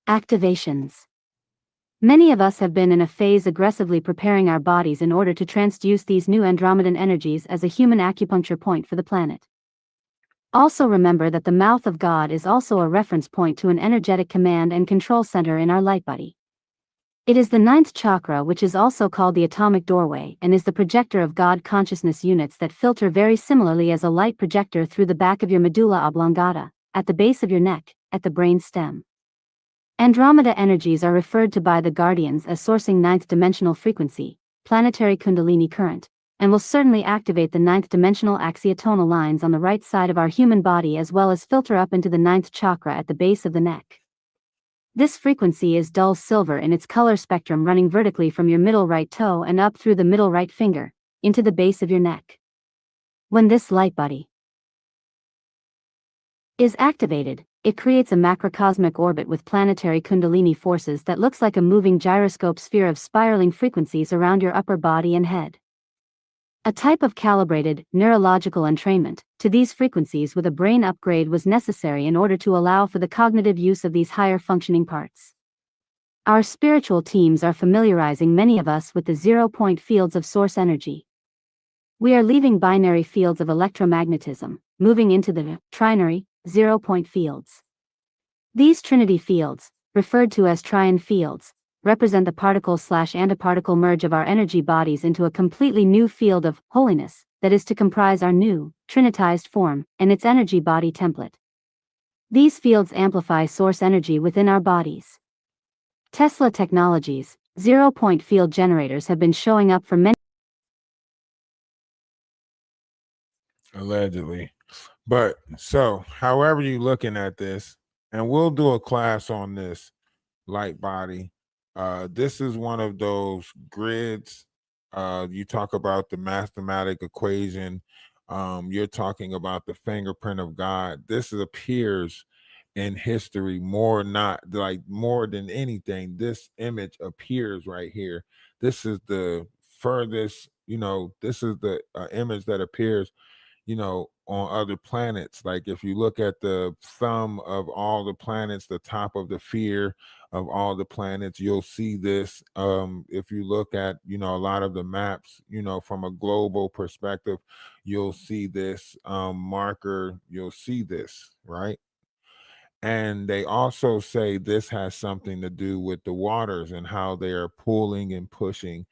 Activations. Many of us have been in a phase aggressively preparing our bodies in order to transduce these new Andromedan energies as a human acupuncture point for the planet. Also remember that the mouth of God is also a reference point to an energetic command and control center in our light body. It is the 9th chakra, which is also called the atomic doorway, and is the projector of God consciousness units that filter very similarly as a light projector through the back of your medulla oblongata, at the base of your neck, at the brain stem. Andromeda energies are referred to by the Guardians as sourcing 9th dimensional frequency, planetary Kundalini current, and will certainly activate the 9th dimensional axiotonal lines on the right side of our human body as well as filter up into the 9th chakra at the base of the neck. This frequency is dull silver in its color spectrum, running vertically from your middle right toe and up through the middle right finger, into the base of your neck. When this light body is activated, it creates a macrocosmic orbit with planetary Kundalini forces that looks like a moving gyroscope sphere of spiraling frequencies around your upper body and head. A type of calibrated, neurological entrainment to these frequencies with a brain upgrade was necessary in order to allow for the cognitive use of these higher functioning parts. Our spiritual teams are familiarizing many of us with the 0-point fields of source energy. We are leaving binary fields of electromagnetism, moving into the trinary, 0-point fields. These trinity fields, referred to as triune fields, represent the particle/antiparticle merge of our energy bodies into a completely new field of holiness that is to comprise our new, trinitized form and its energy body template. These fields amplify source energy within our bodies. Tesla Technologies, 0-point field generators have been showing up for many Allegedly. But so, however you looking at this, and we'll do a class on this light body. This is one of those grids. You talk about the mathematic equation. You're talking about the fingerprint of God. This appears in history more than anything. This image appears right here. This is the furthest, this is the image that appears on other planets. Like if you look at the thumb of all the planets, the top of the sphere of all the planets, you'll see this. If you look at, a lot of the maps, from a global perspective, you'll see this marker, you'll see this, right? And they also say this has something to do with the waters and how they are pulling and pushing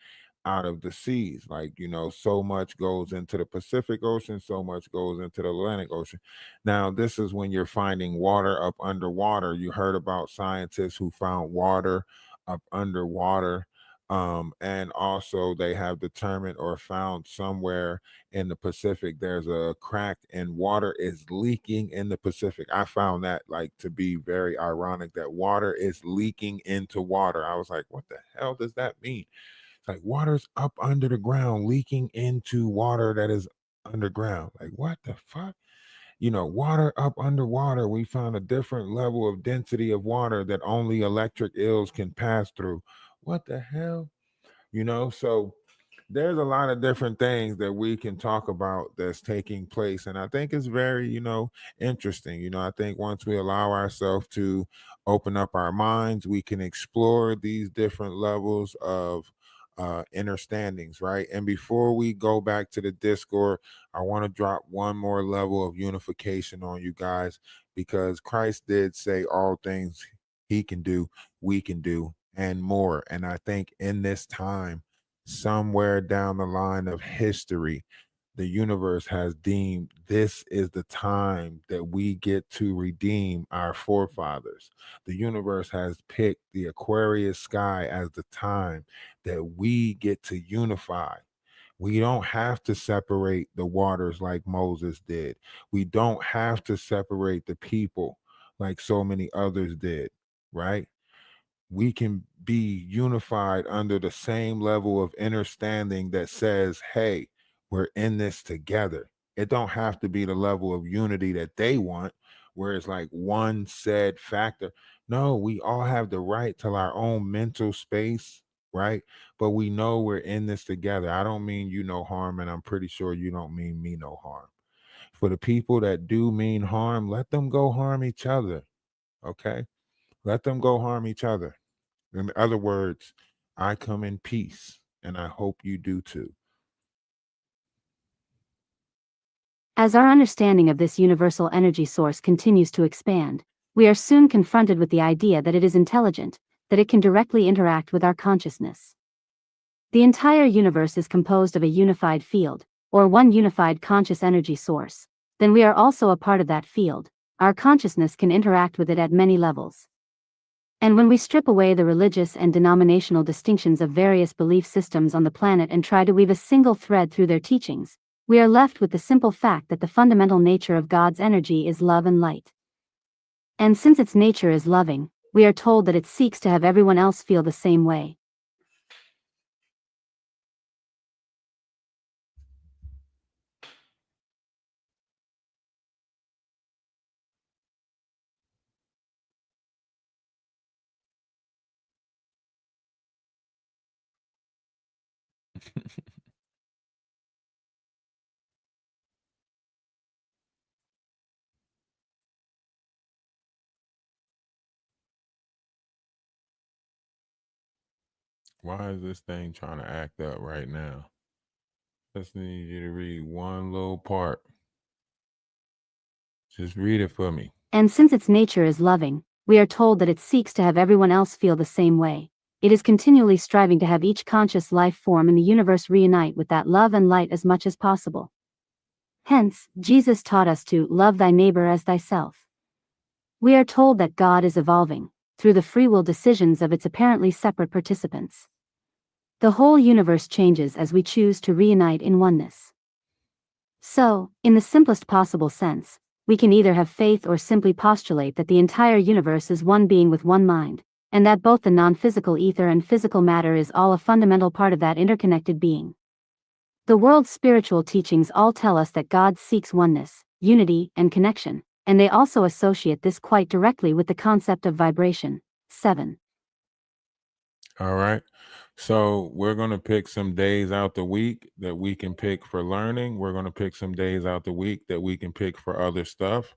out of the seas. Like, so much goes into the Pacific Ocean, so much goes into the Atlantic Ocean. Now, this is when you're finding water up underwater. You heard about scientists who found water up underwater. And also they have determined or found somewhere in the Pacific there's a crack and water is leaking in the Pacific. I found that like to be very ironic that water is leaking into water. I was like, what the hell does that mean? It's like water's up under the ground leaking into water that is underground. Like, what the fuck? Water up underwater. We found a different level of density of water that only electric eels can pass through. What the hell? So there's a lot of different things that we can talk about that's taking place. And I think it's very, interesting. I think once we allow ourselves to open up our minds, we can explore these different levels of understandings, right? And before we go back to the Discord, I want to drop one more level of unification on you guys, because Christ did say all things he can do, we can do, and more. And I think in this time, somewhere down the line of history, the universe has deemed this is the time that we get to redeem our forefathers. The universe has picked the Aquarius sky as the time that we get to unify. We don't have to separate the waters like Moses did. We don't have to separate the people like so many others did, right? We can be unified under the same level of understanding that says, hey, we're in this together. It don't have to be the level of unity that they want, where it's like one said factor. No, we all have the right to our own mental space, right? But we know we're in this together. I don't mean you no harm, and I'm pretty sure you don't mean me no harm. For the people that do mean harm, let them go harm each other, okay? Let them go harm each other. In other words, I come in peace, and I hope you do too. As our understanding of this universal energy source continues to expand, we are soon confronted with the idea that it is intelligent, that it can directly interact with our consciousness. The entire universe is composed of a unified field, or one unified conscious energy source. Then we are also a part of that field. Our consciousness can interact with it at many levels. And when we strip away the religious and denominational distinctions of various belief systems on the planet and try to weave a single thread through their teachings, we are left with the simple fact that the fundamental nature of God's energy is love and light. And since its nature is loving, we are told that it seeks to have everyone else feel the same way. Why is this thing trying to act up right now? Just need you to read one little part. Just read it for me. And since its nature is loving, we are told that it seeks to have everyone else feel the same way. It is continually striving to have each conscious life form in the universe reunite with that love and light as much as possible. Hence, Jesus taught us to love thy neighbor as thyself. We are told that God is evolving, through the free will decisions of its apparently separate participants. The whole universe changes as we choose to reunite in oneness. So, in the simplest possible sense, we can either have faith or simply postulate that the entire universe is one being with one mind, and that both the non-physical ether and physical matter is all a fundamental part of that interconnected being. The world's spiritual teachings all tell us that God seeks oneness, unity, and connection, and they also associate this quite directly with the concept of vibration. 7. All right. So we're going to pick some days out the week that we can pick for learning. We're going to pick some days out the week that we can pick for other stuff.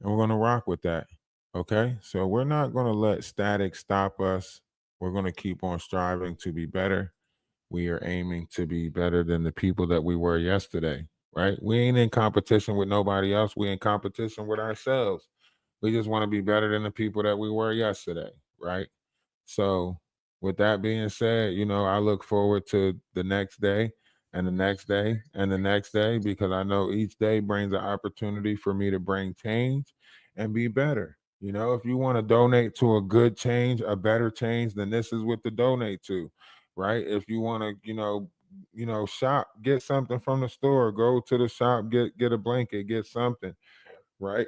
And we're going to rock with that. Okay. So we're not going to let static stop us. We're going to keep on striving to be better. We are aiming to be better than the people that we were yesterday, right? We ain't in competition with nobody else. We're in competition with ourselves. We just want to be better than the people that we were yesterday, right? So with that being said, I look forward to the next day and the next day and the next day, because I know each day brings an opportunity for me to bring change and be better. If you want to donate to a good change, a better change, then this is what to donate to, right? If you want to, shop, get something from the store, go to the shop, get a blanket, get something, right?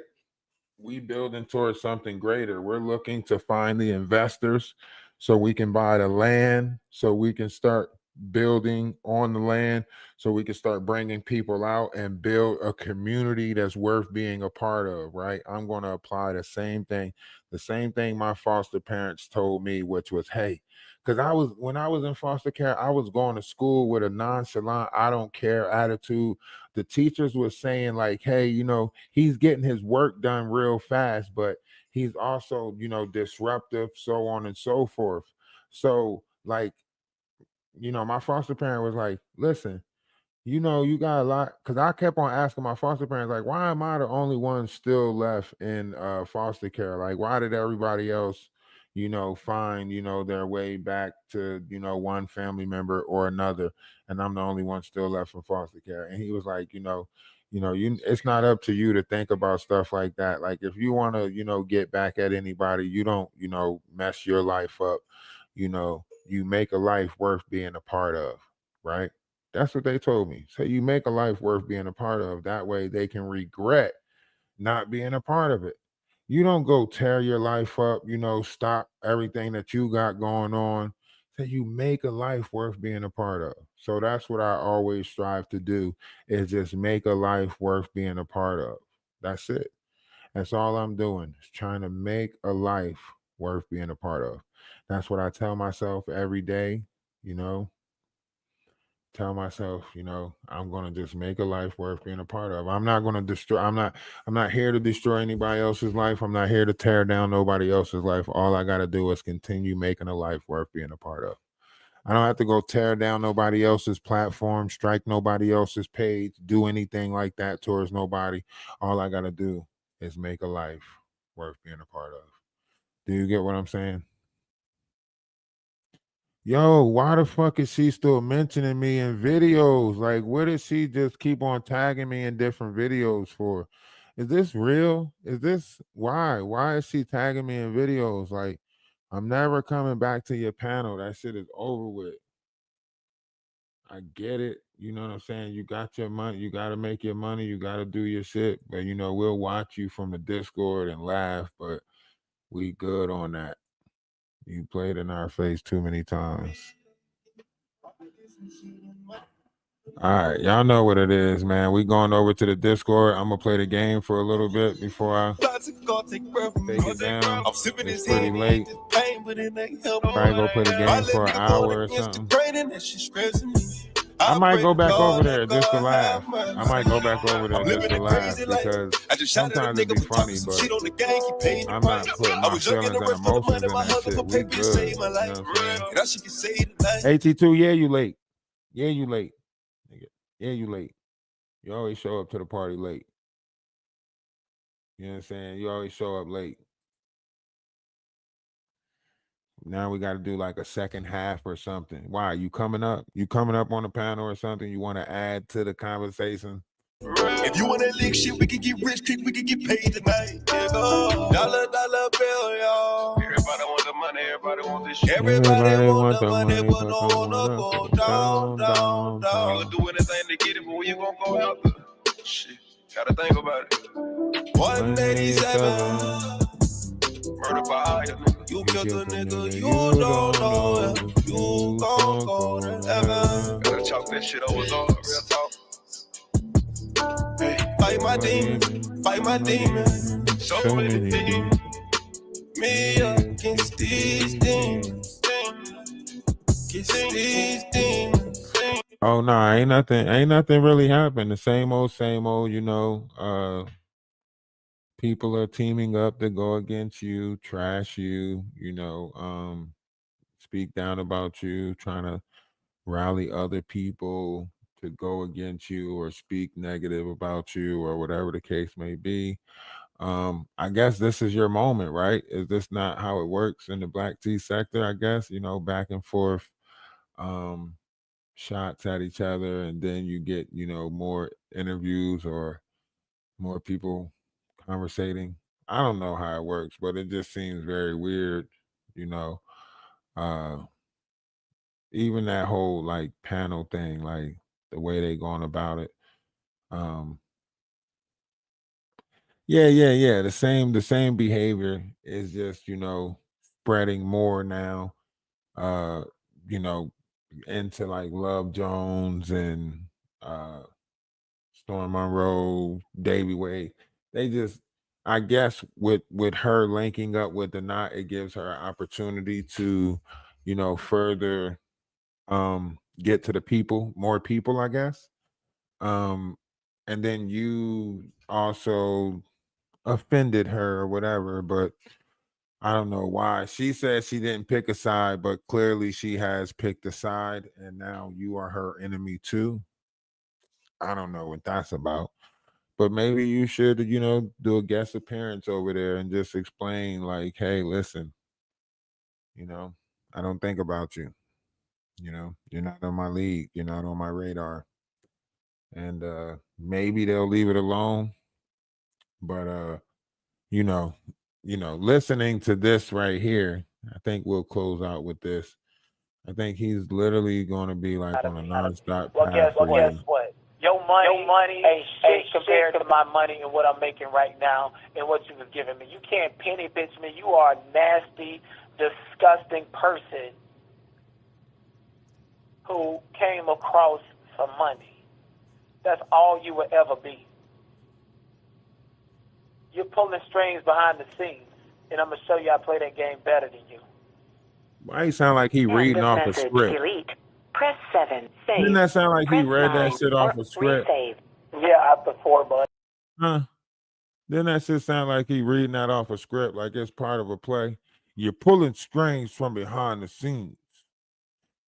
We building towards something greater. We're looking to find the investors so we can buy the land, so we can start building on the land, so we can start bringing people out and build a community that's worth being a part of, right? I'm going to apply the same thing my foster parents told me, which was, hey, because when I was in foster care, I was going to school with a nonchalant, I don't care attitude. The teachers were saying like, hey, he's getting his work done real fast, but he's also, disruptive, so on and so forth. So like, my foster parent was like, listen, you got a lot, because I kept on asking my foster parents, like, why am I the only one still left in foster care? Like, why did everybody else, find, their way back to, one family member or another, and I'm the only one still left in foster care? And he was like, it's not up to you to think about stuff like that. Like, if you want to, get back at anybody, you don't, mess your life up. You make a life worth being a part of, right? That's what they told me. So you make a life worth being a part of. That way they can regret not being a part of it. You don't go tear your life up, stop everything that you got going on. So you make a life worth being a part of. So that's what I always strive to do, is just make a life worth being a part of. That's it. That's all I'm doing, is trying to make a life worth being a part of. That's what I tell myself every day, you know, tell myself, I'm gonna just make a life worth being a part of. I'm not gonna destroy. I'm not here to destroy anybody else's life. I'm not here to tear down nobody else's life. All I gotta do is continue making a life worth being a part of. I don't have to go tear down nobody else's platform, strike nobody else's page, do anything like that towards nobody. All I gotta do is make a life worth being a part of. Do you get what I'm saying? Yo, why the fuck is she still mentioning me in videos? Like, what does she just keep on tagging me in different videos for? Is this real? Is this why? Why is she tagging me in videos? Like, I'm never coming back to your panel. That shit is over with. I get it. You know what I'm saying? You got your money. You got to make your money. You got to do your shit. But, we'll watch you from the Discord and laugh, but we good on that. You played in our face too many times. All right, y'all know what it is, man. We going over to the Discord. I'm gonna play the game for a little bit before I take it down. It's pretty late. Probably go play the game for an hour or something. I might go back over there just to laugh. I might go back over there just to laugh, because sometimes it be funny, but I'm not putting my feelings and emotions in that shit. We good. You know what I'm saying? AT2, yeah, you late. Yeah, you late. Yeah, you late. You always show up to the party late. You know what I'm saying? You always show up late. Now we got to do like a second half or something. Why? You coming up? You coming up on the panel or something? You want to add to the conversation? If you want that lick shit, we can get rich quick, we can get paid tonight. Dollar bill, y'all. Everybody want the money, everybody want this shit. Everybody want the money, but don't wanna go down. You'll do anything to get it, but when you gonna go out there? Shit, gotta think about it. 187. Murder for hire, nigga. You killed a nigga, you don't know it. You gon' go to heaven. Gotta chalk that shit over, dog. Real talk. Hey, fight my demon. So many demons. Me against these demons. Against these demons. Oh no, ain't nothing really happened. The same old, people are teaming up to go against you, trash you, speak down about you, trying to rally other people to go against you or speak negative about you or whatever the case may be. I guess this is your moment, right? Is this not how it works in the black tea sector? I guess, back and forth, um, shots at each other, and then you get, more interviews or more people conversating. I don't know how it works, but it just seems very weird, you know. Uh Even that whole like panel thing, like the way they going about it. Um yeah. The same behavior is just, spreading more now. Uh, you know, into like Love Jones and uh Storm Monroe, Davy Wade. They just, I guess, with her linking up with DoNot, it gives her an opportunity to, further get to the people, more people, I guess. Um, and then you also offended her or whatever, but I don't know why. She said she didn't pick a side, but clearly she has picked a side, and now you are her enemy too. I don't know what that's about. But maybe you should, do a guest appearance over there and just explain, like, hey, listen, you know, I don't think about you. You're not on my league, you're not on my radar. And maybe they'll leave it alone. But you know, listening to this right here, I think we'll close out with this. I think he's literally going to be like on a nonstop Well, path for guess you. what? Your money ain't shit compared to my money and what I'm making right now and what you was giving me. You can't penny bitch me. You are a nasty, disgusting person who came across some money. That's all you will ever be. You're pulling strings behind the scenes, and I'm going to show you I play that game better than you. Why he sound like he reading off a script? Delete. Press 7. Save. Didn't that sound like he Press read 9, that shit off a script? Resave. Yeah, after 4 months. Huh? Didn't that shit sound like he reading that off a script, like it's part of a play? You're pulling strings from behind the scenes.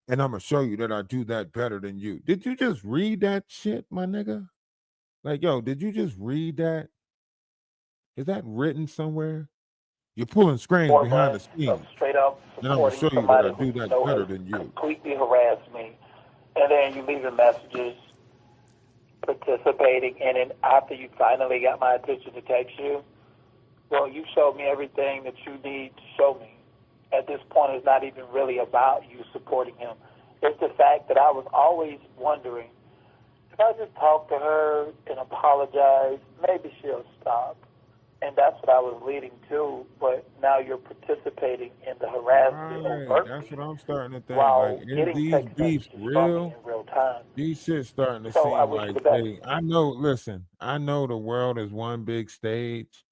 And I'm gonna show you that I do that better than you. Did you just read that shit, my nigga? Like, yo, did you just read that? Is that written somewhere? You're pulling strings 4 behind the months of scenes. straight up And I'm gonna supporting show you that somebody I do who that better has than you. completely harassed me. And then you leaving messages, participating, and then after you finally got my attention to text you, well, you showed me everything that you need to show me. At this point, it's not even really about you supporting him. It's the fact that I was always wondering, if I just talk to her and apologize, maybe she'll stop. And that's what I was leading to, but now you're participating in the harassment overtly. That's what I'm starting to think. While Like, is getting these text beefs messages from me real? in real time. These shit starting to So I seem wish you like the best. I know, listen, I know the world is one big stage.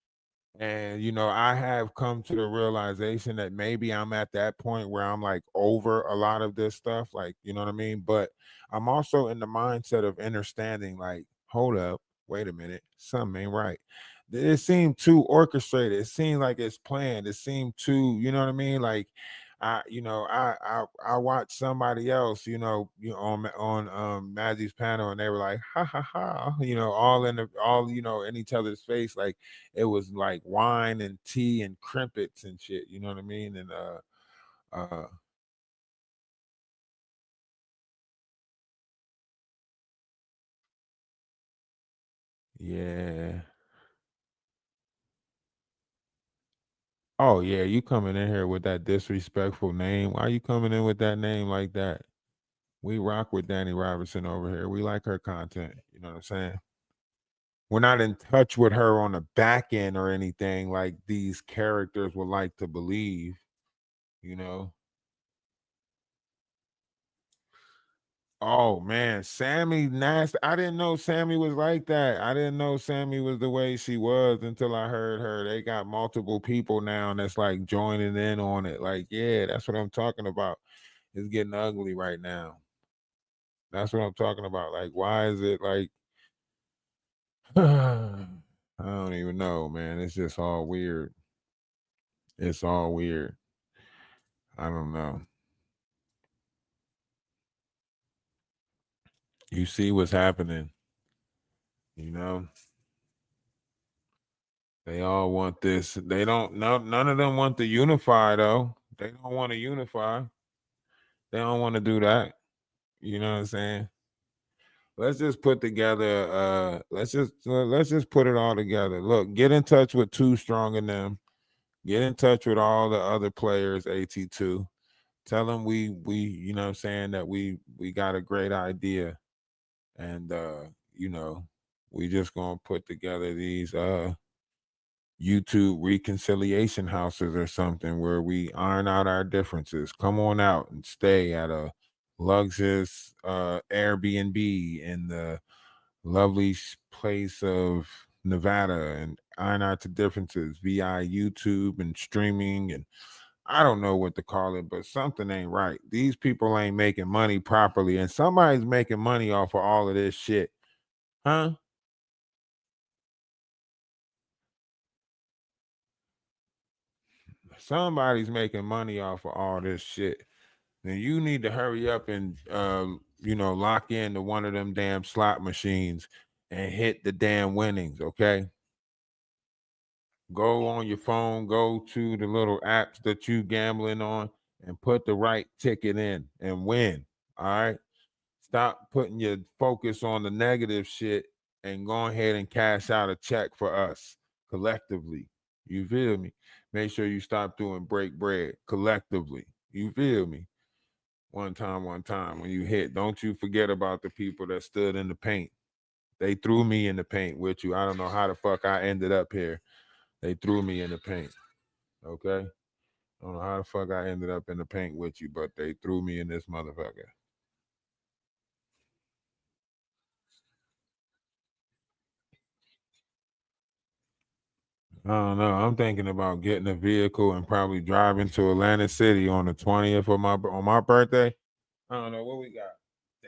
And I have come to the realization that maybe I'm at that point where I'm like over a lot of this stuff, like, you know what I mean? But I'm also in the mindset of understanding, like, hold up, wait a minute, something ain't right. It seemed too orchestrated. It seemed like it's planned. It seemed too, you know what I mean? Like, I watched somebody else, on Maggie's panel, and they were like, ha ha ha, all in each other's face, like it was like wine and tea and crimpets and shit, you know what I mean? And uh yeah. Oh yeah, you coming in here with that disrespectful name. Why you coming in with that name like that? We rock with Danny Robinson over here. We like her content. You know what I'm saying? We're not in touch with her on the back end or anything like these characters would like to believe, you know. Oh man, Sammy nasty. I didn't know Sammy was like that. I didn't know Sammy was the way she was until I heard her. They got multiple people now that's like joining in on it. Like, yeah, that's what I'm talking about. It's getting ugly right now. That's what I'm talking about. Like, why is it like I don't even know, man. It's just all weird. It's all weird. I don't know. You see what's happening, you know? They all want this. They don't. No, none of them want to unify though. They don't want to unify. They don't want to do that. You know what I'm saying? Let's just put together. Let's just put it all together. Look, get in touch with Too Strong and them. Get in touch with all the other players. AT2. Tell them we you know what I'm saying, that we got a great idea, and you know, we just gonna put together these YouTube reconciliation houses or something where we iron out our differences. Come on out and stay at a luxurious Airbnb in the lovely place of Nevada and iron out the differences via YouTube and streaming, and I don't know what to call it, but something ain't right. These people ain't making money properly, and somebody's making money off of all of this shit. Huh? Somebody's making money off of all this shit. Then you need to hurry up and you know, lock into one of them damn slot machines and hit the damn winnings, okay? Go on your phone, go to the little apps that you gambling on and put the right ticket in and win. All right. Stop putting your focus on the negative shit and go ahead and cash out a check for us collectively. You feel me? Make sure you stop doing break bread collectively. You feel me? One time, when you hit, don't you forget about the people that stood in the paint. They threw me in the paint with you. I don't know how the fuck I ended up here. They threw me in the paint. Okay? I don't know how the fuck I ended up in the paint with you, but they threw me in this motherfucker. I don't know. I'm thinking about getting a vehicle and probably driving to Atlantic City on the 20th of on my birthday. I don't know what we got.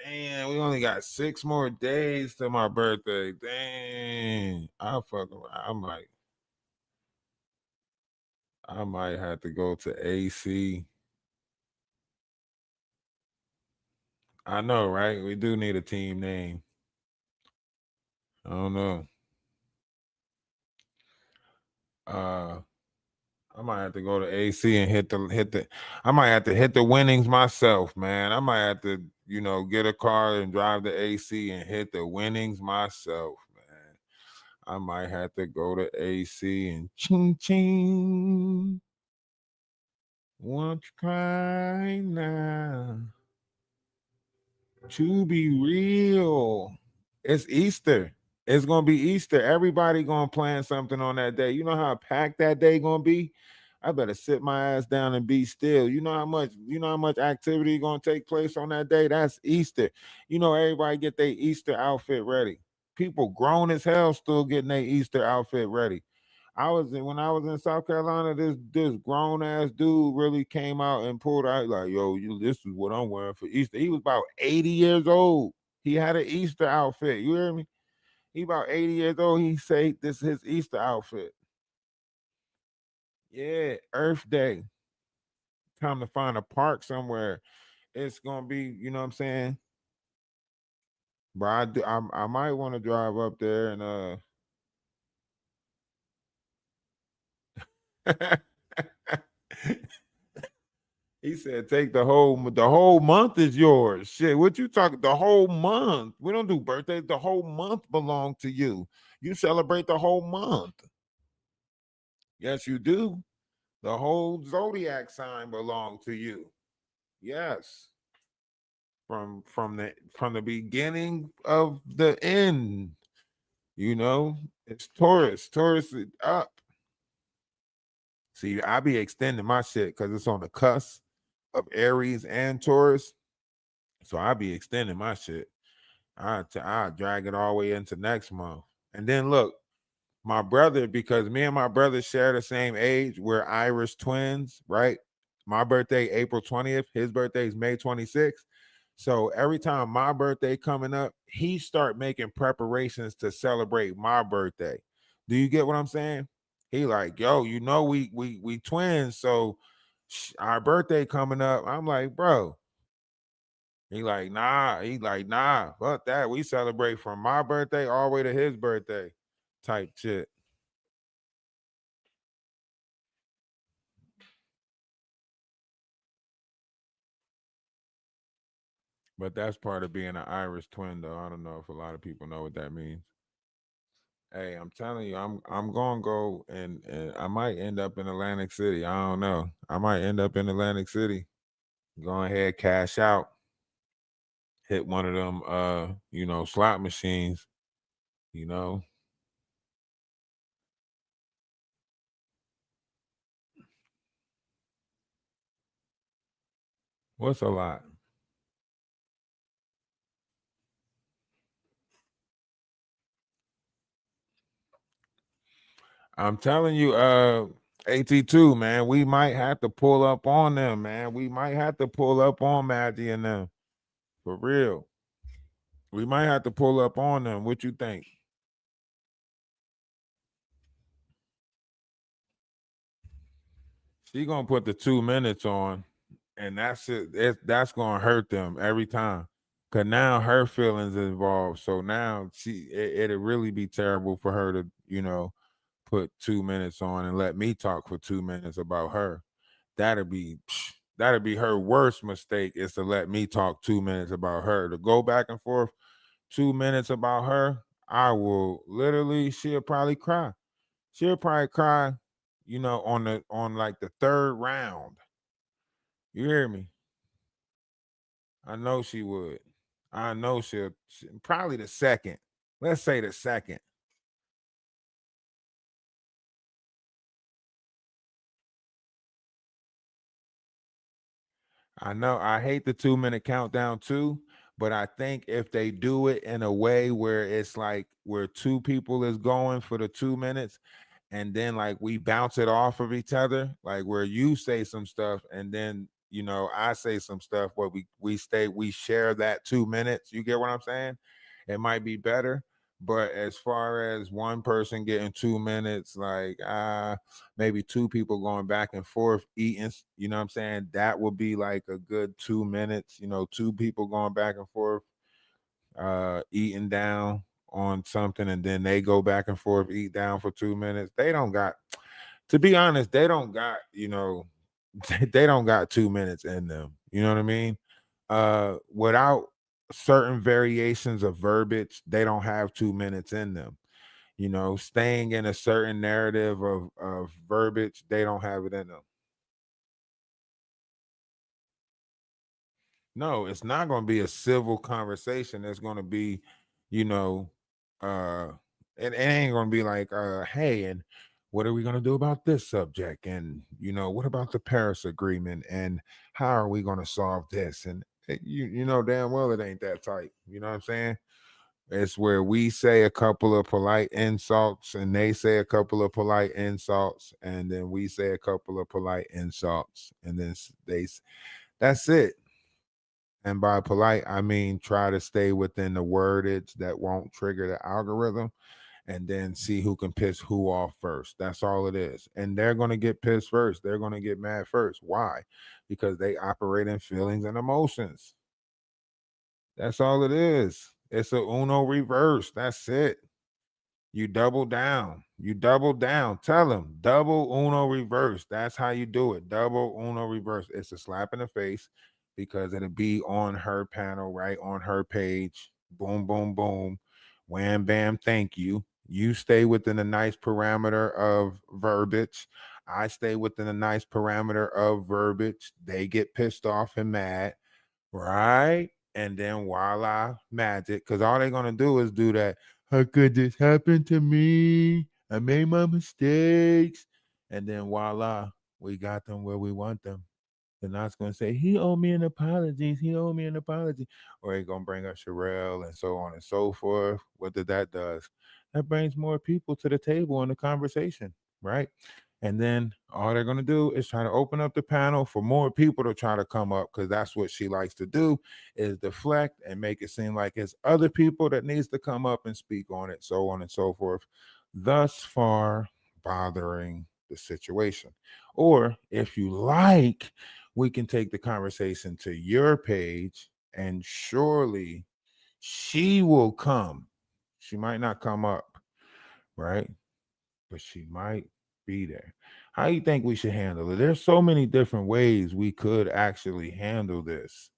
Damn, we only got 6 more days to my birthday. Dang. I'll fuck around. I might have to go to AC. I know, right? We do need a team name. I don't know. I might have to go to AC and hit the I might have to hit the winnings myself, man. I might have to, you know, get a car and drive to AC and hit the winnings myself, man. I might have to go to AC and ching ching. Won't you cry now? To be real. It's Easter. It's gonna be Easter. Everybody gonna plan something on that day. You know how packed that day gonna be? I better sit my ass down and be still. You know how much activity gonna take place on that day? That's Easter. You know, everybody get their Easter outfit ready. People grown as hell still getting their Easter outfit ready. When I was in South Carolina, this grown ass dude really came out and pulled out like, yo, this is what I'm wearing for Easter. He was about 80 years old. He had an Easter outfit. You hear me? He about 80 years old. He say this is his Easter outfit. Yeah, Earth Day. Time to find a park somewhere. It's gonna be, you know what I'm saying? But I might want to drive up there and he said take the whole month is yours. Shit, what you talking? The whole month. We don't do birthdays. The whole month belong to you. You celebrate the whole month. Yes, you do. The whole zodiac sign belong to you. Yes. From the beginning of the end. You know, it's Taurus. Taurus is up. See, I be extending my shit because it's on the cusp of Aries and Taurus. So I be extending my shit. I drag it all the way into next month. And then look, my brother, because me and my brother share the same age, we're Irish twins, right? My birthday, April 20th. His birthday is May 26th. So every time my birthday coming up, he start making preparations to celebrate my birthday. Do you get what I'm saying? He like, yo, you know, we twins, so our birthday coming up. I'm like, bro. He like, nah, fuck that. We celebrate from my birthday all the way to his birthday type shit. But that's part of being an Irish twin, though. I don't know if a lot of people know what that means. Hey, I'm telling you, I'm gonna go and I might end up in Atlantic City. I don't know. I might end up in Atlantic City. Go ahead, cash out, hit one of them slot machines, you know. What's a lot? I'm telling you, AT2, man, we might have to pull up on them, man. We might have to pull up on Maggie and them. For real. We might have to pull up on them. What you think? She gonna put the 2 minutes on, and that's it. That's gonna hurt them every time. Cause now her feelings involved. So now it'd really be terrible for her to, put 2 minutes on and let me talk for 2 minutes about her. That'd be her worst mistake, is to let me talk 2 minutes about her. To go back and forth 2 minutes about her, I will literally, she'll probably cry. She'll probably cry, on like the third round. You hear me? I know she would. I know probably the second. Let's say the second. I know I hate the 2 minute countdown too, but I think if they do it in a way where it's like where two people is going for the 2 minutes, and then like we bounce it off of each other, like where you say some stuff and then I say some stuff where we share that 2 minutes. You get what I'm saying? It might be better. But as far as one person getting 2 minutes, like maybe two people going back and forth eating, you know what I'm saying? That would be like a good 2 minutes, two people going back and forth eating down on something, and then they go back and forth, eat down for 2 minutes. They don't got, to be honest, they don't got, they don't got 2 minutes in them. You know what I mean? Without certain variations of verbiage, they don't have 2 minutes in them. Staying in a certain narrative of verbiage, they don't have it in them. No, it's not going to be a civil conversation. It's going to be, you know, uh, it ain't going to be like, hey, and what are we going to do about this subject? And, what about the Paris Agreement? And how are we going to solve this? And you know damn well it ain't that tight. You know what I'm saying? It's where we say a couple of polite insults and they say a couple of polite insults, and then we say a couple of polite insults, and then that's it. And by polite, I mean try to stay within the wordage that won't trigger the algorithm, and then see who can piss who off first. That's all it is. And they're going to get pissed first. They're going to get mad first. Why? Because they operate in feelings and emotions. That's all it is. It's a Uno reverse. That's it. You double down. You double down. Tell them double Uno reverse. That's how you do it. Double Uno reverse. It's a slap in the face because it'll be on her panel, right? On her page. Boom, boom, boom. Wham, bam, thank you. You stay within a nice parameter of verbiage. I stay within a nice parameter of verbiage. They get pissed off and mad, right? And then voila, magic. Because all they're going to do is do that. How could this happen to me? I made my mistakes. And then voila, we got them where we want them. They're not going to say, he owed me an apology. He owed me an apology. Or they're going to bring up Sherelle and so on and so forth. What that does? That brings more people to the table in the conversation, right? And then all they're going to do is try to open up the panel for more people to try to come up, because that's what she likes to do, is deflect and make it seem like it's other people that needs to come up and speak on it, so on and so forth, thus far bothering the situation. Or if you like, we can take the conversation to your page, and surely she will come. She might not come up, right? But she might be there. How do you think we should handle it? There's so many different ways we could actually handle this.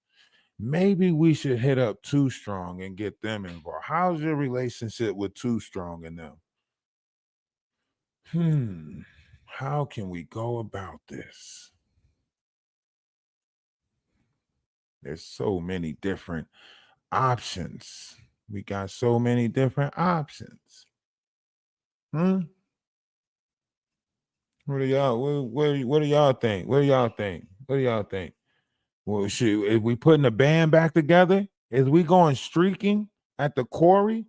maybe we should hit up Too Strong and get them involved. How's your relationship with Too Strong and them? How can we go about this? There's so many different options. We got so many different options. What do y'all? What do y'all think? What do y'all think? What do y'all think? Well, shoot, if we putting the band back together, is we going streaking at the quarry?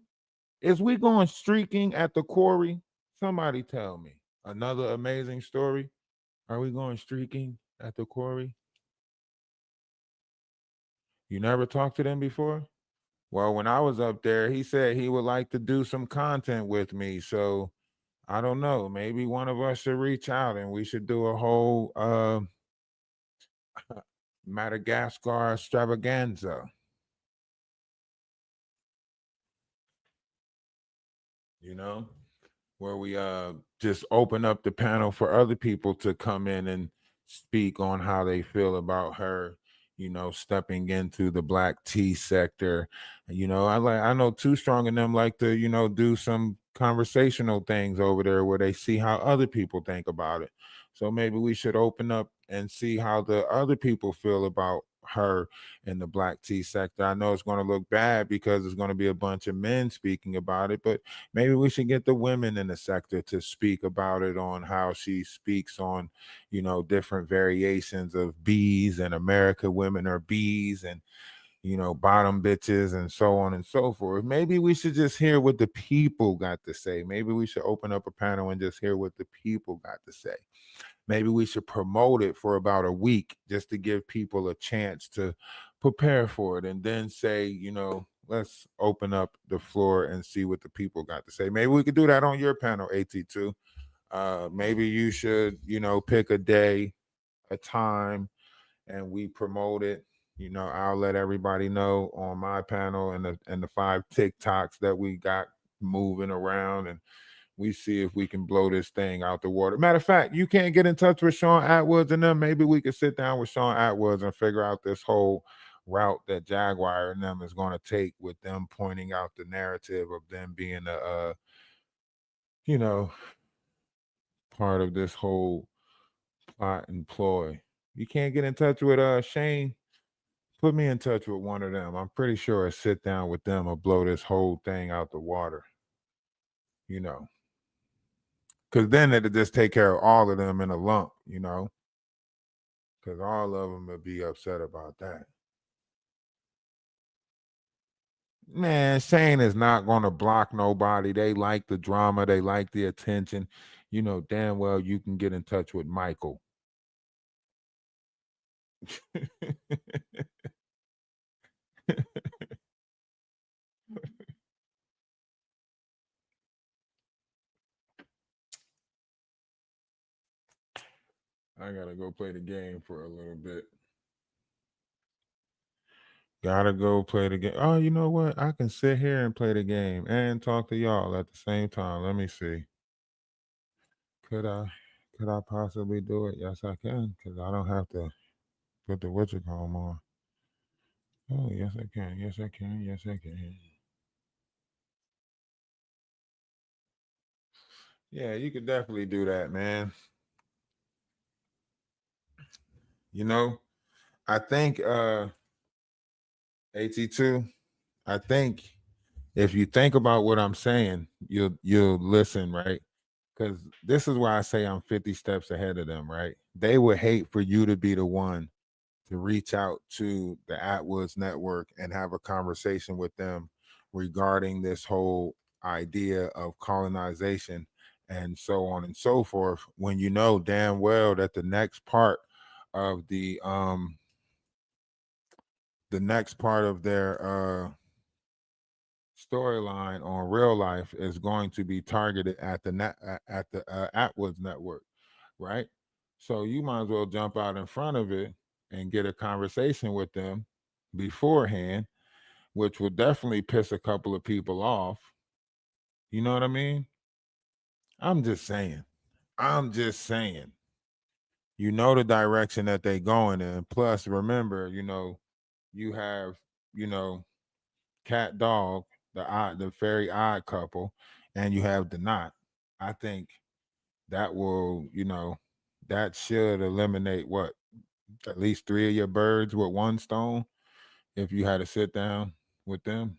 Is we going streaking at the quarry? Somebody tell me. Another amazing story. Are we going streaking at the quarry? You never talked to them before? Well, when I was up there, he said he would like to do some content with me. So I don't know. Maybe one of us should reach out and we should do a whole Madagascar extravaganza. You know, where we just open up the panel for other people to come in and speak on how they feel about her, stepping into the black tea sector. I know Too Strong and them like to, do some conversational things over there where they see how other people think about it. So maybe we should open up and see how the other people feel about her in the black tea sector. I know it's going to look bad because there's going to be a bunch of men speaking about it, but maybe we should get the women in the sector to speak about it, on how she speaks on, different variations of bees and America women are bees and, bottom bitches and so on and so forth. Maybe we should just hear what the people got to say. Maybe we should open up a panel and just hear what the people got to say. Maybe we should promote it for about a week just to give people a chance to prepare for it, and then say, let's open up the floor and see what the people got to say. Maybe we could do that on your panel, AT2. Maybe you should, pick a day, a time, and we promote it. I'll let everybody know on my panel and the 5 TikToks that we got moving around, and we see if we can blow this thing out the water. Matter of fact, you can't get in touch with Sean Atwoods and them. Maybe we could sit down with Sean Atwoods and figure out this whole route that Jaguar and them is going to take, with them pointing out the narrative of them being part of this whole plot and ploy. You can't get in touch with Shane? Put me in touch with one of them. I'm pretty sure a sit down with them will blow this whole thing out the water. Because then it'll just take care of all of them in a lump, because all of them will be upset about that. Man, Shane is not going to block nobody. They like the drama. They like the attention. Damn well you can get in touch with Michael. I got to go play the game for a little bit. Gotta go play the game. Oh, you know what? I can sit here and play the game and talk to y'all at the same time. Let me see. Could I possibly do it? Yes, I can, because I don't have to put the whatchamacallit on. Oh, yes, I can. Yes, I can. Yes, I can. Yeah, you could definitely do that, man. I think AT2, I think if you think about what I'm saying, you'll listen, right? Because this is why I say I'm 50 steps ahead of them, right? They would hate for you to be the one to reach out to the Atwoods Network and have a conversation with them regarding this whole idea of colonization and so on and so forth, when you know damn well that the next part of their storyline on Real Life is going to be targeted at the Atwoods Network, right? So you might as well jump out in front of it and get a conversation with them beforehand, which would definitely piss a couple of people off. You know what I mean? I'm just saying. You know the direction that they going in. Plus, remember, you have, you know, cat dog, the very odd couple, and you have DoNot. I think that will, that should eliminate what, at least 3 of your birds with one stone if you had to sit down with them.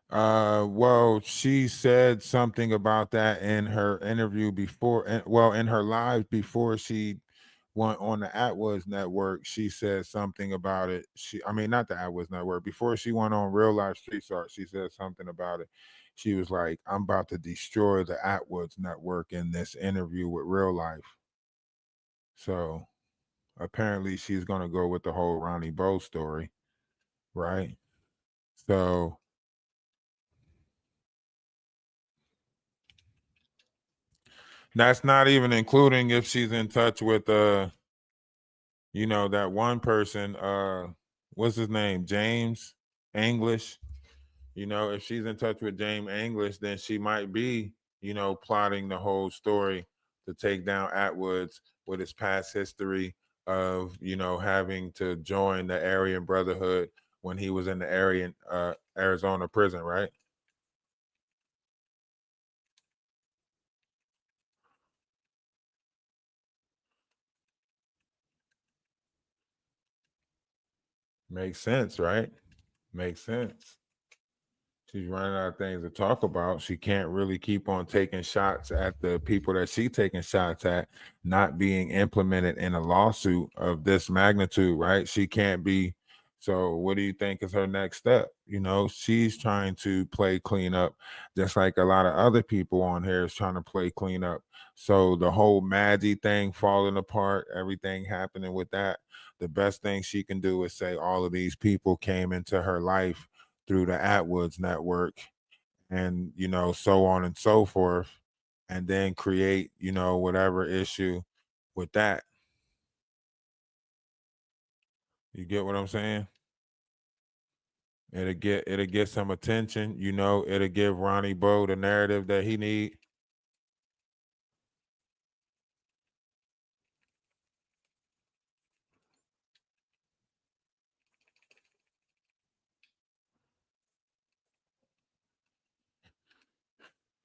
Well, she said something about that in her interview before, well, in her live before she went on the AtWoods Network. She said something about it. I mean, not the AtWoods Network. Before she went on Real Life Street Art, she said something about it. She was like, "I'm about to destroy the AtWoods Network in this interview with Real Life." So apparently, she's gonna go with the whole Ronnie Bo story, right? So that's not even including if she's in touch with that one person, what's his name? James English. If she's in touch with James English, then she might be, plotting the whole story to take down Atwoods with his past history of, having to join the Aryan Brotherhood when he was in the Arizona prison, right? Makes sense, right? Makes sense. She's running out of things to talk about. She can't really keep on taking shots at the people that she's taking shots at not being implemented in a lawsuit of this magnitude, right? She can't be. So what do you think is her next step? She's trying to play cleanup, just like a lot of other people on here is trying to play cleanup. So the whole Maddie thing falling apart, everything happening with that, the best thing she can do is say all of these people came into her life through the AtWoods Network, and so on and so forth, and then create whatever issue with that. You get what I'm saying? It'll get some attention. It'll give Ronnie Bo the narrative that he need.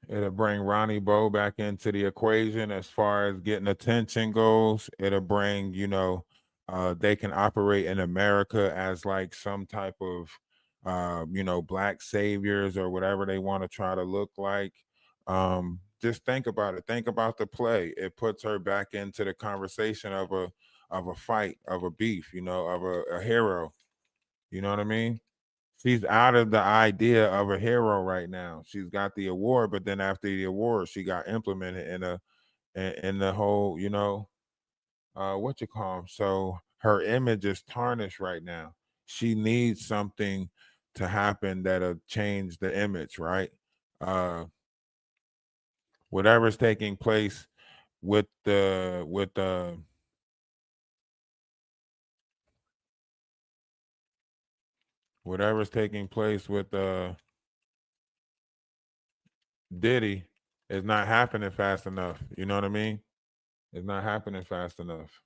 It'll bring Ronnie Bo back into the equation as far as getting attention goes. It'll bring, they can operate in America as like some type of, black saviors or whatever they want to try to look like. Just think about it. Think about the play. It puts her back into the conversation of a fight, of a beef, of a hero. You know what I mean? She's out of the idea of a hero right now. She's got the award, but then after the award, she got implemented in the whole, what you call them. So her image is tarnished right now. She needs something to happen that'll change the image, right? Whatever's taking place with the whatever's taking place with Diddy is not happening fast enough. You know what I mean? It's not happening fast enough.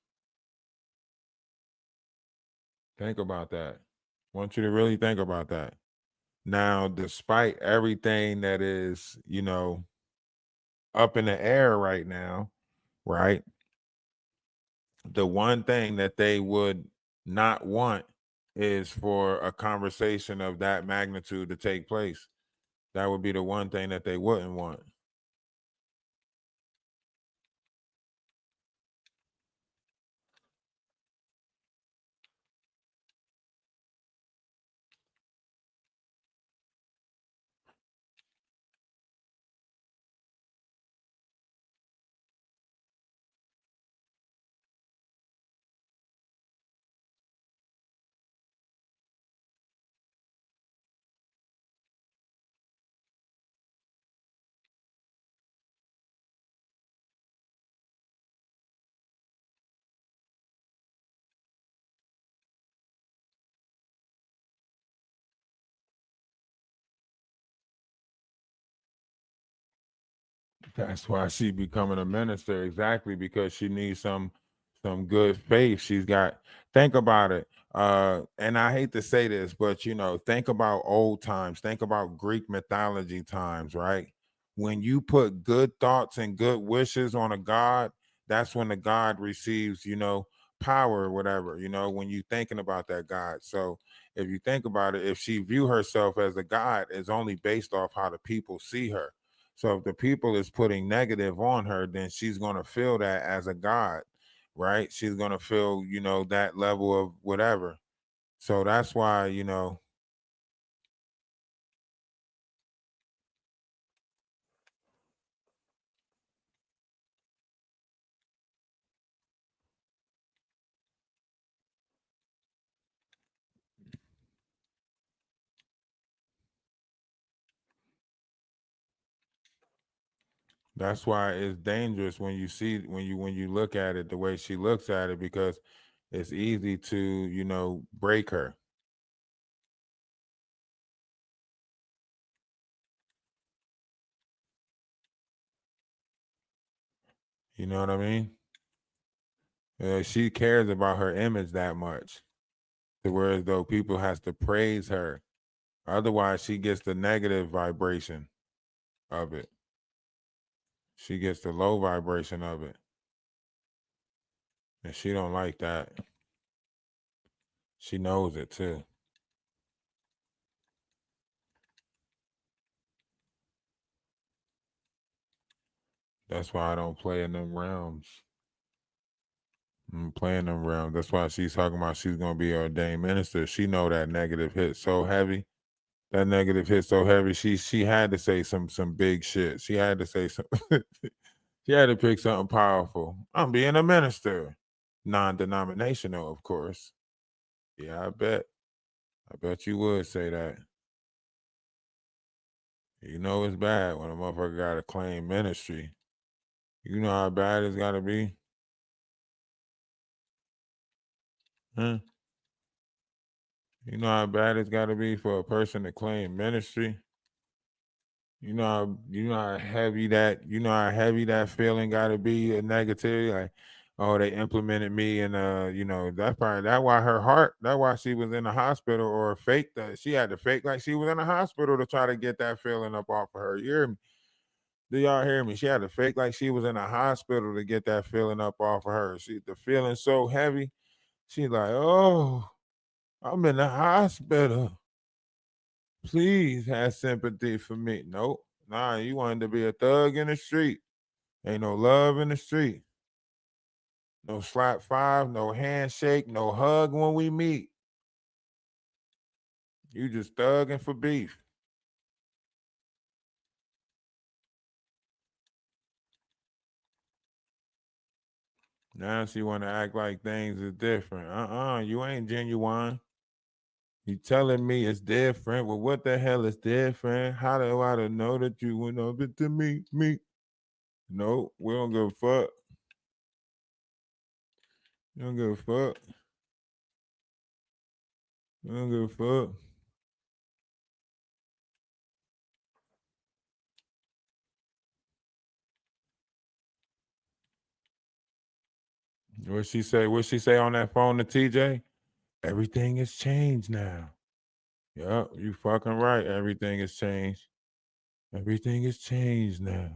Think about that. I want you to really think about that. Now, despite everything that is, up in the air right now, right? The one thing that they would not want is for a conversation of that magnitude to take place. That would be the one thing that they wouldn't want. That's why she becoming a minister, exactly, because she needs some some good faith. She's got, think about it. And I hate to say this, but think about old times, think about Greek mythology times, right? When you put good thoughts and good wishes on a god, that's when the god receives, power or whatever, when you thinking about that god. So if you think about it, if she view herself as a god, it's only based off how the people see her. So if the people is putting negative on her, then she's going to feel that as a god, right? She's going to feel, that level of whatever. So that's why, that's why it's dangerous when you see when you look at it the way she looks at it, because it's easy to, break her. You know what I mean? She cares about her image that much, to where as though people has to praise her. Otherwise, she gets the negative vibration of it. She gets the low vibration of it. And she don't like that. She knows it too. That's why I don't play in them realms. I'm playing them realms. That's why she's talking about she's gonna be an ordained minister. She know that negative hit so heavy. That negative hit so heavy. She had to say some big shit. She had to say some. She had to pick something powerful. I'm being a minister, non-denominational, of course. Yeah, I bet. I bet you would say that. You know it's bad when a motherfucker got to claim ministry. You know how bad it's got to be? Huh? You know how bad it's got to be for a person to claim ministry? You know how heavy that feeling got to be, a negativity, like, oh, they implemented me, and that's probably that's why she was in the hospital, or fake that she had to fake like she was in the hospital to try to get that feeling up off of her. You hear me? Do y'all hear me? She had to fake like she was in a hospital to get that feeling up off of her. The feeling so heavy. She's like, oh, I'm in the hospital. Please have sympathy for me. Nope. Nah, you wanted to be a thug in the street. Ain't no love in the street. No slap five, no handshake, no hug when we meet. You just thugging for beef. Now she want to act like things is different. You ain't genuine. You telling me it's different. Well, what the hell is different? How do I know that you went over to me? No, we don't give a fuck. You don't give a fuck. You don't give a fuck. What she say? What she say on that phone to TJ? Everything has changed now. Yup, you fucking right. Everything has changed. Everything has changed now.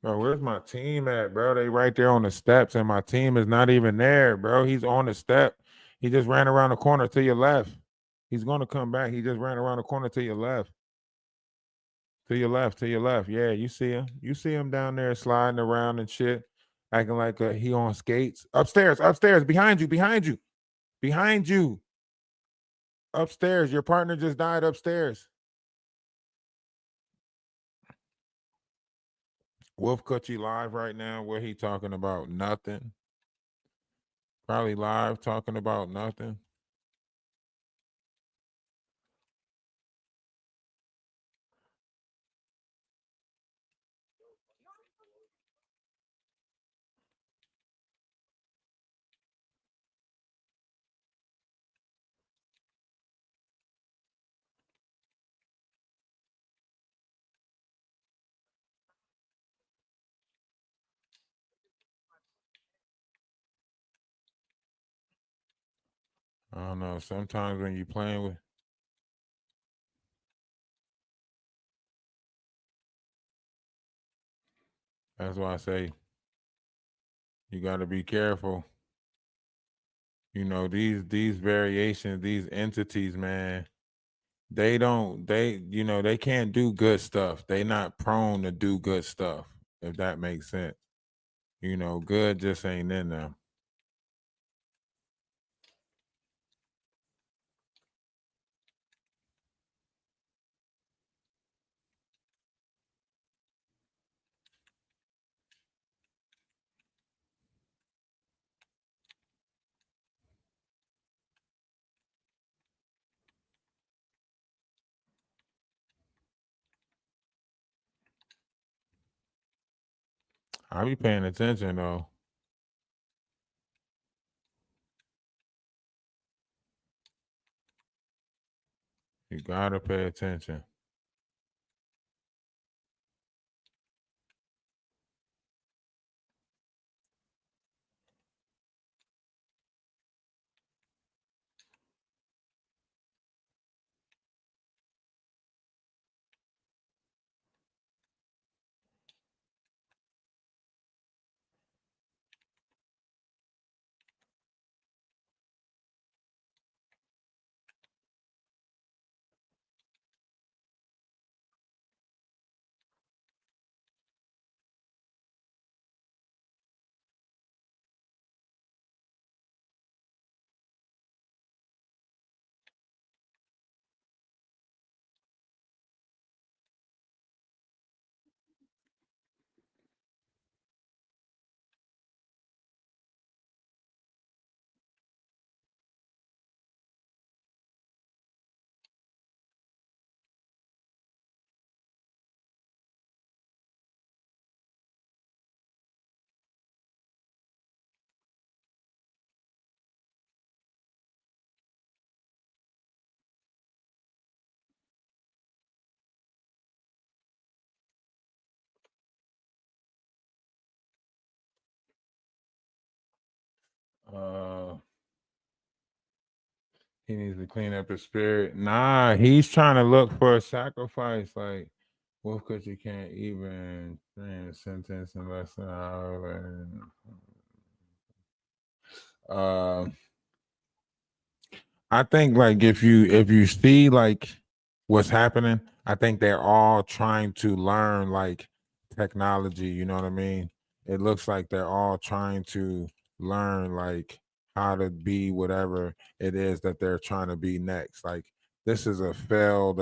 Bro, where's my team at, bro? They right there on the steps, and my team is not even there, bro. He's on the step. He just ran around the corner to your left. He's gonna come back. He just ran around the corner to your left. To your left, to your left. Yeah, you see him. You see him down there sliding around and shit, acting like he on skates. Upstairs, upstairs, behind you, behind you, behind you. Upstairs. Your partner just died upstairs. Wolf Cutchy live right now. Where he talking about nothing? Probably live talking about nothing. I don't know. Sometimes when you playing with, that's why I say you got to be careful. You know, these variations, these entities, man, they can't do good stuff. They not prone to do good stuff, if that makes sense. You know, good just ain't in them. I be paying attention though. You gotta pay attention. He needs to clean up his spirit. Nah, he's trying to look for a sacrifice. Like, well, because you can't even train a sentence in less than an hour. I think like if you see like what's happening, I think they're all trying to learn like technology. You know what I mean? It looks like they're all trying to learn like how to be whatever it is that they're trying to be next. Like this is a failed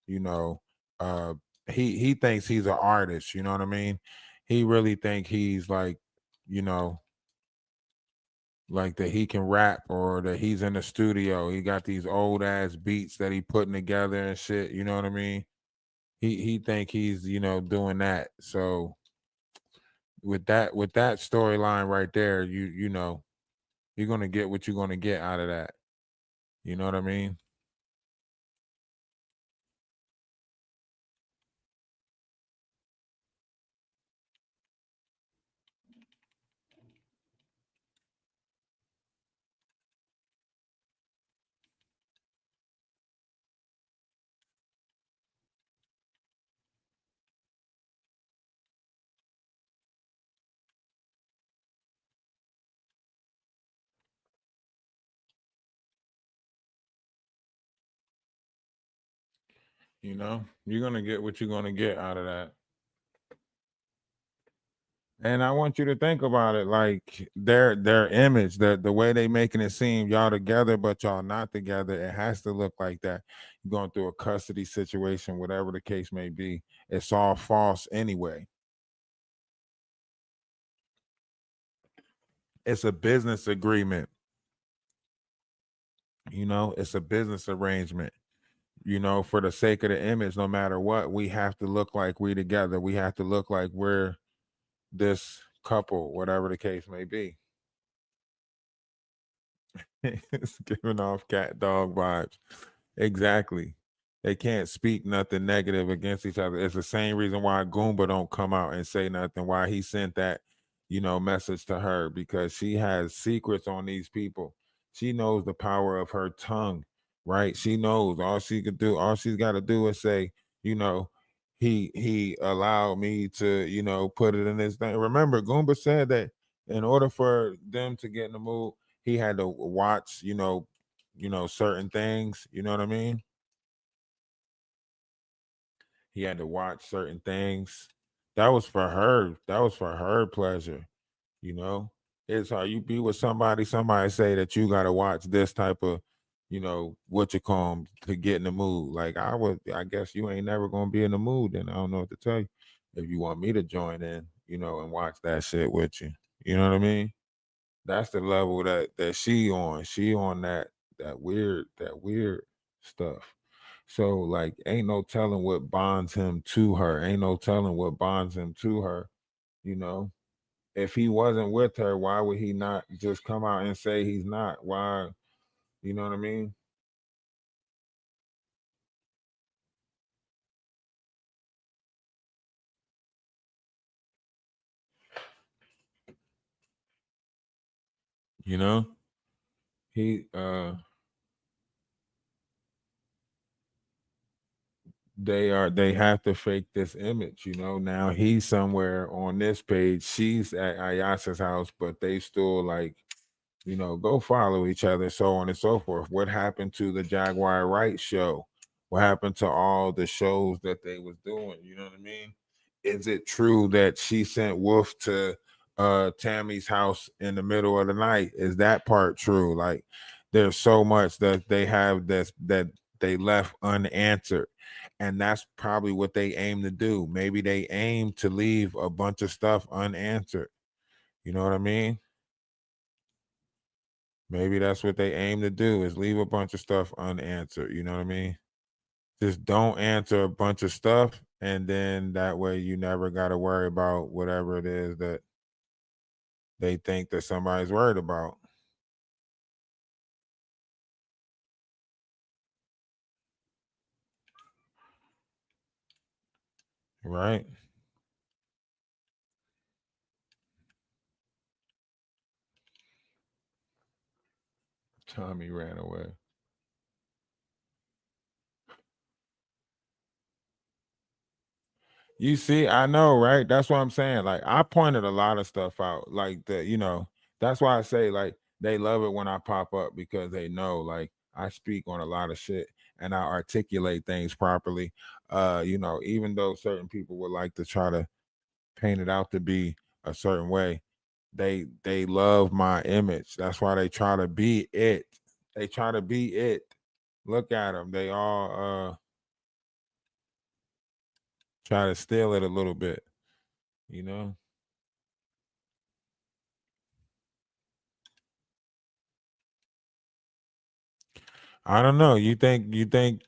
you know, uh he thinks he's an artist, you know what I mean? He really think he's like, you know, like that he can rap or that he's in the studio. He got these old ass beats that he putting together and shit, you know what I mean? He think he's, you know, doing that. So with that storyline right there, you know, you're going to get what you're going to get out of that. You know what I mean? You know, you're going to get what you're going to get out of that. And I want you to think about it, like their image, the way they making it seem y'all together, but y'all not together. It has to look like that. You're going through a custody situation, whatever the case may be. It's all false anyway. It's a business agreement. You know, it's a business arrangement. You know, for the sake of the image, no matter what, we have to look like we together. We have to look like we're this couple, whatever the case may be. It's giving off cat dog vibes. Exactly. They can't speak nothing negative against each other. It's the same reason why Goomba don't come out and say nothing, why he sent that, you know, message to her, because she has secrets on these people. She knows the power of her tongue, right? She knows all she could do. All she's got to do is say, you know, he allowed me to, you know, put it in this thing. Remember, Goomba said that in order for them to get in the mood, he had to watch, certain things. You know what I mean? He had to watch certain things. That was for her. That was for her pleasure. You know, it's how you be with somebody say that you got to watch this type of, what you call 'em to get in the mood. Like I guess you ain't never gonna be in the mood. Then I don't know what to tell you. If you want me to join in, and watch that shit with you, you know what I mean? That's the level that she on. She on that weird stuff. So like, ain't no telling what bonds him to her. Ain't no telling what bonds him to her. You know, if he wasn't with her, why would he not just come out and say he's not? Why? You know what I mean? You know, he they have to fake this image. Now he's somewhere on this page, she's at Ayasa's house, but they still like, go follow each other, so on and so forth. What happened to the Jaguar Wright show? What happened to all the shows that they was doing? You know what I mean? Is it true that she sent Wolf to Tammy's house in the middle of the night? Is that part true? Like, there's so much that they have that they left unanswered. And that's probably what they aim to do. Maybe they aim to leave a bunch of stuff unanswered. You know what I mean? Maybe that's what they aim to do, is leave a bunch of stuff unanswered. You know what I mean? Just don't answer a bunch of stuff, and then that way you never got to worry about whatever it is that they think that somebody's worried about. Right? Tommy ran away. You see, I know, right? That's what I'm saying. Like, I pointed a lot of stuff out. Like, that's why I say, like, they love it when I pop up, because they know, like, I speak on a lot of shit and I articulate things properly. Even though certain people would like to try to paint it out to be a certain way, they love my image. That's why they try to be it. They try to be it. Look at them. They all try to steal it a little bit, you know? I don't know. You think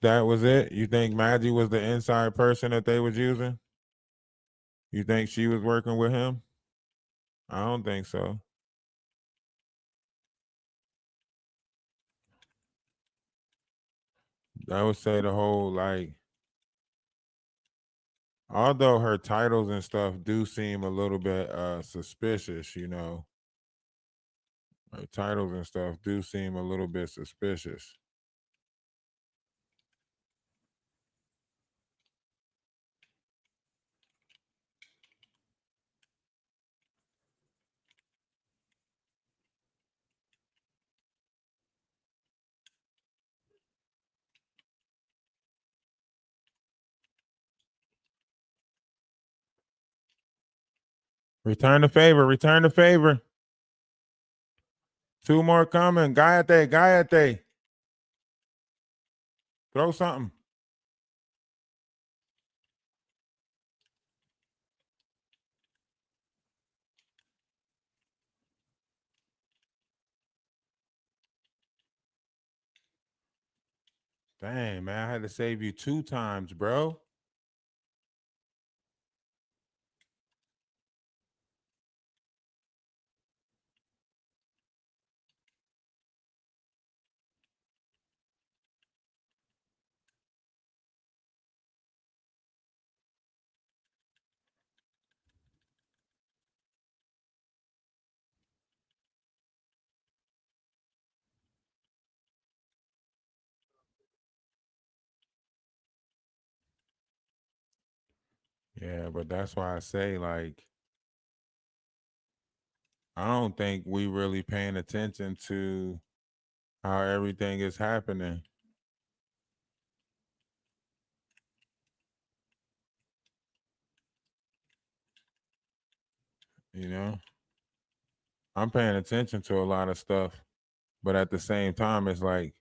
that was it? You think Maggie was the inside person that they was using? You think she was working with him? I don't think so. I would say the whole, like, although her titles and stuff do seem a little bit suspicious, her titles and stuff do seem a little bit suspicious. Return the favor. Return the favor. Two more coming. Gayate. Throw something. Dang, man, I had to save you 2 times, bro. Yeah, but that's why I say, like, I don't think we really paying attention to how everything is happening. You know, I'm paying attention to a lot of stuff, but at the same time, it's like,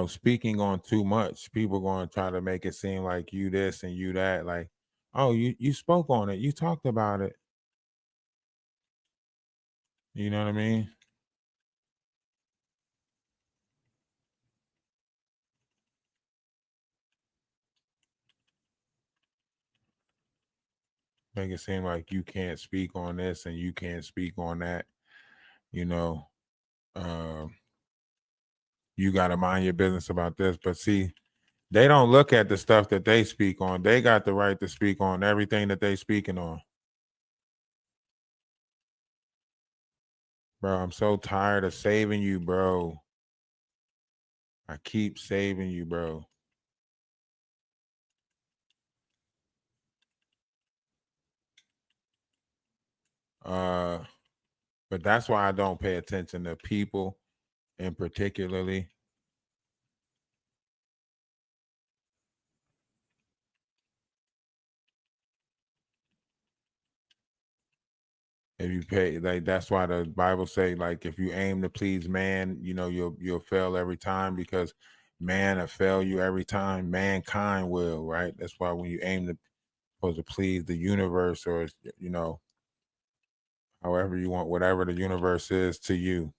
speaking on too much, people going to try to make it seem like you this and you that. Like, oh, you spoke on it, you talked about it. You know what I mean? Make it seem like you can't speak on this and you can't speak on that. You know, uh, you got to mind your business about this. But see, they don't look at the stuff that they speak on. They got the right to speak on everything that they speaking on. Bro, I'm so tired of saving you, bro. I keep saving you, bro. But that's why I don't pay attention to people in particularly. If you pay, like, that's why the Bible say, like, if you aim to please man, you'll fail every time, because man will fail you every time. Mankind will, right? That's why when you aim to supposed to please the universe, or however you want, whatever the universe is to you.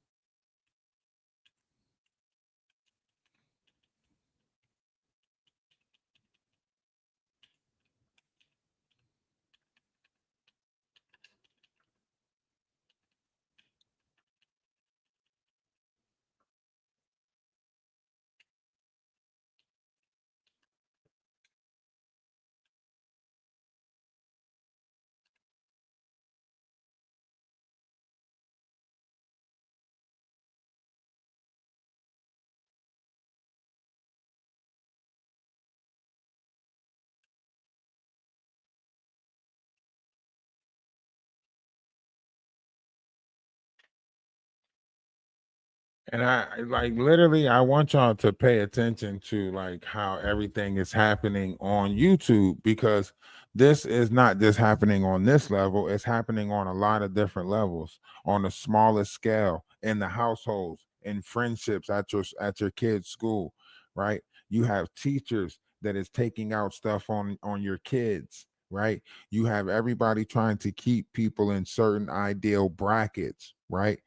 And I like, literally, I want y'all to pay attention to, like, how everything is happening on YouTube, because this is not just happening on this level, it's happening on a lot of different levels, on a smaller scale, in the households, in friendships, at your kids' school, right? You have teachers that is taking out stuff on your kids, right? You have everybody trying to keep people in certain ideal brackets, right?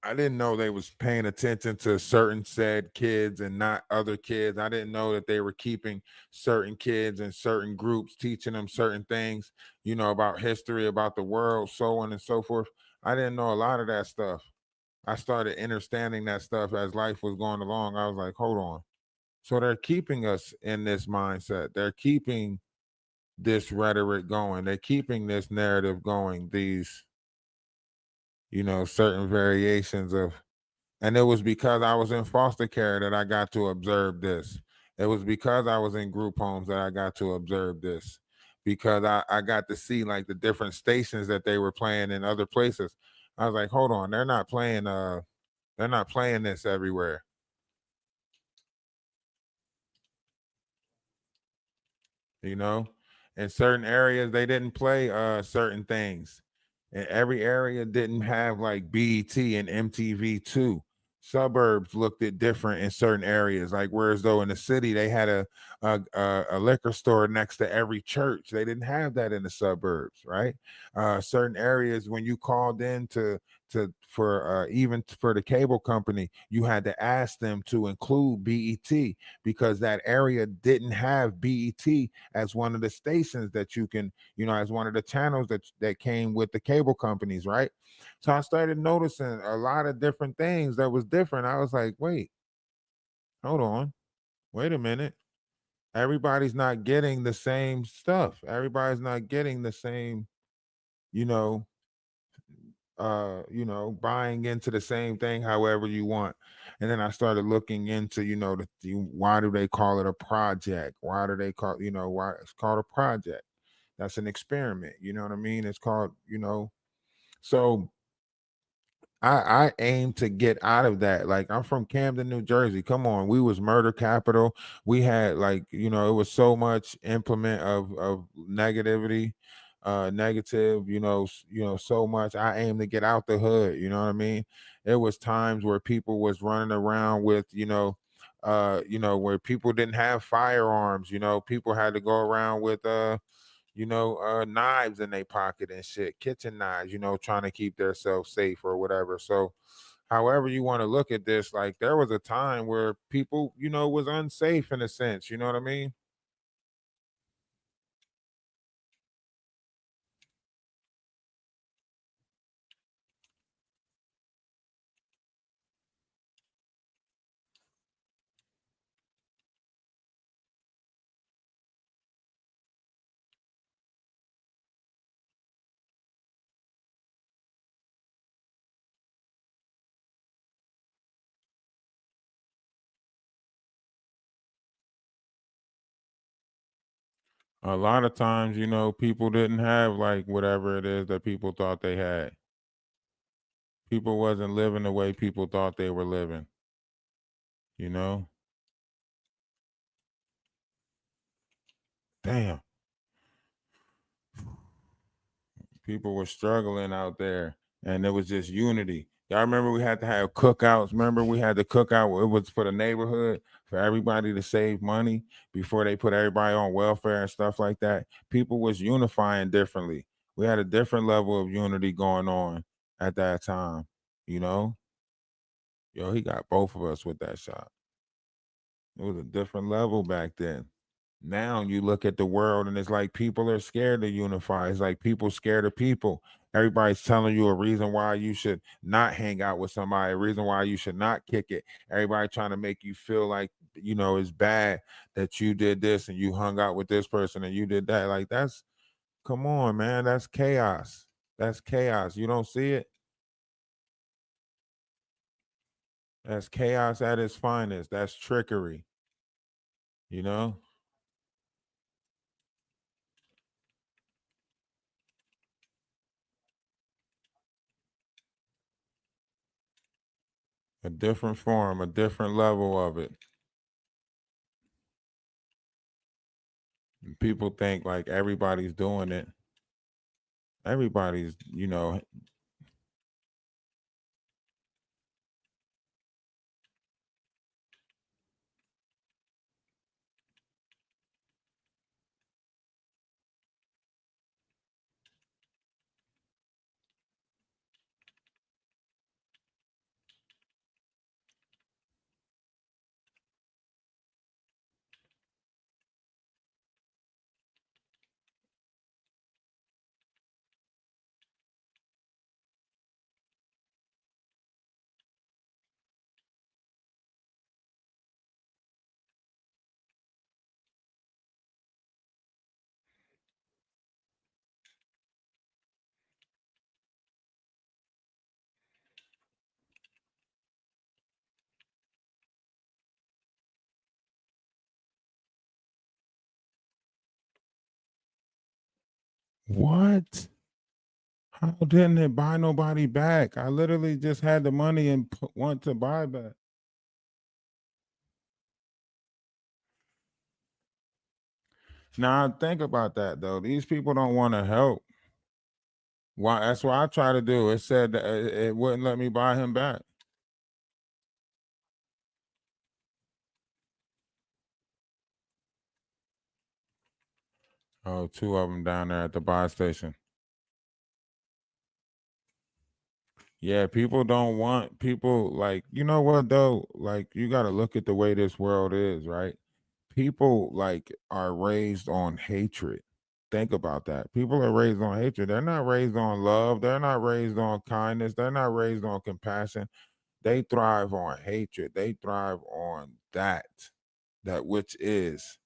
I didn't know they was paying attention to certain said kids and not other kids. I didn't know that they were keeping certain kids in certain groups, teaching them certain things, about history, about the world, so on and so forth. I didn't know a lot of that stuff. I started understanding that stuff as life was going along. I was like, hold on. So they're keeping us in this mindset. They're keeping this rhetoric going. They're keeping this narrative going. These, certain variations of. And it was because I was in foster care that I got to observe this. It was because I was in group homes that I got to observe this. Because I got to see, like, the different stations that they were playing in other places. I was like, hold on, they're not playing this everywhere. In certain areas they didn't play certain things. And every area didn't have, like, BET and MTV2. Suburbs looked at different in certain areas, like, whereas though in the city they had a liquor store next to every church. They didn't have that in the suburbs, right? Certain areas, when you called in for even for the cable company, you had to ask them to include BET, because that area didn't have BET as one of the stations that you can, as one of the channels that came with the cable companies, right? So I started noticing a lot of different things that was different. I was like, wait, hold on, wait a minute. Everybody's not getting the same stuff. Everybody's not getting the same, you know, you know, buying into the same thing however you want. And then I started looking into, you know, why do they call it a project? Why do they call, you know, why it's called a project? That's an experiment. You know what I mean? It's called, you know, so I aim to get out of that. Like, I'm from Camden, New Jersey. Come on, we was murder capital. We had, like, you know, it was so much implement of negativity, negative, you know, so much. I aim to get out the hood, you know what I mean? It was times where people was running around with, you know, where people didn't have firearms, you know, people had to go around with knives in their pocket and shit, kitchen knives, you know, trying to keep themselves safe or whatever. So, however you want to look at this, like, there was a time where people, you know, was unsafe in a sense, you know what I mean? A lot of times, you know, people didn't have like whatever it is that people thought they had. People wasn't living the way people thought they were living, you know? Damn. People were struggling out there, and it was just unity. Y'all remember we had to have cookouts? Remember we had the cookout? It was for the neighborhood, for everybody to save money before they put everybody on welfare and stuff like that. People was unifying differently. We had a different level of unity going on at that time, you know? Yo, he got both of us with that shot. It was a different level back then. Now you look at the world and it's like people are scared to unify. It's like people scared of people. Everybody's telling you a reason why you should not hang out with somebody, a reason why you should not kick it. Everybody trying to make you feel like, you know, it's bad that you did this and you hung out with this person and you did that. Like, that's, come on, man. That's chaos. That's chaos. You don't see it? That's chaos at its finest. That's trickery, you know? A different form, a different level of it. People think like everybody's doing it. Everybody's, you know, what? How didn't it buy nobody back? I literally just had the money and want to buy back. Now think about that though. These people don't want to help. Why? That's what I try to do. It said that it wouldn't let me buy him back. Oh, two of them down there at the buy station. Yeah, people don't want people like, you know what though? Like, you got to look at the way this world is, right? People like are raised on hatred. Think about that. People are raised on hatred. They're not raised on love. They're not raised on kindness. They're not raised on compassion. They thrive on hatred. They thrive on that which is.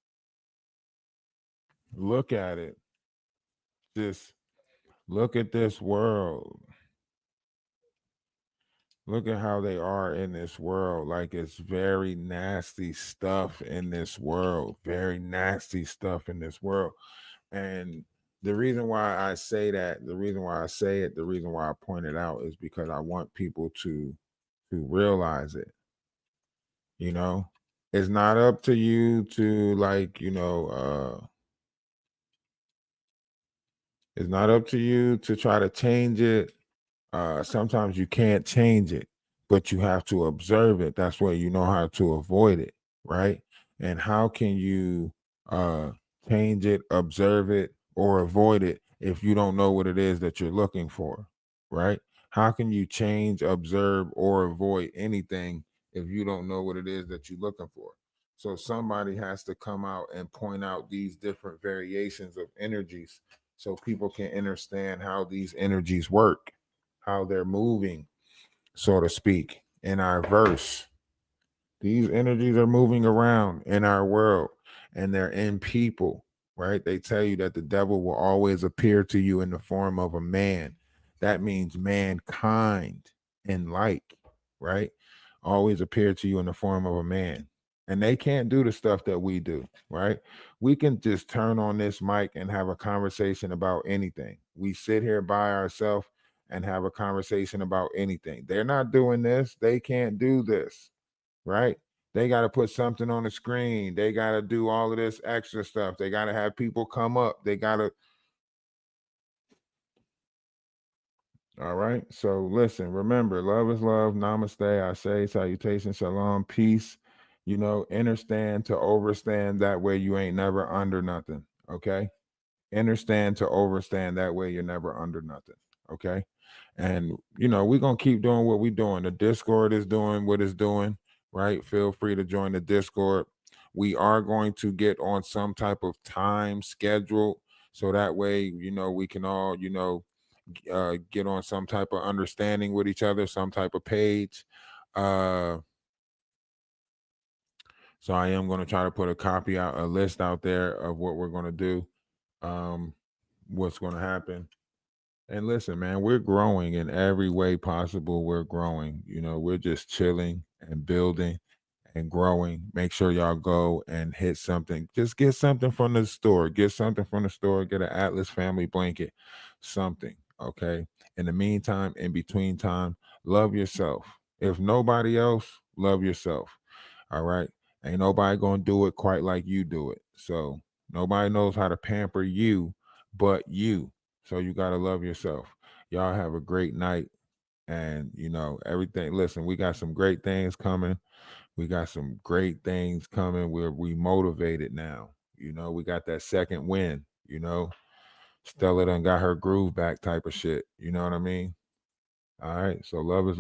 Look at it. Just look at this world. Look at how they are in this world. Like, it's very nasty stuff in this world. Very nasty stuff in this world. And the reason why I say that, the reason why I say it, the reason why I point it out is because I want people to realize it. You know, it's not up to you to, like, it's not up to you to try to change it. Sometimes you can't change it, but you have to observe it. That's where you know how to avoid it, right? And how can you uh, change it, observe it, or avoid it if you don't know what it is that you're looking for, right? How can you change, observe, or avoid anything if you don't know what it is that you're looking for? So somebody has to come out and point out these different variations of energies so people can understand how these energies work, how they're moving, so to speak, in our verse. These energies are moving around in our world and they're in people, right? They tell you that the devil will always appear to you in the form of a man. That means mankind and like, right? Always appear to you in the form of a man. And they can't do the stuff that we do, right? We can just turn on this mic and have a conversation about anything. We sit here by ourselves and have a conversation about anything. They're not doing this. They can't do this, right? They got to put something on the screen. They got to do all of this extra stuff. They got to have people come up. They got to. All right. So listen, remember, love is love. Namaste. I say salutation, shalom, peace. Understand to overstand. That way you ain't never under nothing. Okay. Understand to overstand. That way you're never under nothing. Okay. And, we're going to keep doing what we're doing. The Discord is doing what it's doing, right? Feel free to join the Discord. We are going to get on some type of time schedule. So that way, we can all, get on some type of understanding with each other, some type of page. So I am going to try to put a list out there of what we're going to do, what's going to happen. And listen, man, we're growing in every way possible. We're growing. We're just chilling and building and growing. Make sure y'all go and hit something. Just get something from the store. Get something from the store. Get an Atlas family blanket, something. Okay. In the meantime, in between time, love yourself. If nobody else, love yourself. All right. Ain't nobody going to do it quite like you do it. So nobody knows how to pamper you but you. So you got to love yourself. Y'all have a great night. And, everything. Listen, we got some great things coming. We got some great things coming. We motivated now. We got that second win. Stella done got her groove back type of shit. You know what I mean? All right. So love is